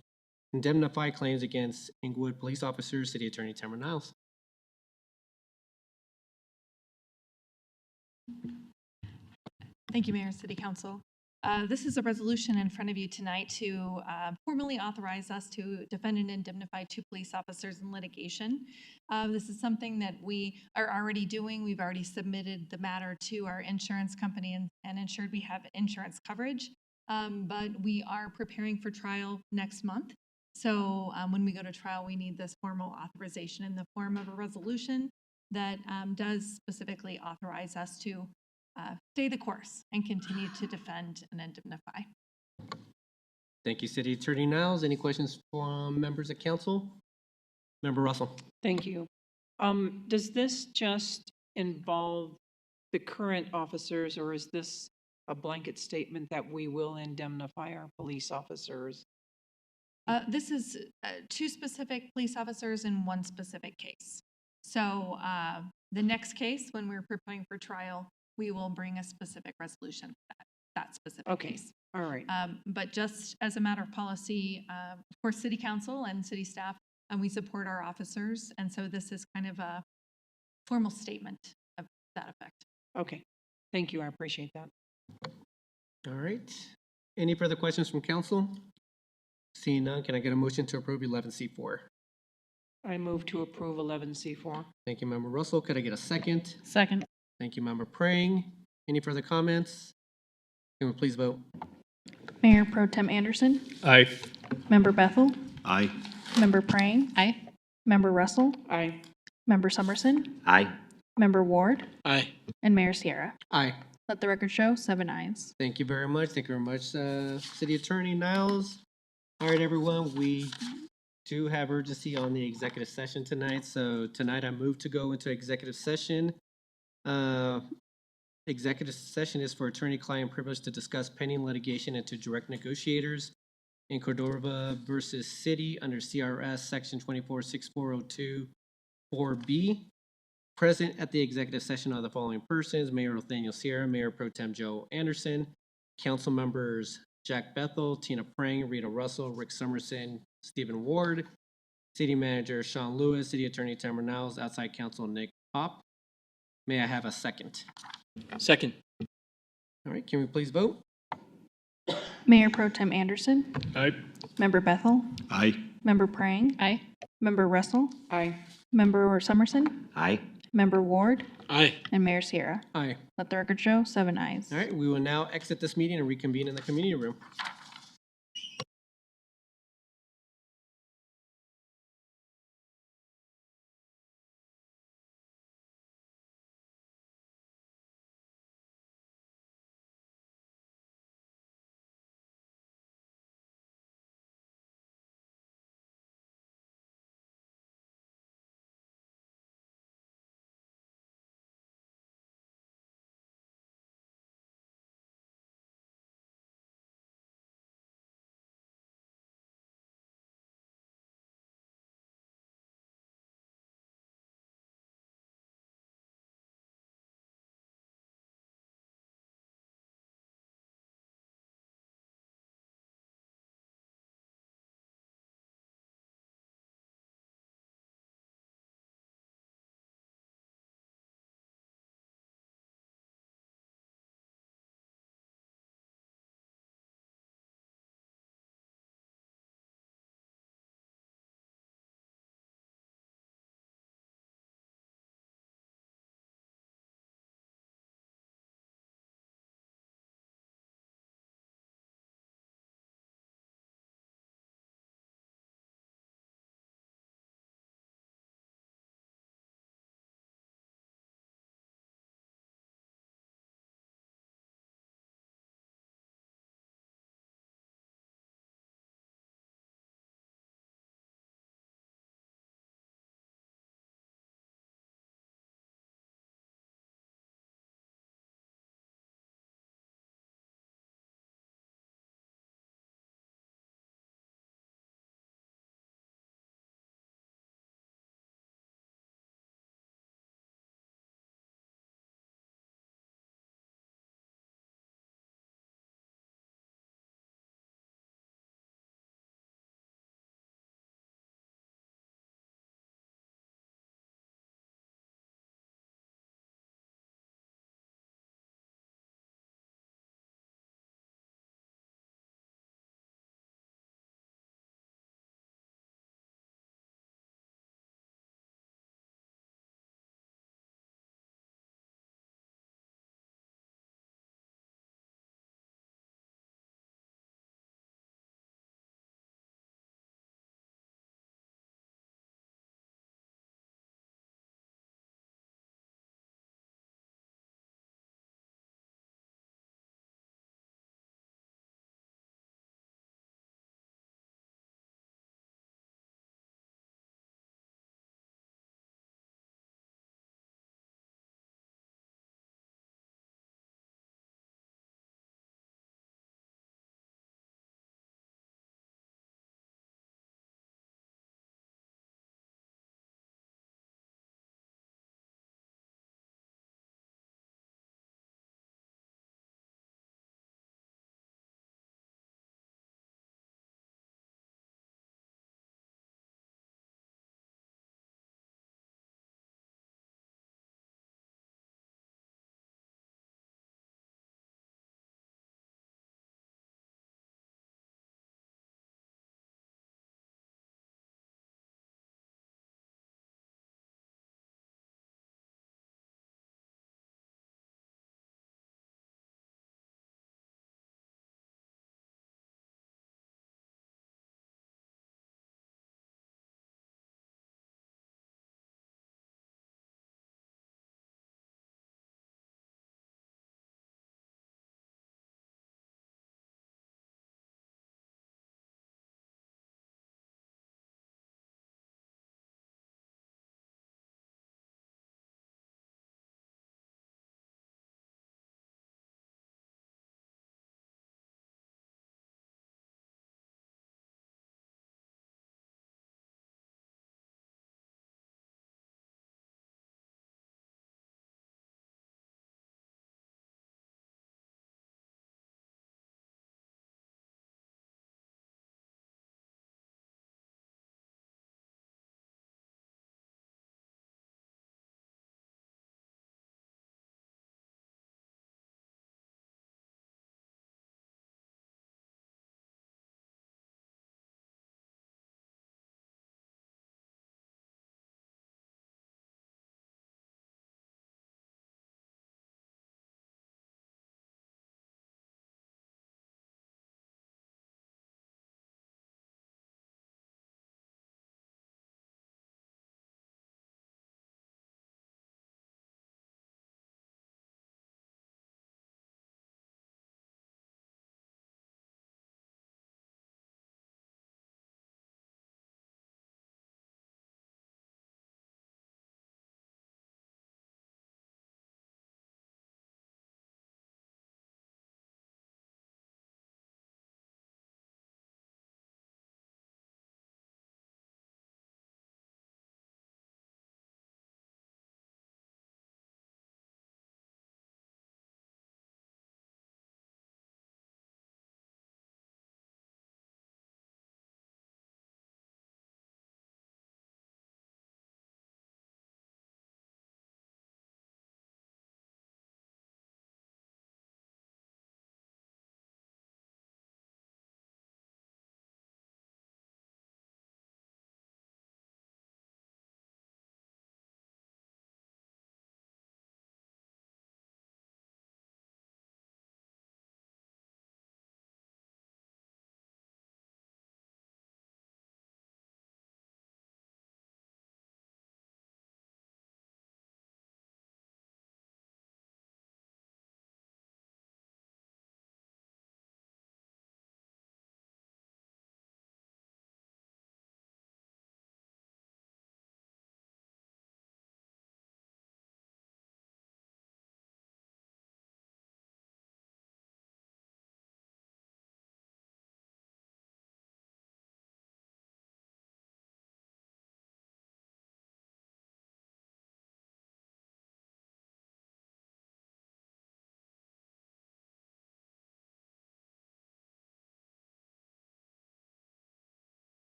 indemnify claims against Englewood police officers, City Attorney Tamara Niles. Thank you, Mayor and City Council. This is a resolution in front of you tonight to formally authorize us to defend and indemnify 2 police officers in litigation. This is something that we are already doing. We've already submitted the matter to our insurance company and ensured we have insurance coverage. But we are preparing for trial next month. So when we go to trial, we need this formal authorization in the form of a resolution that does specifically authorize us to stay the course and continue to defend and indemnify. Thank you, City Attorney Niles. Any questions from members of council? Member Russell. Thank you. Does this just involve the current officers, or is this a blanket statement that we will indemnify our police officers? This is 2 specific police officers in 1 specific case. So the next case, when we're preparing for trial, we will bring a specific resolution for that specific case. All right. But just as a matter of policy, of course, City Council and City staff, we support our officers. And so this is kind of a formal statement of that effect. Okay. Thank you. I appreciate that. All right. Any further questions from council? Seeing none, can I get a motion to approve 11C4? I move to approve 11C4. Thank you, Member Russell. Could I get a second? Second. Thank you, Member Prang. Any further comments? Can we please vote? Mayor Pro Tem Anderson, Aye. Member Bethel, Aye. Member Prang, Aye. Member Russell, Aye. Member Summerson, Aye. Member Ward, Aye. and Mayor Sierra. Aye. Let the record show 7 ayes. Thank you very much. Thank you very much, City Attorney Niles. All right, everyone, we do have urgency on the executive session tonight. So tonight I move to go into executive session. Executive session is for attorney-client privilege to discuss pending litigation and to direct negotiators in Cordova versus City under CRS Section 246402 4B. Present at the executive session are the following persons: Mayor Nathaniel Sierra, Mayor Pro Tem Joe Anderson, council members Jack Bethel, Tina Prang, Rita Russell, Rick Summerson, Stephen Ward, City Manager Sean Lewis, City Attorney Tamara Niles, outside counsel Nick Pop. May I have a second? Second. All right, can we please vote? Mayor Pro Tem Anderson, Aye. Member Bethel, Aye. Member Prang, Aye. Member Russell, Aye. Member Summerson, Aye. Member Ward, Aye. and Mayor Sierra. Aye. Let the record show 7 ayes. All right, we will now exit this meeting and reconvene in the community room.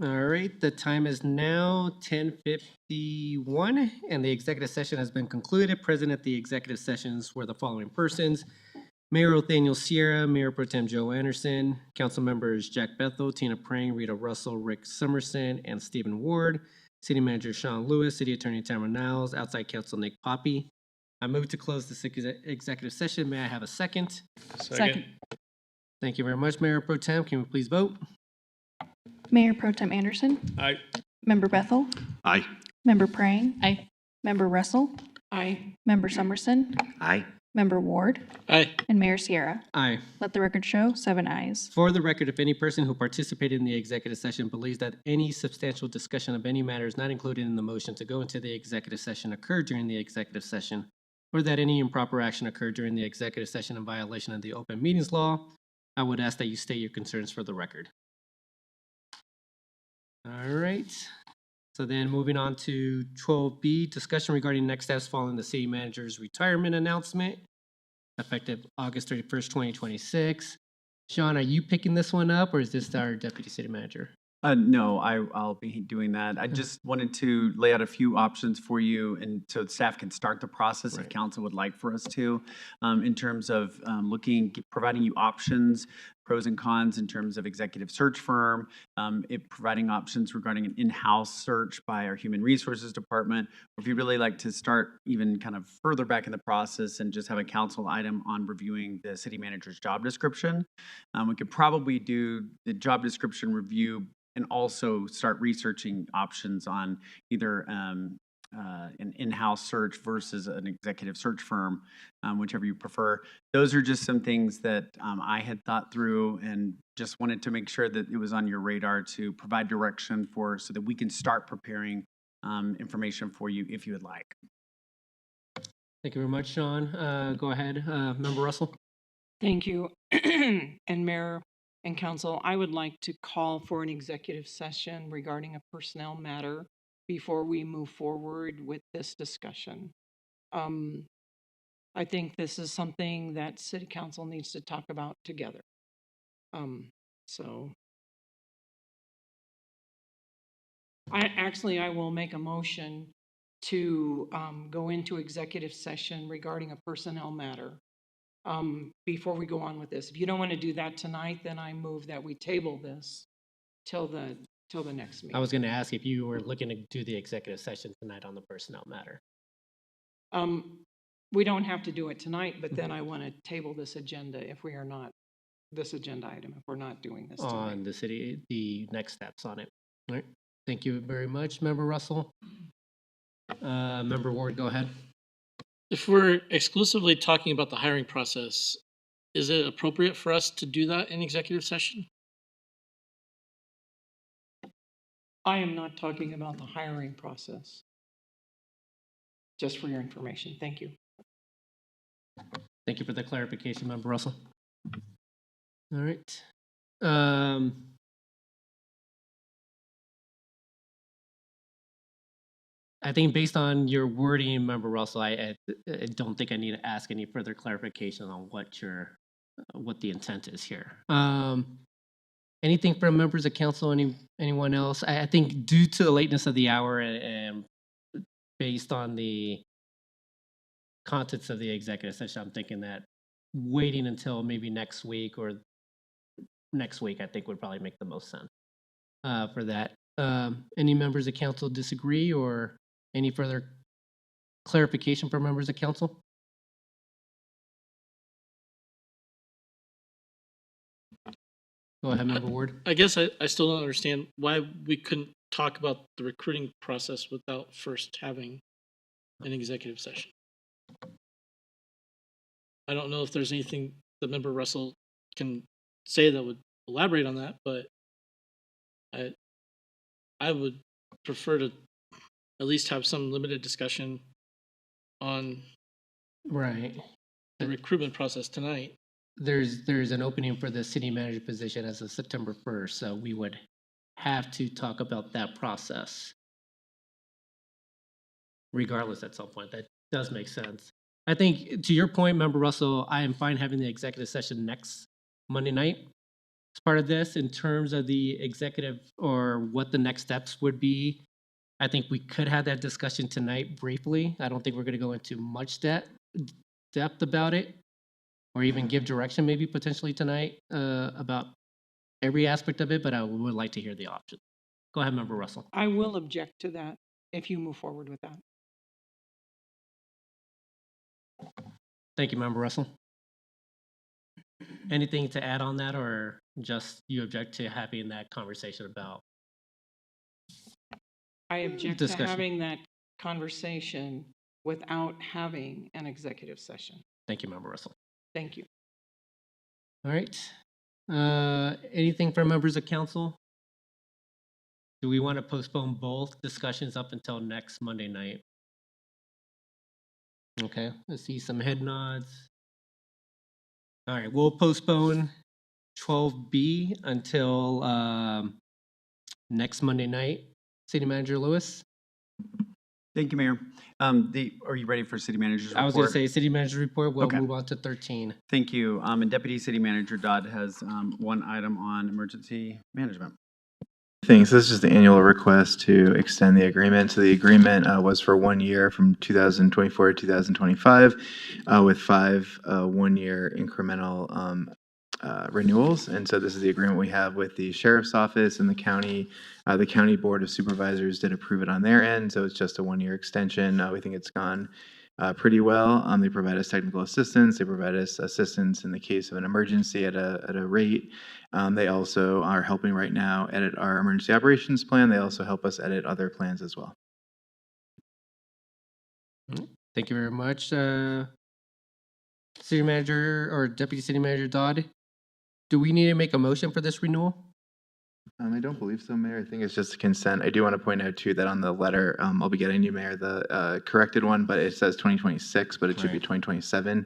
All right, the time is now 10:51, and the executive session has been concluded. Present at the executive sessions were the following persons: Mayor Othaniel Sierra, Mayor Pro Tem Joe Anderson, council members Jack Bethel, Tina Prang, Rita Russell, Rick Summerson, and Stephen Ward, City Manager Sean Lewis, City Attorney Tamara Niles, outside counsel Nick Poppy. I move to close this executive session. May I have a second? Second. Thank you very much, Mayor Pro Tem. Can we please vote? Mayor Pro Tem Anderson. Aye. Member Bethel. Aye. Member Prang. Aye. Member Russell. Aye. Member Summerson. Aye. Member Ward. Aye. And Mayor Sierra. Aye. Let the record show 7 ayes. For the record, if any person who participated in the executive session believes that any substantial discussion of any matters not included in the motion to go into the executive session occurred during the executive session, or that any improper action occurred during the executive session in violation of the open meetings law, I would ask that you state your concerns for the record. All right. So then moving on to 12B, discussion regarding next steps following the city manager's retirement announcement, effective August 31st, 2026. Sean, are you picking this one up, or is this our deputy city manager? No, I'll be doing that. I just wanted to lay out a few options for you, and so staff can start the process if council would like for us to, in terms of providing you options, pros and cons in terms of executive search firm, providing options regarding an in-house search by our human resources department, or if you'd really like to start even kind of further back in the process and just have a council item on reviewing the city manager's job description. We could probably do the job description review and also start researching options on either an in-house search versus an executive search firm, whichever you prefer. Those are just some things that I had thought through and just wanted to make sure that it was on your radar to provide direction so that we can start preparing information for you if you would like. Thank you very much, Sean. Go ahead, Member Russell. Thank you. And Mayor and Council, I would like to call for an executive session regarding a personnel matter before we move forward with this discussion. I think this is something that City Council needs to talk about together. So I will make a motion to go into executive session regarding a personnel matter. Before we go on with this. If you don't want to do that tonight, then I move that we table this till the next meeting. I was going to ask if you were looking to do the executive session tonight on the personnel matter. We don't have to do it tonight, but then I want to table this agenda if we are not, this agenda item, if we're not doing this tonight. On the next steps on it. All right. Thank you very much, Member Russell. Member Ward, go ahead. If we're exclusively talking about the hiring process, is it appropriate for us to do that in executive session? I am not talking about the hiring process. Just for your information. Thank you. Thank you for the clarification, Member Russell. All right. I think based on your wording, Member Russell, I don't think I need to ask any further clarification on what the intent is here. Anything from members of council? Anyone else? I think due to the lateness of the hour and based on the contents of the executive session, I'm thinking that waiting until maybe next week I think would probably make the most sense for that. Any members of council disagree or any further clarification from members of council? Go ahead, Member Ward. I guess I still don't understand why we couldn't talk about the recruiting process without first having an executive session. I don't know if there's anything that Member Russell can say that would elaborate on that, but I would prefer to at least have some limited discussion on the recruitment process tonight. There's an opening for the city manager position as of September 1st, so we would have to talk about that process regardless at some point. That does make sense. I think to your point, Member Russell, I am fine having the executive session next Monday night. as part of this in terms of the executive or what the next steps would be. I think we could have that discussion tonight briefly. I don't think we're going to go into much depth about it, or even give direction maybe potentially tonight about every aspect of it, but I would like to hear the option. Go ahead, Member Russell. I will object to that if you move forward with that. Thank you, Member Russell. Anything to add on that, or just you object to having that conversation about? I object Discussion. to having that conversation without having an executive session. Thank you, Member Russell. Thank you. All right. Anything from members of council? Do we want to postpone both discussions up until next Monday night? Okay, let's see some head nods. All right, we'll postpone 12B until next Monday night. City Manager Lewis? Thank you, Mayor. Are you ready for City Manager's report? I was going to say City Manager report. We'll Okay. move on to 13. Thank you. And Deputy City Manager Dodd has one item on emergency management. Thanks. This is just the annual request to extend the agreement. So the agreement was for 1 year from 2024 to 2025 with 5 one-year incremental renewals. And so this is the agreement we have with the Sheriff's Office and the county. The County Board of Supervisors did approve it on their end, so it's just a 1-year extension. We think it's gone pretty well. They provide us technical assistance. They provide us assistance in the case of an emergency at a rate. They also are helping right now edit our emergency operations plan. They also help us edit other plans as well. Thank you very much. City Manager or Deputy City Manager Dodd, do we need to make a motion for this renewal? I don't believe so, Mayor. I think it's just consent. I do want to point out, too, that on the letter, I'll be getting you, Mayor, the corrected one, but it says 2026, but it should be 2027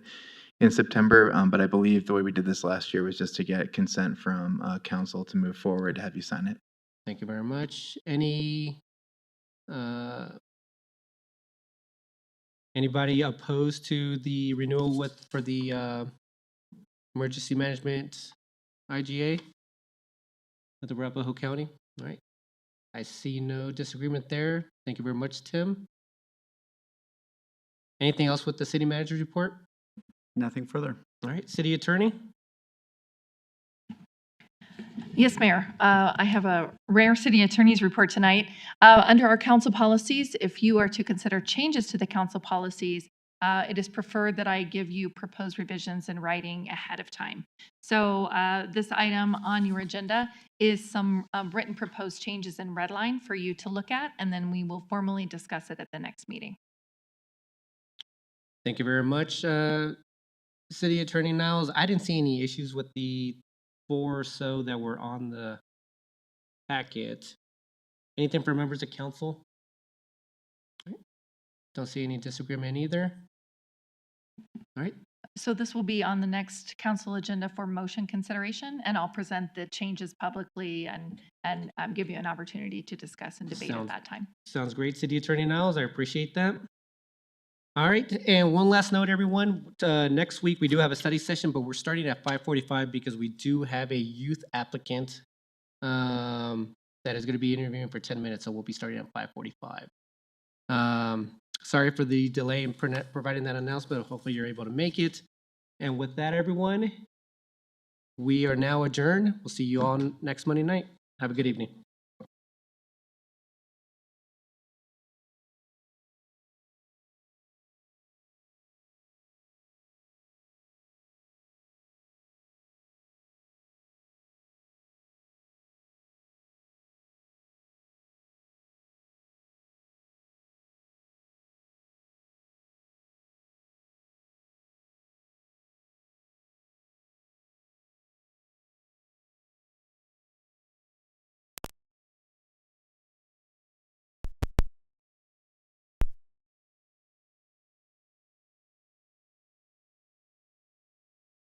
in September. But I believe the way we did this last year was just to get consent from council to move forward to have you sign it. Thank you very much. Anybody opposed to the renewal for the emergency management IGA of the Arapahoe County? All right. I see no disagreement there. Thank you very much, Tim. Anything else with the city manager's report? Nothing further. All right. City Attorney? Yes, Mayor. I have a rare city attorney's report tonight. Under our council policies, if you are to consider changes to the council policies, it is preferred that I give you proposed revisions in writing ahead of time. So this item on your agenda is some written proposed changes in red line for you to look at, and then we will formally discuss it at the next meeting. Thank you very much. City Attorney Niles, I didn't see any issues with the 4 or so that were on the packet. Anything for members of council? Don't see any disagreement either. All right. So this will be on the next council agenda for motion consideration, and I'll present the changes publicly and give you an opportunity to discuss and debate at that time. Sounds great, City Attorney Niles. I appreciate that. All right, and one last note, everyone. Next week, we do have a study session, but we're starting at 5:45 because we do have a youth applicant that is going to be interviewing for 10 minutes, so we'll be starting at 5:45. Sorry for the delay in providing that announcement. Hopefully, you're able to make it. And with that, everyone, we are now adjourned. We'll see you all next Monday night. Have a good evening.